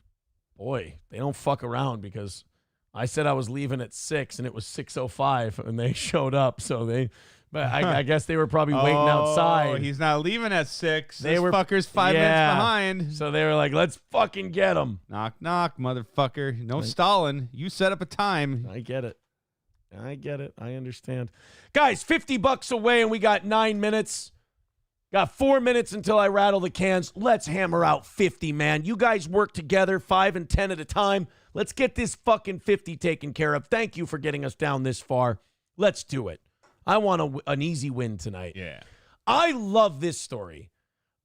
boy, they don't fuck around because I said I was leaving at 6 and it was 6:05 and they showed up. So but I guess they were probably waiting outside. He's not leaving at 6. They this were fucker's 5 minutes behind. So they were like, let's fucking get him. Knock, knock, motherfucker. No stalling. You set up a time. I get it. I understand. Guys, $50 away and we got 9 minutes. Got 4 minutes until I rattle the cans. Let's hammer out 50, man. You guys work together 5 and 10 at a time. Let's get this fucking 50 taken care of. Thank you for getting us down this far. Let's do it. I want an easy win tonight. Yeah. I love this story.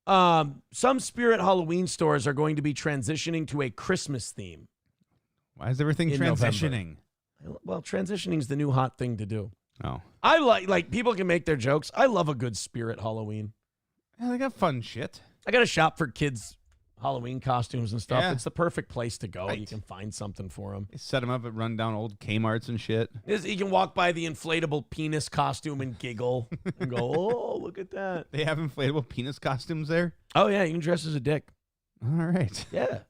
Some Spirit Halloween stores are going to be transitioning to a Christmas theme. Why is everything transitioning? November. Well, transitioning is the new hot thing to do. Oh. I like people can make their jokes. I love a good Spirit Halloween. Yeah, they got fun shit. I got to shop for kids' Halloween costumes and stuff. Yeah. It's the perfect place to go. Right. You can find something for them. They set them up at rundown old Kmarts and shit. You can walk by the inflatable penis costume and giggle and go, oh, look at that. They have inflatable penis costumes there? Oh, yeah. You can dress as a dick. All right. Yeah.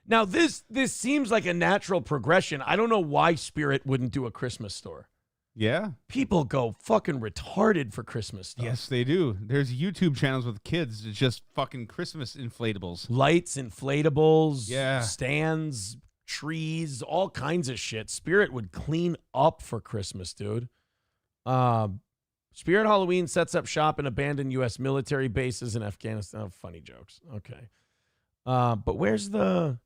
Now, this seems like a natural progression. I don't know why Spirit wouldn't do a Christmas store. Yeah. People go fucking retarded for Christmas stuff. Yes, they do. There's YouTube channels with kids that just fucking Christmas inflatables. Lights, inflatables, Yeah. stands, trees, all kinds of shit. Spirit would clean up for Christmas, dude. Spirit Halloween sets up shop in abandoned U.S. military bases in Afghanistan. Oh, funny jokes. Okay. But where's the...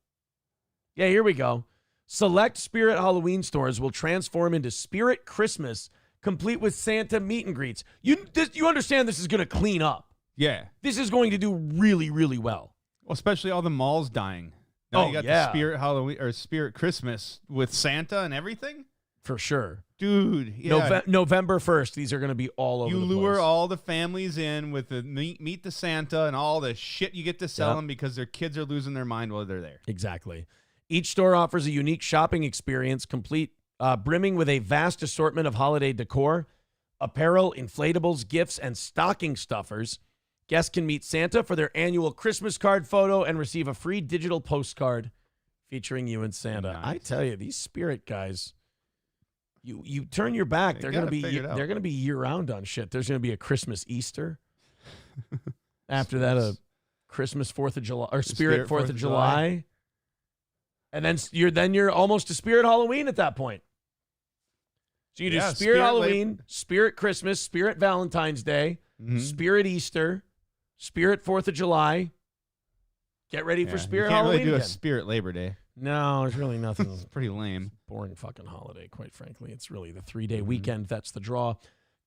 Yeah, here we go. Select Spirit Halloween stores will transform into Spirit Christmas, complete with Santa meet and greets. You understand this is going to clean up. Yeah. This is going to do really, really well. Well, especially all the malls dying. Now you got the Spirit Halloween or Spirit Christmas with Santa and everything. For sure. Dude, yeah. November 1st, these are going to be all over the place. You lure all the families in with the meet the Santa and all the shit you get to sell them because their kids are losing their mind while they're there. Exactly. Each store offers a unique shopping experience, brimming with a vast assortment of holiday decor, apparel, inflatables, gifts, and stocking stuffers. Guests can meet Santa for their annual Christmas card photo and receive a free digital postcard featuring you and Santa. Nice. I tell you, these Spirit guys, you turn your back, they're gonna be year round on shit. There's gonna be a Christmas Easter. After that, a Christmas 4th of July or Spirit 4th of July. And then you're almost to Spirit Halloween at that point. So you do Spirit Halloween, Spirit Christmas, Spirit Valentine's Day, Spirit Easter, Spirit 4th of July. Get ready for Spirit Halloween. You can't really do again. a Spirit Labor Day. No, there's really nothing. It's pretty lame. Boring fucking holiday, quite frankly. It's really the 3-day weekend. That's the draw.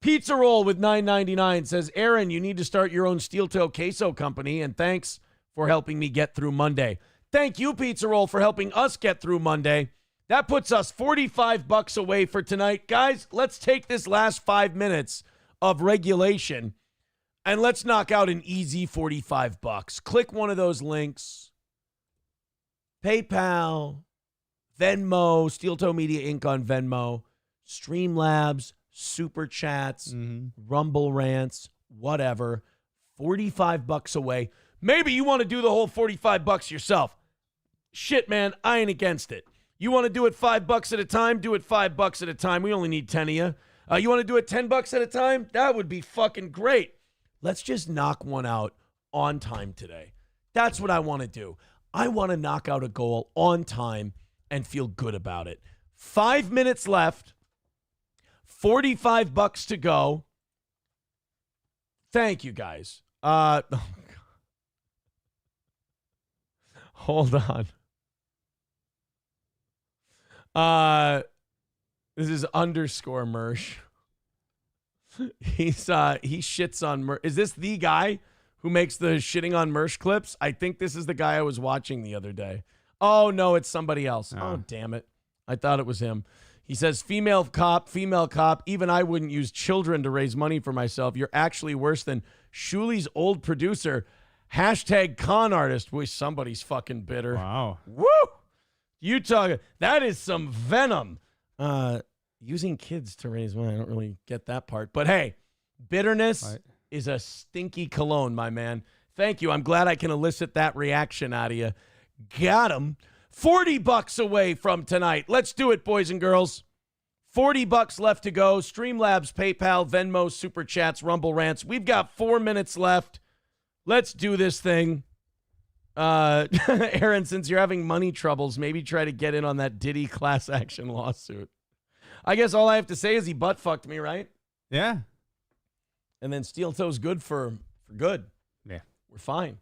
Pizza Roll with $9.99 says, Aaron, you need to start your own steel toe queso company, and thanks for helping me get through Monday. Thank you, Pizza Roll, for helping us get through Monday. That puts us $45 away for tonight. Guys, let's take this last 5 minutes of regulation and let's knock out an easy $45. Click one of those links. PayPal, Venmo, Steel Toe Media Inc. on Venmo, Streamlabs, Super Chats, Rumble Rants, whatever. $45 away. Maybe you want to do the whole $45 yourself. Shit, man, I ain't against it. You want to do it $5 at a time? Do it $5 at a time. We only need 10 of you. You want to do it $10 at a time? That would be fucking great. Let's just knock one out on time today. That's what I want to do. I want to knock out a goal on time and feel good about it. 5 minutes left. $45 to go. Thank you, guys. Hold on. This is underscore Mersh. He shits on Mersh. Is this the guy who makes the shitting on Mersh clips? I think this is the guy I was watching the other day. Oh, no, it's somebody else. Oh, damn it. I thought it was him. He says, female cop. Even I wouldn't use children to raise money for myself. You're actually worse than Shuli's old producer. Hashtag con artist. Wish somebody's fucking bitter. Wow. Woo! You talk. That is some venom. Using kids to raise money. I don't really get that part. But hey, bitterness is a stinky cologne, my man. Thank you. I'm glad I can elicit that reaction out of you. Got him. $40 away from tonight. Let's do it, boys and girls. $40 left to go. Streamlabs, PayPal, Venmo, Super Chats, Rumble Rants. We've got 4 minutes left. Let's do this thing. Aaron, since you're having money troubles, maybe try to get in on that Diddy class action lawsuit. I guess all I have to say is he butt fucked me, right? Yeah. And then Steel Toe's good for good. Yeah. We're fine.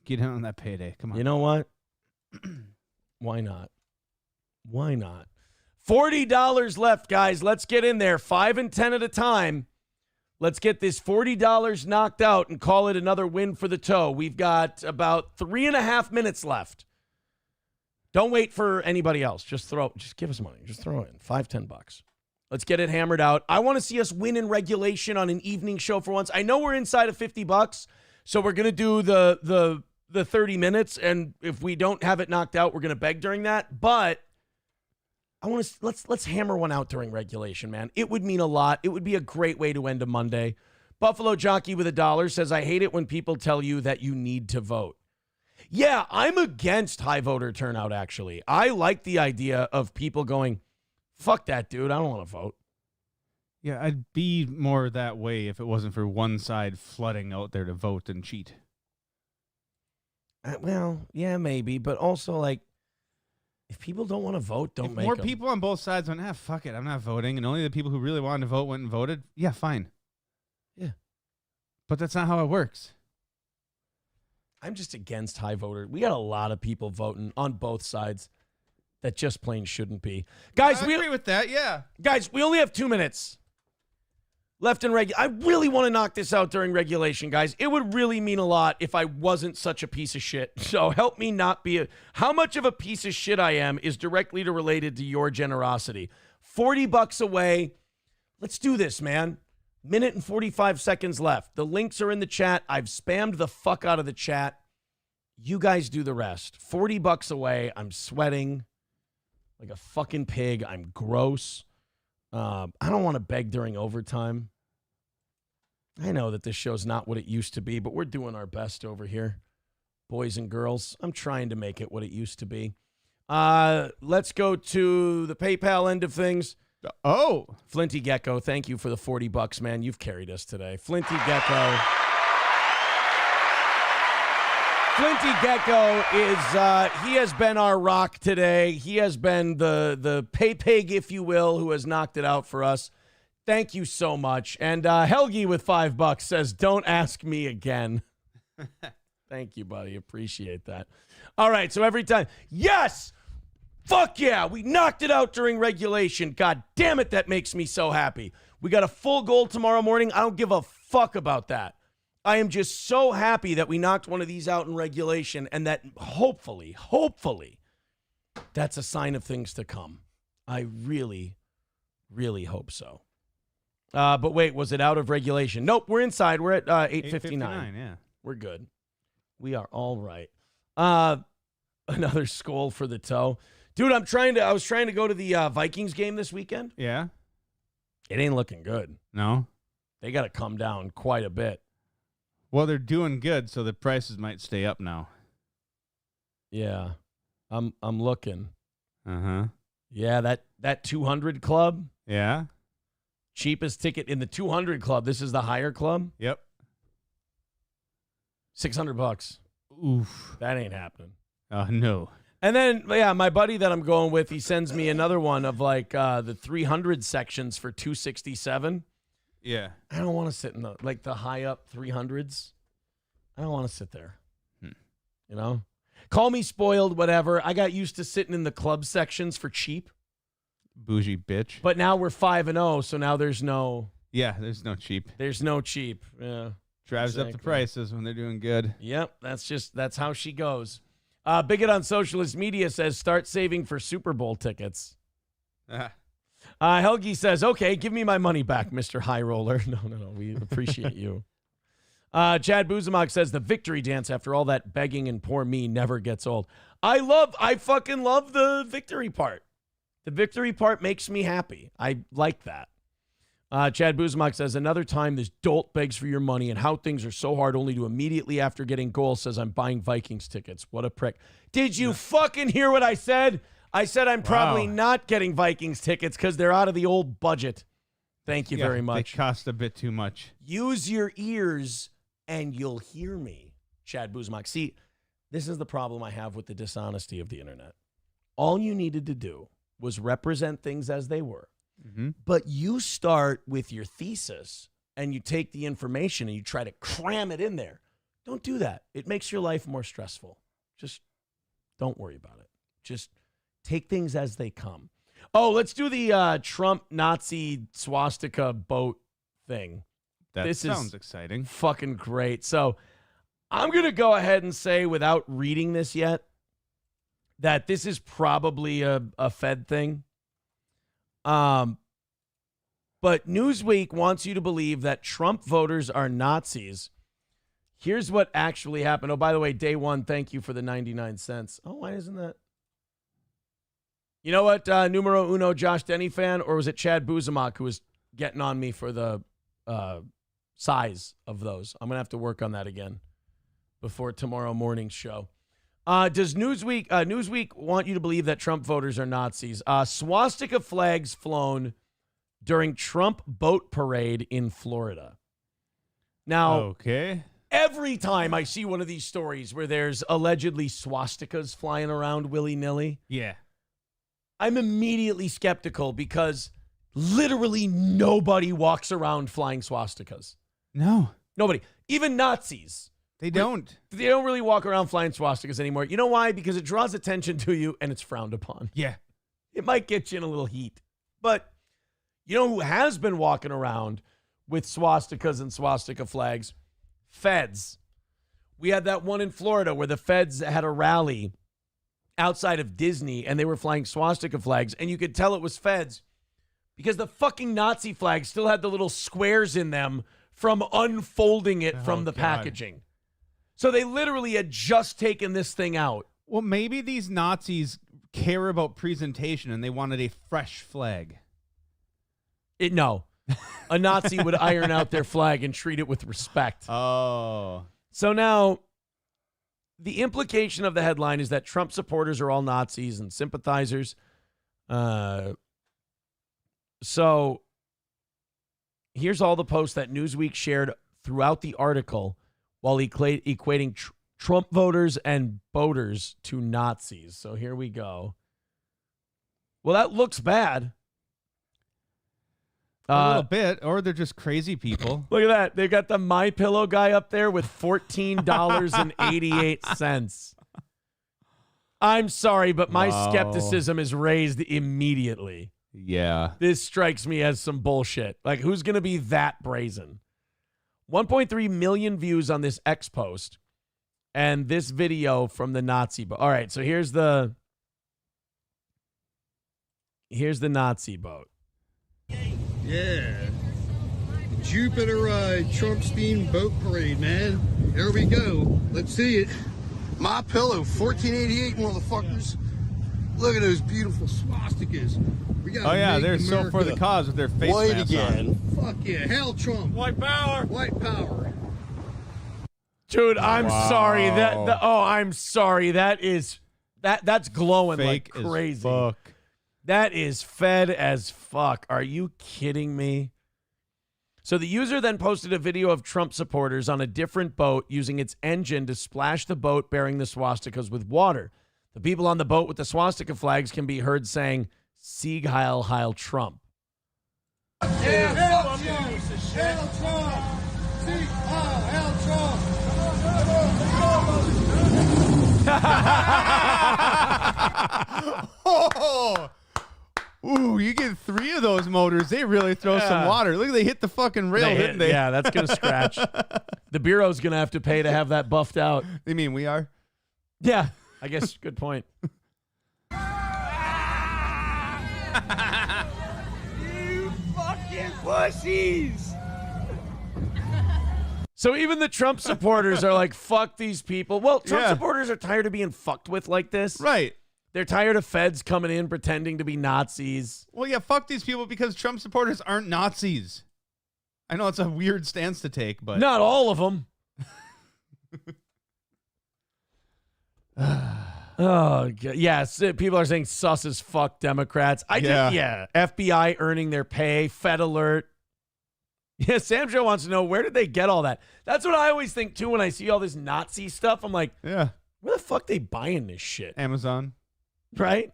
Get in on that payday. Come on. You know what? Why not? Why not? $40 left, guys. Let's get in there. 5 and 10 at a time. Let's get this $40 knocked out and call it another win for the toe. We've got about 3.5 minutes left. Don't wait for anybody else. Just give us money. Just throw it in. $5-10. Let's get it hammered out. I want to see us win in regulation on an evening show for once. I know we're inside of $50, so we're gonna do the 30 minutes, and if we don't have it knocked out, we're gonna beg during that. But I want to let's hammer one out during regulation, man. It would mean a lot. It would be a great way to end a Monday. Buffalo Jockey with $1 says, I hate it when people tell you that you need to vote. Yeah, I'm against high voter turnout, actually. I like the idea of people going, fuck that dude, I don't want to vote. Yeah, I'd be more that way if it wasn't for one side flooding out there to vote and cheat. Well, yeah, maybe, but also, like, if people don't want to vote, don't If make more them. people on both sides went, fuck it, I'm not voting, and only the people who really wanted to vote went and voted, yeah, fine. Yeah. But that's not how it works. I'm just against high voter. We got a lot of people voting on both sides that just plain shouldn't be. Guys, I agree with that, yeah. Guys, we only have 2 minutes left in I really want to knock this out during regulation, guys. It would really mean a lot if I wasn't such a piece of shit. So help me not be how much of a piece of shit I am is directly related to your generosity. $40 away. Let's do this, man. Minute and 45 seconds left. The links are in the chat. I've spammed the fuck out of the chat. You guys do the rest. $40 away. I'm sweating like a fucking pig. I'm gross. I don't want to beg during overtime. I know that this show's not what it used to be, but we're doing our best over here. Boys and girls, I'm trying to make it what it used to be. Let's go to the PayPal end of things. Oh. Flinty Gecko, thank you for the $40, man. You've carried us today. Flinty Gecko. Flinty Gecko is, he has been our rock today. He has been the pay pig, if you will, who has knocked it out for us. Thank you so much. And Helgi with $5 says, don't ask me again. Thank you, buddy. Appreciate that. All right, so every time, yes! Fuck yeah, we knocked it out during regulation. God damn it, that makes me so happy. We got a full goal tomorrow morning. I don't give a fuck about that. I am just so happy that we knocked one of these out in regulation and that hopefully, that's a sign of things to come. I really, really hope so. But wait, was it out of regulation? Nope, we're inside. We're at 8:59. Yeah. We're good. We are all right. Another skull for the toe. Dude, I was trying to go to the Vikings game this weekend. Yeah. It ain't looking good. No. They got to come down quite a bit. Well, they're doing good, so the prices might stay up now. Yeah. I'm looking. Uh-huh. Yeah, that 200 club. Yeah. Cheapest ticket in the 200 club. This is the higher club. Yep. $600. Oof. That ain't happening. No. And then, yeah, my buddy that I'm going with, he sends me another one of like the 300 sections for $267. Yeah. I don't want to sit in the high up 300s. I don't want to sit there. You know? Call me spoiled, whatever. I got used to sitting in the club sections for cheap. Bougie bitch. But now we're 5-0, so now there's no... Yeah, there's no cheap. There's no cheap. Yeah. Drives up the prices when they're doing good. Yep, that's how she goes. Bigot on Socialist Media says, start saving for Super Bowl tickets. Helgi says, okay, give me my money back, Mr. High Roller. No, we appreciate you. Chad Buzamok says, the victory dance after all that begging and poor me never gets old. I fucking love the victory part. The victory part makes me happy. I like that. Chad Buzamok says, another time this dolt begs for your money and how things are so hard only to immediately after getting goals says I'm buying Vikings tickets. What a prick. Did you fucking hear what I said? I said I'm probably not getting Vikings tickets because they're out of the old budget. Thank you very much. They cost a bit too much. Use your ears and you'll hear me, Chad Buzamok. See, this is the problem I have with the dishonesty of the internet. All you needed to do was represent things as they were. Mm-hmm. But you start with your thesis and you take the information and you try to cram it in there. Don't do that. It makes your life more stressful. Just don't worry about it. Just take things as they come. Oh, let's do the Trump Nazi swastika boat thing. This sounds exciting. Fucking great. So I'm going to go ahead and say, without reading this yet, that this is probably a Fed thing. But Newsweek wants you to believe that Trump voters are Nazis. Here's what actually happened. Oh, by the way, day one, thank you for the 99 cents. Oh, why isn't that? You know what, numero uno Josh Denny fan, or was it Chad Buzamok who was getting on me for the size of those? I'm going to have to work on that again before tomorrow morning's show. Does Newsweek want you to believe that Trump voters are Nazis? Swastika flags flown during Trump boat parade in Florida. Now, okay. Every time I see one of these stories where there's allegedly swastikas flying around willy-nilly, yeah, I'm immediately skeptical because literally nobody walks around flying swastikas. No. Nobody. Even Nazis. They don't. They don't really walk around flying swastikas anymore. You know why? Because it draws attention to you and it's frowned upon. Yeah. It might get you in a little heat. But you know who has been walking around with swastikas and swastika flags? Feds. We had that one in Florida where the feds had a rally outside of Disney and they were flying swastika flags, and you could tell it was feds because the fucking Nazi flag still had the little squares in them from unfolding it from the packaging. So they literally had just taken this thing out. Well, maybe these Nazis care about presentation and they wanted a fresh flag. No. A Nazi would iron out their flag and treat it with respect. Oh. So now, the implication of the headline is that Trump supporters are all Nazis and sympathizers. So here's all the posts that Newsweek shared throughout the article while equating Trump voters and boaters to Nazis. So here we go. Well, that looks bad. A little bit, or they're just crazy people. Look at that. They got the MyPillow guy up there with $14.88. I'm sorry, but my skepticism is raised immediately. Yeah. This strikes me as some bullshit. Like, who's going to be that brazen? 1.3 million views on this X post and this video from the Nazi boat. All right, so here's the Nazi boat. Yeah. Jupiter Trump's themed boat parade, man. There we go. Let's see it. My pillow, 1488, motherfuckers. Look at those beautiful swastikas. We got they're so for the cause with their face white masks again. on. Fuck yeah. Hail Trump. White power. White power. Dude, I'm sorry. I'm sorry. That's glowing Fake like crazy. as fuck. That is fed as fuck. Are you kidding me? So the user then posted a video of Trump supporters on a different boat using its engine to splash the boat bearing the swastikas with water. The people on the boat with the swastika flags can be heard saying, "Sieg Heil, Heil Trump." Yeah, hail Trump. Hail Trump. Sieg Heil, Hail Trump. Oh. Ooh, you get 3 of those motors. They really throw some water. Look, they hit the fucking rail, didn't they? Yeah, that's going to scratch. The Bureau's going to have to pay to have that buffed out. You mean we are? Yeah, I guess. Good point. You fucking pussies. So even the Trump supporters are like, fuck these people. Well, Trump supporters are tired of being fucked with like this. Right. They're tired of feds coming in pretending to be Nazis. Well, yeah, fuck these people because Trump supporters aren't Nazis. I know it's a weird stance to take, but... Not all of them. Oh, God. Yes, people are saying sus as fuck Democrats. FBI earning their pay, Fed alert. Yeah, Sam Joe wants to know, where did they get all that? That's what I always think, too, when I see all this Nazi stuff. I'm like, yeah, where the fuck they buying this shit? Amazon. Right?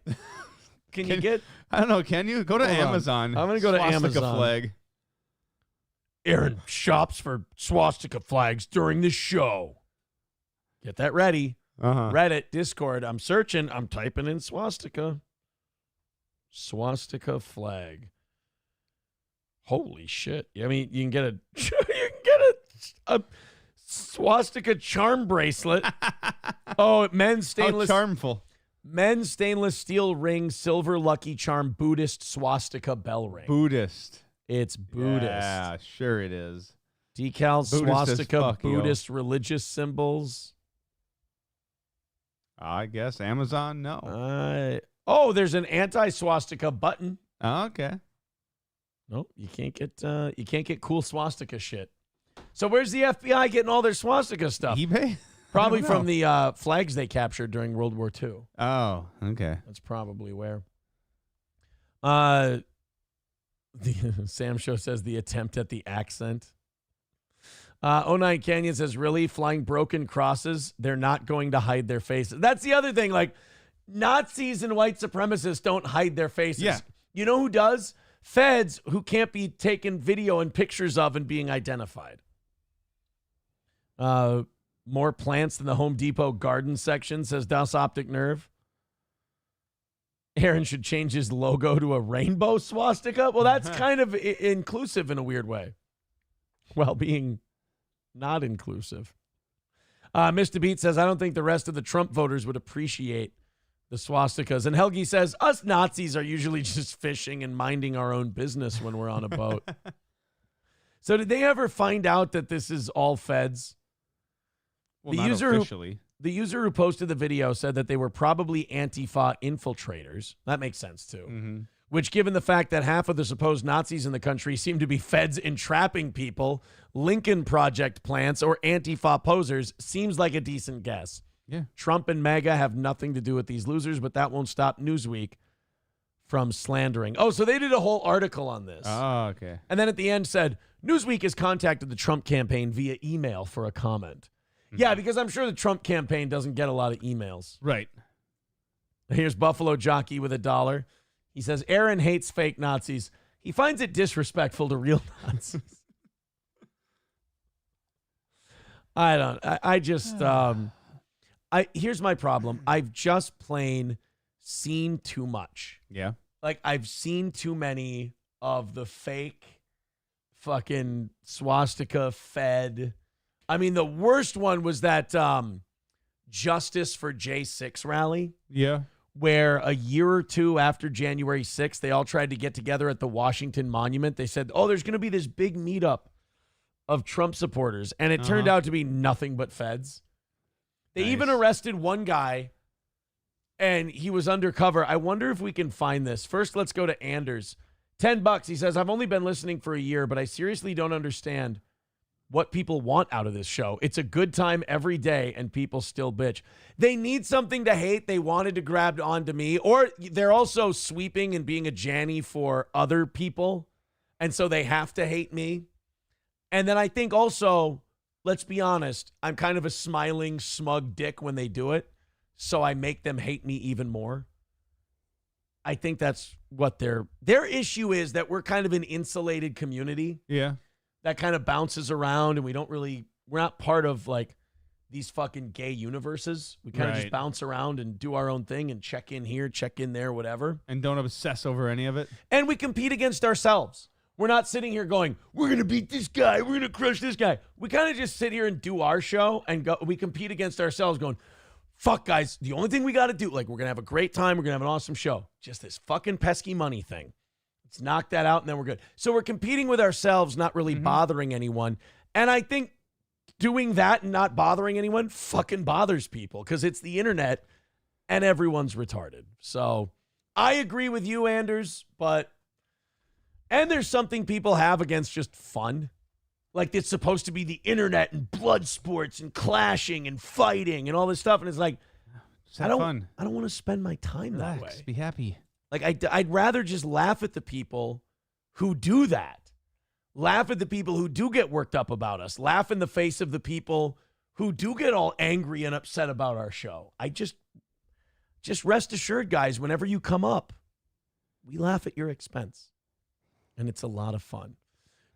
Can you get... I don't know, can you? Go to Amazon. I'm going to go to Swastika Amazon. flag. Aaron shops for swastika flags during the show. Get that ready. Reddit, Discord. I'm searching. I'm typing in swastika. Swastika flag. Holy shit. I mean, you can get a swastika charm bracelet. Men's stainless. How charmful. Men's stainless steel ring, silver lucky charm, Buddhist swastika bell ring. Buddhist. It's Buddhist. Yeah, sure it is. Decals, Buddhist swastika, Buddhist religious symbols. I guess Amazon, no. There's an anti-swastika button. Oh, okay. Nope, you can't get cool swastika shit. So where's the FBI getting all their swastika stuff? eBay? Probably from the flags they captured during World War II. Oh, okay. That's probably where. Sam Show says the attempt at the accent. 09 Canyon says, really? Flying broken crosses? They're not going to hide their faces. That's the other thing. Like, Nazis and white supremacists don't hide their faces. Yeah. You know who does? Feds who can't be taken video and pictures of and being identified. More plants than the Home Depot garden section, says Das Optic Nerve. Aaron should change his logo to a rainbow swastika. Well, that's kind of inclusive in a weird way, while being not inclusive. Mr. Beat says, I don't think the rest of the Trump voters would appreciate the swastikas. And Helgi says, us Nazis are usually just fishing and minding our own business when we're on a boat. So did they ever find out that this is all feds? Well, not officially. The user who posted the video said that they were probably Antifa infiltrators. That makes sense, too. Mm-hmm. Which, given the fact that half of the supposed Nazis in the country seem to be feds entrapping people, Lincoln Project plants, or Antifa posers, seems like a decent guess. Yeah. Trump and MAGA have nothing to do with these losers, but that won't stop Newsweek from slandering. Oh, so they did a whole article on this. Oh, okay. And then at the end said, Newsweek has contacted the Trump campaign via email for a comment. Yeah, because I'm sure the Trump campaign doesn't get a lot of emails. Right. Here's Buffalo Jockey with $1. He says, Aaron hates fake Nazis. He finds it disrespectful to real Nazis. Here's my problem. I've just plain seen too much. Yeah. Like, I've seen too many of the fake fucking swastika fed. I mean, the worst one was that Justice for J6 rally. Yeah. Where a year or two after January 6th, they all tried to get together at the Washington Monument. They said, oh, there's going to be this big meetup of Trump supporters. And it turned out to be nothing but feds. They even arrested one guy, and he was undercover. I wonder if we can find this. First, let's go to Anders. $10. He says, I've only been listening for a year, but I seriously don't understand what people want out of this show. It's a good time every day, and people still bitch. They need something to hate. They wanted to grab onto me, or they're also sweeping and being a Janny for other people, and so they have to hate me. And then I think also, let's be honest, I'm kind of a smiling, smug dick when they do it, so I make them hate me even more. I think that's what their issue is, that we're kind of an insulated community. Yeah. That kind of bounces around, and we're not part of like these fucking gay universes. We kind of just bounce around and do our own thing and check in here, check in there, whatever. And don't obsess over any of it. And we compete against ourselves. We're not sitting here going, we're going to beat this guy, we're going to crush this guy. We kind of just sit here and do our show and go. We compete against ourselves going, fuck guys, the only thing we got to do, like, we're going to have a great time, we're going to have an awesome show. Just this fucking pesky money thing. Let's knock that out, and then we're good. So we're competing with ourselves, not really bothering anyone. And I think doing that and not bothering anyone fucking bothers people, because it's the internet and everyone's retarded. So I agree with you, Anders, and there's something people have against just fun. Like, it's supposed to be the internet and blood sports and clashing and fighting and all this stuff. And it's like, I don't want to spend my time that way. Be happy. Like, I'd rather just laugh at the people who do that. Laugh at the people who do get worked up about us. Laugh in the face of the people who do get all angry and upset about our show. I just rest assured, guys, whenever you come up, we laugh at your expense. And it's a lot of fun.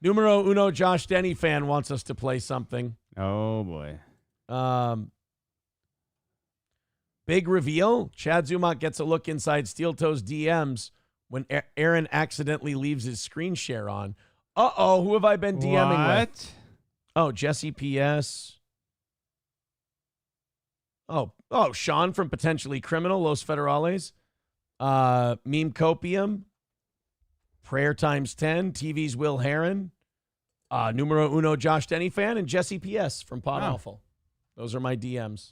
Numero uno Josh Denny fan wants us to play something. Oh, boy. Big reveal. Chad Zumach gets a look inside Steel Toes DMs when Aaron accidentally leaves his screen share on. Uh-oh, who have I been DMing with? Oh, Jesse PS. Oh, Sean from Potentially Criminal, Los Federales. Meme Copium. Prayer Times 10, TV's Will Heron. Numero uno Josh Denny fan, and Jesse PS from Pod Alpha. Those are my DMs.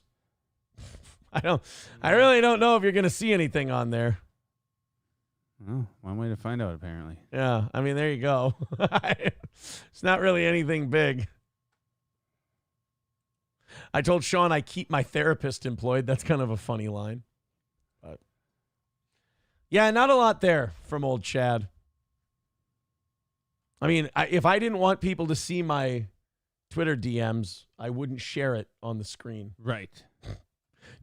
I really don't know if you're going to see anything on there. Oh, one way to find out, apparently. Yeah, I mean, there you go. It's not really anything big. I told Sean I keep my therapist employed. That's kind of a funny line. But yeah, not a lot there from old Chad. I mean, if I didn't want people to see my Twitter DMs, I wouldn't share it on the screen. Right.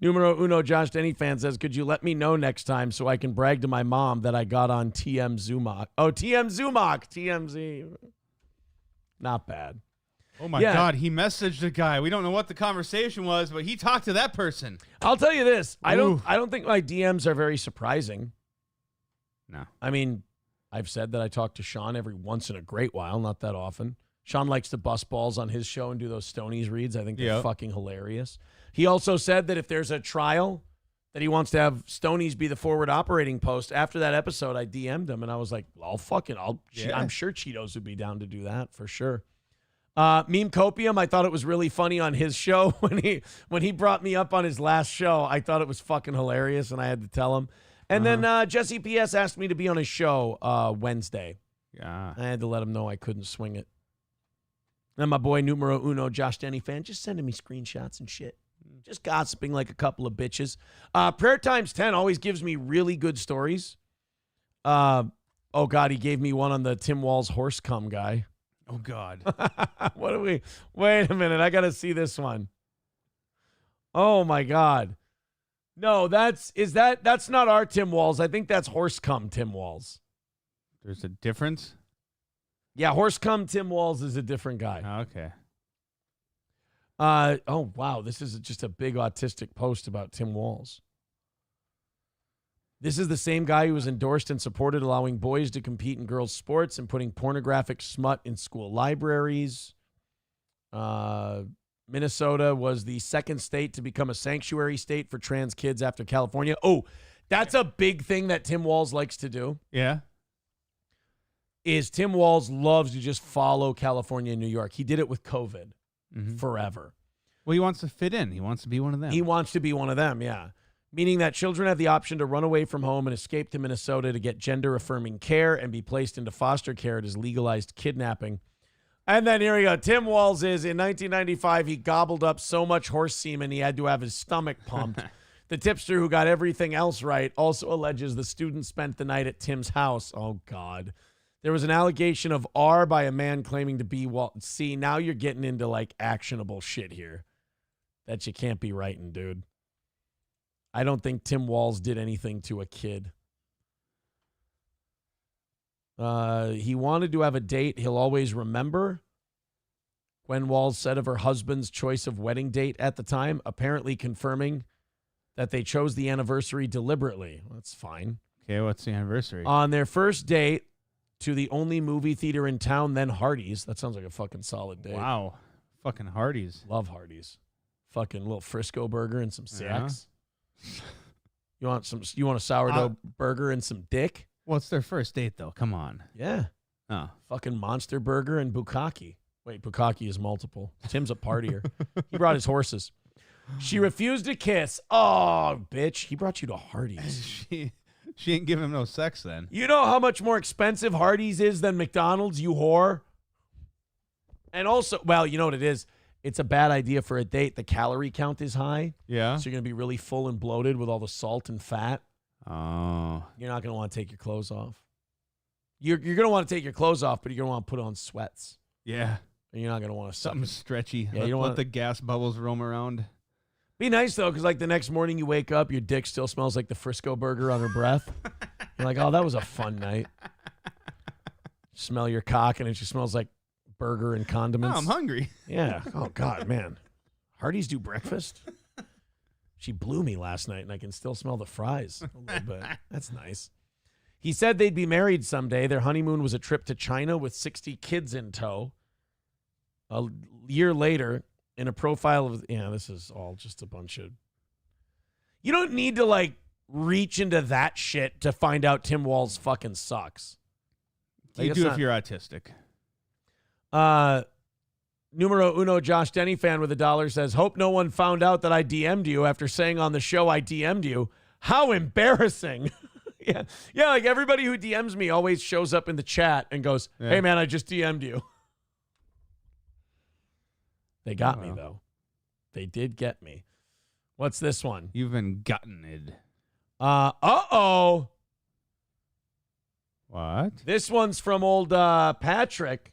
Numero uno, Josh Denny fan says, could you let me know next time so I can brag to my mom that I got on TM Zumach? Oh, TM Zumach. TMZ. Not bad. Oh, my God. He messaged a guy. We don't know what the conversation was, but he talked to that person. I'll tell you this. I don't think my DMs are very surprising. No. I mean, I've said that I talk to Sean every once in a great while, not that often. Sean likes to bust balls on his show and do those Stonies reads. I think they're fucking hilarious. He also said that if there's a trial, that he wants to have Stonies be the forward operating post. After that episode, I DM'd him, and I was like, I'm sure Cheetos would be down to do that for sure. Meme Copium, I thought it was really funny on his show. When he brought me up on his last show, I thought it was fucking hilarious, and I had to tell him. And then Jesse P.S. asked me to be on his show Wednesday. Yeah. I had to let him know I couldn't swing it. And my boy Numero Uno, Josh Denny fan, just sending me screenshots and shit. Just gossiping like a couple of bitches. Prayer Times 10 always gives me really good stories. Oh, God, he gave me one on the Tim Walz horse cum guy. Oh, God. What do we... Wait a minute. I got to see this one. Oh, my God. No, that's not our Tim Walz. I think that's horse cum Tim Walz. There's a difference? Yeah, horse cum Tim Walz is a different guy. Oh, okay. Oh, wow. This is just a big autistic post about Tim Walz. This is the same guy who was endorsed and supported allowing boys to compete in girls' sports and putting pornographic smut in school libraries. Minnesota was the second state to become a sanctuary state for trans kids after California. Oh, that's a big thing that Tim Walz likes to do. Yeah. Is Tim Walz loves to just follow California and New York. He did it with COVID forever. Well, he wants to fit in. He wants to be one of them. He wants to be one of them, yeah. Meaning that children have the option to run away from home and escape to Minnesota to get gender-affirming care and be placed into foster care. It is legalized kidnapping. And then here we go. Tim Walz is, in 1995, he gobbled up so much horse semen he had to have his stomach pumped. The tipster who got everything else right also alleges the student spent the night at Tim's house. Oh, God. There was an allegation of R by a man claiming to be Walz. See, now you're getting into, like, actionable shit here that you can't be writing, dude. I don't think Tim Walz did anything to a kid. He wanted to have a date he'll always remember. Gwen Walz said of her husband's choice of wedding date at the time, apparently confirming that they chose the anniversary deliberately. Well, that's fine. Okay, what's the anniversary? On their first date to the only movie theater in town, then Hardee's. That sounds like a fucking solid date. Wow. Fucking Hardee's. Love Hardee's. Fucking little Frisco burger and some sex. You want a sourdough burger and some dick? Well, it's their first date, though. Come on. Yeah. Oh. Fucking Monster Burger and Bukkake. Wait, Bukkake is multiple. Tim's a partier. He brought his horses. She refused to kiss. Oh, bitch. He brought you to Hardee's. She ain't giving him no sex then. You know how much more expensive Hardee's is than McDonald's, you whore? And also, well, you know what it is? It's a bad idea for a date. The calorie count is high. Yeah. So you're going to be really full and bloated with all the salt and fat. Oh. You're not going to want to take your clothes off. You're going to want to take your clothes off, but you're going to want to put on sweats. Yeah. And you're not going to want to something stretchy. Yeah, you don't want let the gas bubbles roam around. Be nice, though, because like the next morning you wake up, your dick still smells like the Frisco burger on her breath. You're like, oh, that was a fun night. Smell your cock, and it just smells like burger and condiments. Oh, I'm hungry. Yeah. Oh, God, man. Hardee's do breakfast? She blew me last night, and I can still smell the fries a little bit. That's nice. He said they'd be married someday. Their honeymoon was a trip to China with 60 kids in tow. A year later, in a profile of, this is all just a bunch of, you don't need to like reach into that shit to find out Tim Walz fucking sucks. Like, you do if you're autistic. Numero uno Josh Denny fan with $1 says, hope no one found out that I DM'd you after saying on the show I DM'd you. How embarrassing. Yeah, like everybody who DMs me always shows up in the chat and goes, hey, man, I just DM'd you. They got me, though. They did get me. What's this one? You've been gotten-ed. Uh-oh. What? This one's from old Patrick.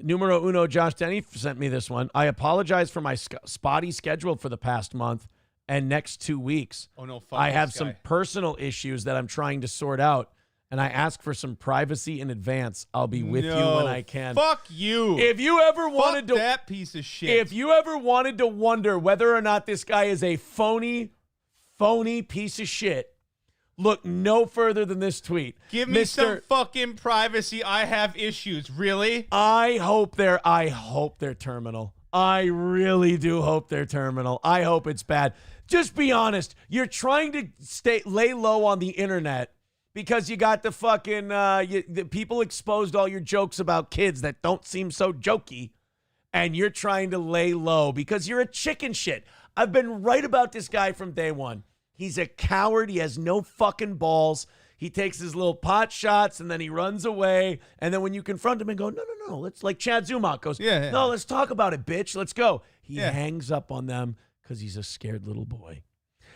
Numero uno, Josh Denny sent me this one. I apologize for my spotty schedule for the past month and next 2 weeks. Oh, no, fuck I have this some guy. personal issues that I'm trying to sort out, and I ask for some privacy in advance. I'll be with you when I can. Fuck you. If you ever wanted to, that piece of shit. if you ever wanted to wonder whether or not this guy is a phony piece of shit, look no further than this tweet. Give me some fucking privacy. I have issues. Really? I hope they're terminal. I really do hope they're terminal. I hope it's bad. Just be honest. You're trying to lay low on the internet because you got the fucking the people exposed all your jokes about kids that don't seem so jokey, and you're trying to lay low because you're a chicken shit. I've been right about this guy from day one. He's a coward. He has no fucking balls. He takes his little pot shots and then he runs away. And then when you confront him and go, no, let's, like Chad Zumach goes, no, let's talk about it, bitch. Let's go. He hangs up on them because he's a scared little boy.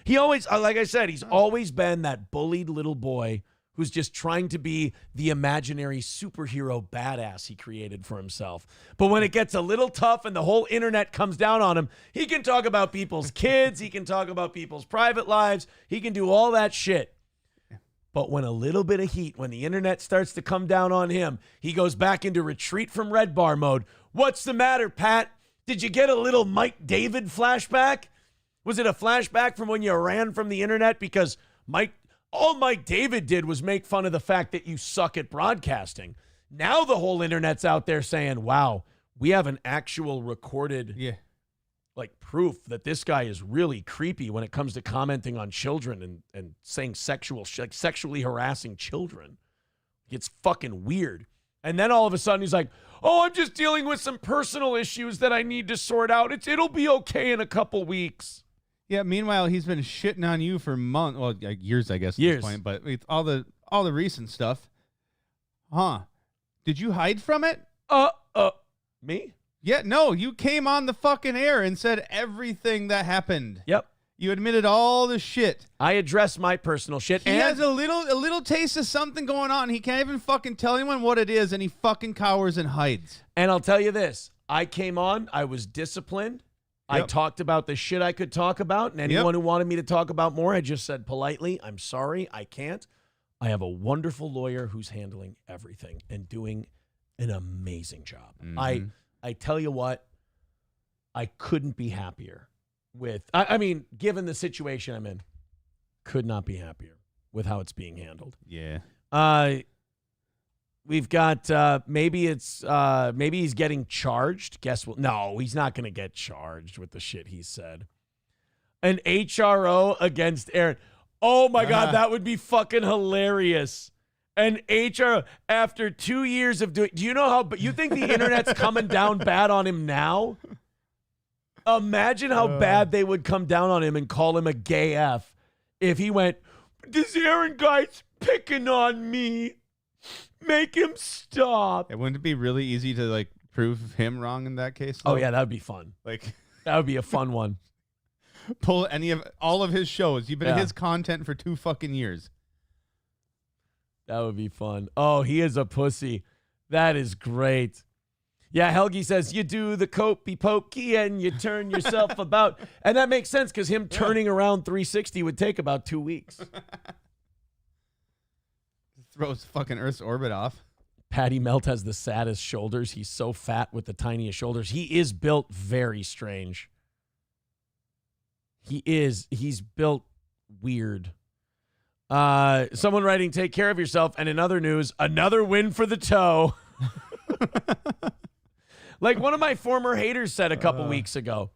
He always, like I said, he's always been that bullied little boy who's just trying to be the imaginary superhero badass he created for himself. But when it gets a little tough and the whole internet comes down on him, he can talk about people's kids. He can talk about people's private lives. He can do all that shit. But when a little bit of heat, when the internet starts to come down on him, he goes back into retreat from Red Bar mode. What's the matter, Pat? Did you get a little Mike David flashback? Was it a flashback from when you ran from the internet because all Mike David did was make fun of the fact that you suck at broadcasting. Now the whole internet's out there saying, wow, we have an actual recorded proof that this guy is really creepy when it comes to commenting on children and saying sexually harassing children. It's fucking weird. And then all of a sudden he's like, oh, I'm just dealing with some personal issues that I need to sort out. It'll be okay in a couple weeks. Yeah, meanwhile, he's been shitting on you for months, well, years, I guess, at this point, but with all the recent stuff. Huh. Did you hide from it? Me? Yeah, no, you came on the fucking air and said everything that happened. Yep. You admitted all the shit. I addressed my personal shit. He has a little taste of something going on. He can't even fucking tell anyone what it is, and he fucking cowers and hides. And I'll tell you this. I came on. I was disciplined. I talked about the shit I could talk about, and anyone who wanted me to talk about more, I just said politely, I'm sorry, I can't. I have a wonderful lawyer who's handling everything and doing an amazing job. Mm-hmm. I tell you what, I couldn't be happier with, I mean, given the situation I'm in, could not be happier with how it's being handled. Yeah. We've got, maybe he's getting charged. Guess what? No, he's not going to get charged with the shit he said. An HRO against Aaron. Oh my God, that would be fucking hilarious. An HRO after 2 years of doing, do you know how, but you think the internet's coming down bad on him now? Imagine how bad they would come down on him and call him a gay F if he went, this Aaron guy's picking on me. Make him stop. It wouldn't it be really easy to prove him wrong in that case? Oh yeah, that would be fun. That would be a fun one. Pull all of his shows. You've been his content for 2 fucking years. That would be fun. Oh, he is a pussy. That is great. Yeah, Helgi says you do the copey pokey and you turn yourself about, and that makes sense because him turning around 360 would take about 2 weeks. Throws fucking Earth's orbit off. Patty Melt has the saddest shoulders. He's so fat with the tiniest shoulders. He is built very strange. He's built weird. Someone writing, take care of yourself. And in other news, another win for the toe. Like one of my former haters said a couple weeks ago.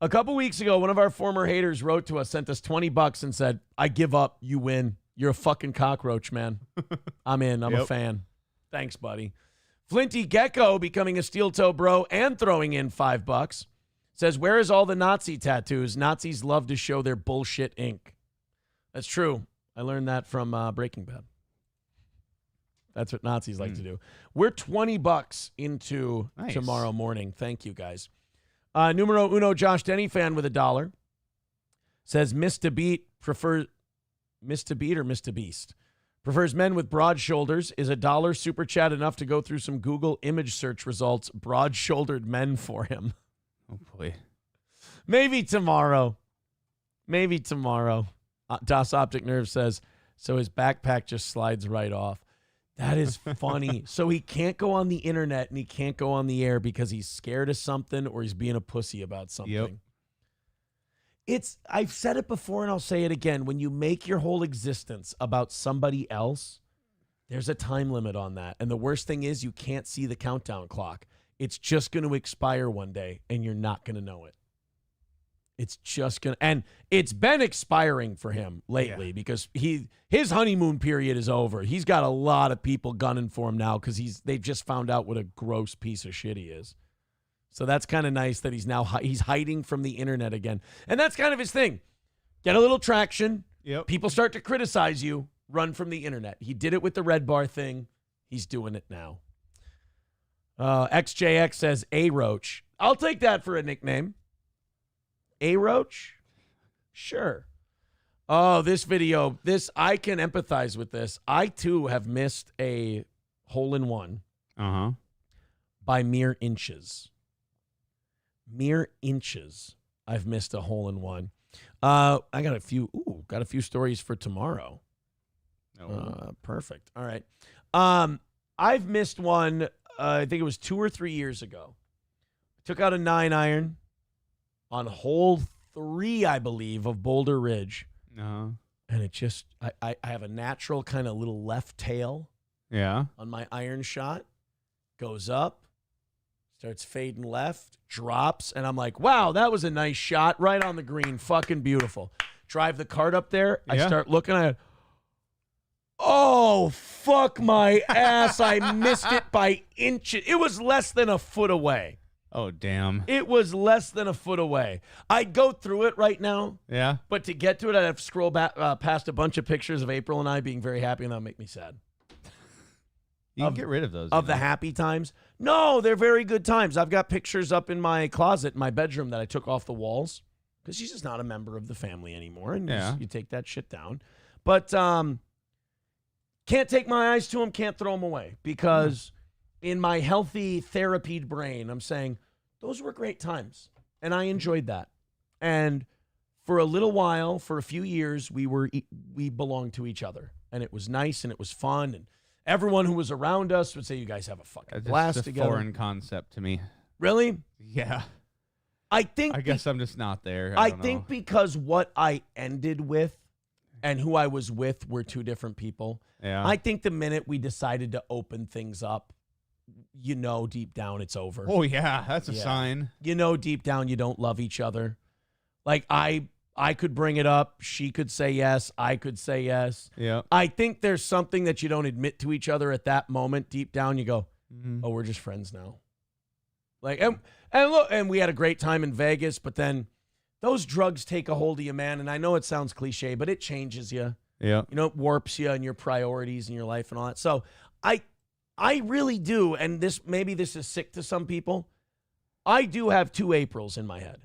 A couple weeks ago, one of our former haters wrote to us, sent us $20 and said, I give up. You win. You're a fucking cockroach, man. I'm in. I'm a fan. Thanks, buddy. Flinty Gecko becoming a steel toe bro and throwing in $5. Says, where is all the Nazi tattoos? Nazis love to show their bullshit ink. That's true. I learned that from Breaking Bad. That's what Nazis like to do. We're $20 into tomorrow morning. Thank you, guys. Numero uno, Josh Denny fan with $1 says Mr. Beat or Mr. Beast prefers men with broad shoulders. Is $1 super chat enough to go through some Google image search results? Broad-shouldered men for him. Oh boy. Maybe tomorrow. Das Optic Nerve says, so his backpack just slides right off. That is funny. So he can't go on the internet and he can't go on the air because he's scared of something or he's being a pussy about something. Yep. I've said it before and I'll say it again. When you make your whole existence about somebody else, there's a time limit on that. And the worst thing is you can't see the countdown clock. It's just going to expire one day and you're not going to know it. It's just going to, and it's been expiring for him lately because his honeymoon period is over. He's got a lot of people gunning for him now because they've just found out what a gross piece of shit he is. So that's kind of nice that he's hiding from the internet again. And that's kind of his thing. Get a little traction. Yep. People start to criticize you. Run from the internet. He did it with the Red Bar thing. He's doing it now. XJX says A-Roach. I'll take that for a nickname. A-Roach? Sure. Oh, this video. I can empathize with this. I, too, have missed a hole-in-one by mere inches. Mere inches. I've missed a hole-in-one. I got a few stories for tomorrow. Perfect. All right. I've missed one, I think it was 2 or 3 years ago. Took out a 9-iron. On hole 3, I believe, of Boulder Ridge. And it just, I have a natural kind of little left tail. Yeah. On my iron shot. Goes up. Starts fading left. Drops. And I'm like, wow, that was a nice shot. Right on the green. Fucking beautiful. Drive the cart up there. I start looking at it. Oh, fuck my ass. I missed it by inches. It was less than a foot away. Oh, damn. It was less than a foot away. I'd go through it right now. Yeah. But to get to it, I'd have to scroll back past a bunch of pictures of April and I being very happy, and that would make me sad. You can get rid of those. Of the happy times? No, they're very good times. I've got pictures up in my closet, in my bedroom, that I took off the walls because she's just not a member of the family anymore, and you take that shit down. But can't take my eyes to them, can't throw them away because... In my healthy, therapied brain, I'm saying, those were great times, and I enjoyed that. And for a little while, for a few years, we belonged to each other, and it was nice, and it was fun, and everyone who was around us would say, you guys have a fucking blast together. It's a foreign concept to me. Really? Yeah. I guess I'm just not there. I think because what I ended with and who I was with were two different people. Yeah. I think the minute we decided to open things up, deep down it's over. Oh, yeah, that's a sign. Deep down you don't love each other. Like, I could bring it up. She could say yes. I could say yes. Yeah. I think there's something that you don't admit to each other at that moment. Deep down you go, oh, we're just friends now. Like, and look, and we had a great time in Vegas, but then those drugs take a hold of you, man. And I know it sounds cliche, but it changes you. Yeah. It warps you and your priorities in your life and all that. So I really do, and maybe this is sick to some people. I do have 2 Aprils in my head.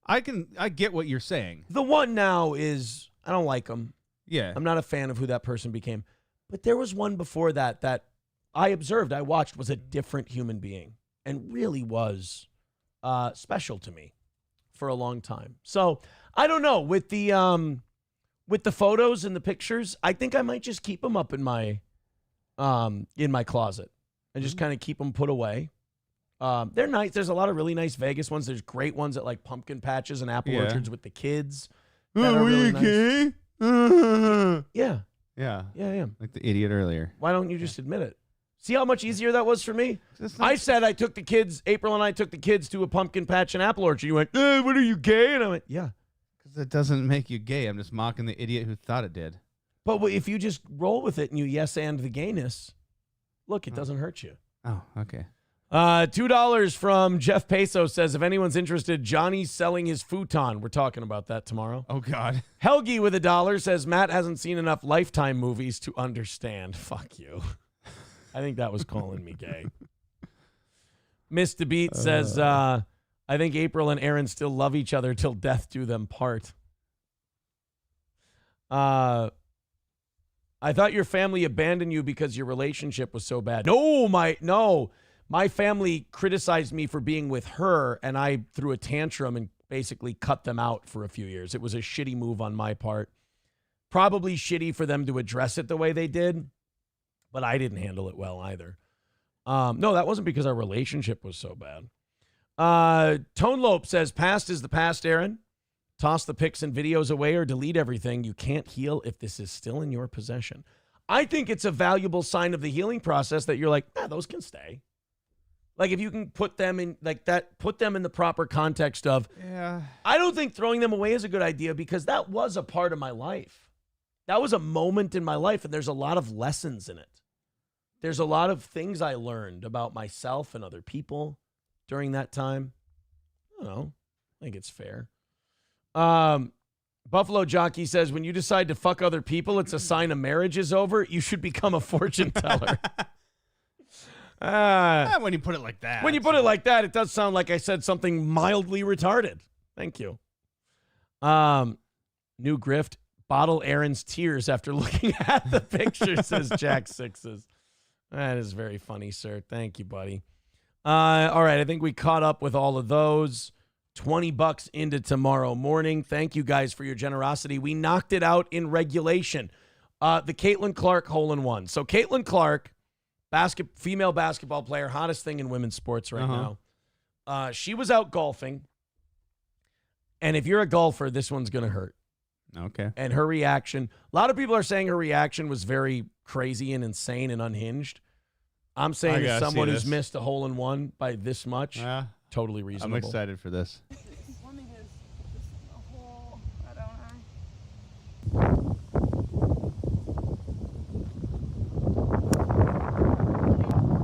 I get what you're saying. The one now is, I don't like him. Yeah. I'm not a fan of who that person became. But there was one before that I observed, I watched, was a different human being and really was special to me for a long time. So I don't know, with the photos and the pictures, I think I might just keep them up in my closet and just kind of keep them put away. They're nice. There's a lot of really nice Vegas ones. There's great ones at like pumpkin patches and apple orchards with the kids. That are really nice. Yeah. Yeah. Yeah, I am. Like the idiot earlier. Why don't you just admit it? See how much easier that was for me? I said I took the kids, April and I took the kids to a pumpkin patch and apple orchard. You went, what are you, gay? And I went, yeah. Because it doesn't make you gay. I'm just mocking the idiot who thought it did. But if you just roll with it and you yes and the gayness, look, it doesn't hurt you. Oh, okay. $2 from Jeff Peso says, if anyone's interested, Johnny's selling his futon. We're talking about that tomorrow. Oh, God. Helgi with $1 says, Matt hasn't seen enough Lifetime movies to understand. Fuck you. I think that was calling me gay. Mr. Beat says, I think April and Aaron still love each other till death do them part. I thought your family abandoned you because your relationship was so bad. No, my family criticized me for being with her, and I threw a tantrum and basically cut them out for a few years. It was a shitty move on my part. Probably shitty for them to address it the way they did, but I didn't handle it well either. No, that wasn't because our relationship was so bad. Tone Lope says, past is the past, Aaron. Toss the pics and videos away or delete everything. You can't heal if this is still in your possession. I think it's a valuable sign of the healing process that you're like, those can stay. Like if you can put them in like that, put them in the proper context of, I don't think throwing them away is a good idea because that was a part of my life. That was a moment in my life, and there's a lot of lessons in it. There's a lot of things I learned about myself and other people during that time. I don't know. I think it's fair. Buffalo Jockey says, when you decide to fuck other people, it's a sign a marriage is over. You should become a fortune teller. When you put it like that. When you put it like that, it does sound like I said something mildly retarded. Thank you. New grift. Bottle Aaron's tears after looking at the picture, says Jack Sixes. That is very funny, sir. Thank you, buddy. All right, I think we caught up with all of those. $20 into tomorrow morning. Thank you guys for your generosity. We knocked it out in regulation. The Caitlin Clark hole-in-one. So Caitlin Clark, female basketball player, hottest thing in women's sports right now. She was out golfing. And if you're a golfer, this one's going to hurt. Okay. And her reaction, a lot of people are saying her reaction was very crazy and insane and unhinged. I'm saying as someone who's missed a hole-in-one by this much, totally reasonable. I'm excited for this.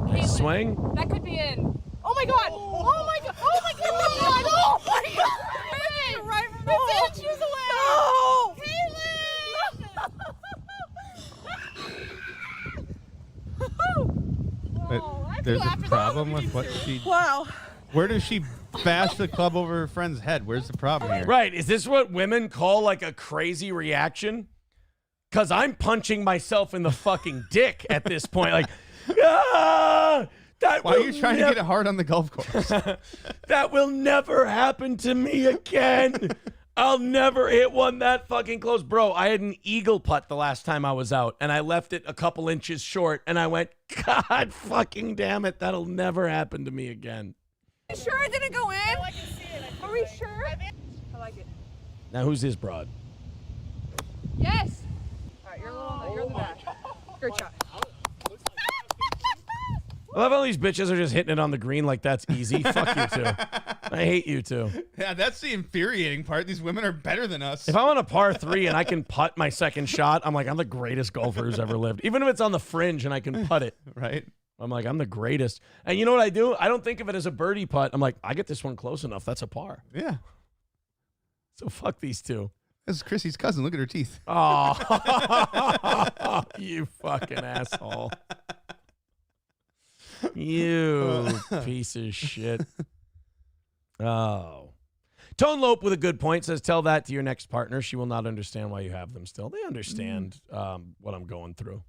Nice swing. That could be in. Oh my god! Oh my god! Oh my god! Oh my god! It's right from the hole. It's inches away. No! There's a problem with what she... Wow. Where does she bash the club over her friend's head? Where's the problem here? Right. Is this what women call like a crazy reaction? Because I'm punching myself in the fucking dick at this point. Like, why are you trying to get it hard on the golf course? That will never happen to me again. I'll never hit one that fucking close. Bro, I had an eagle putt the last time I was out, and I left it a couple inches short, and I went, God fucking damn it, that'll never happen to me again. Are you sure it didn't go in? Oh, I can see it. Are we sure? I like it. Now, who's this broad? Yes. All right, you're in the back. Great shot. I love how these bitches are just hitting it on the green like that's easy. Fuck you two. I hate you two. Yeah, that's the infuriating part. These women are better than us. If I'm on a par 3 and I can putt my second shot, I'm like, I'm the greatest golfer who's ever lived. Even if it's on the fringe and I can putt it. Right. I'm like, I'm the greatest. And you know what I do? I don't think of it as a birdie putt. I'm like, I get this one close enough. That's a par. Yeah. So fuck these two. This is Chrissy's cousin. Look at her teeth. Oh, you fucking asshole. You piece of shit. Oh. Tone Lope with a good point says, tell that to your next partner. She will not understand why you have them still. They understand what I'm going through.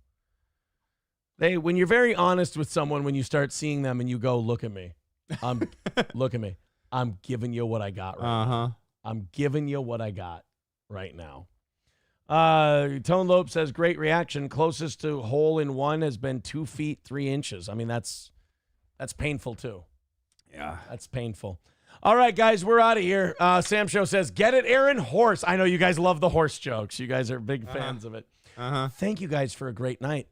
When you're very honest with someone, when you start seeing them and you go, look at me. Look at me. I'm giving you what I got right now. I'm giving you what I got right now. Tone Lope says, great reaction. Closest to hole-in-one has been 2 feet 3 inches. I mean, that's painful too. Yeah. That's painful. All right, guys, we're out of here. Sam Show says, get it, Aaron? Horse. I know you guys love the horse jokes. You guys are big fans of it. Thank you guys for a great night.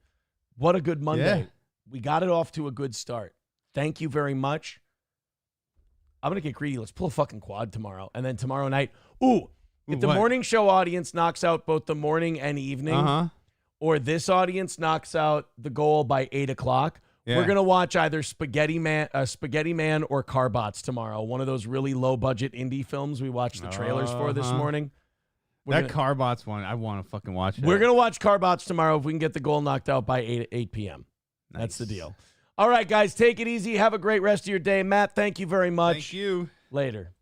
What a good Monday. Yeah. We got it off to a good start. Thank you very much. I'm going to get greedy. Let's pull a fucking quad tomorrow. And then tomorrow night, if the morning show audience knocks out both the morning and evening, or this audience knocks out the goal by 8 o'clock, we're going to watch either Spaghetti Man or Carbots tomorrow. One of those really low-budget indie films we watched the trailers for this morning. Carbots one, I want to fucking watch it. We're going to watch Carbots tomorrow if we can get the goal knocked out by 8 p.m. Nice. That's the deal. All right, guys, take it easy. Have a great rest of your day. Matt, thank you very much. Thank you. Later.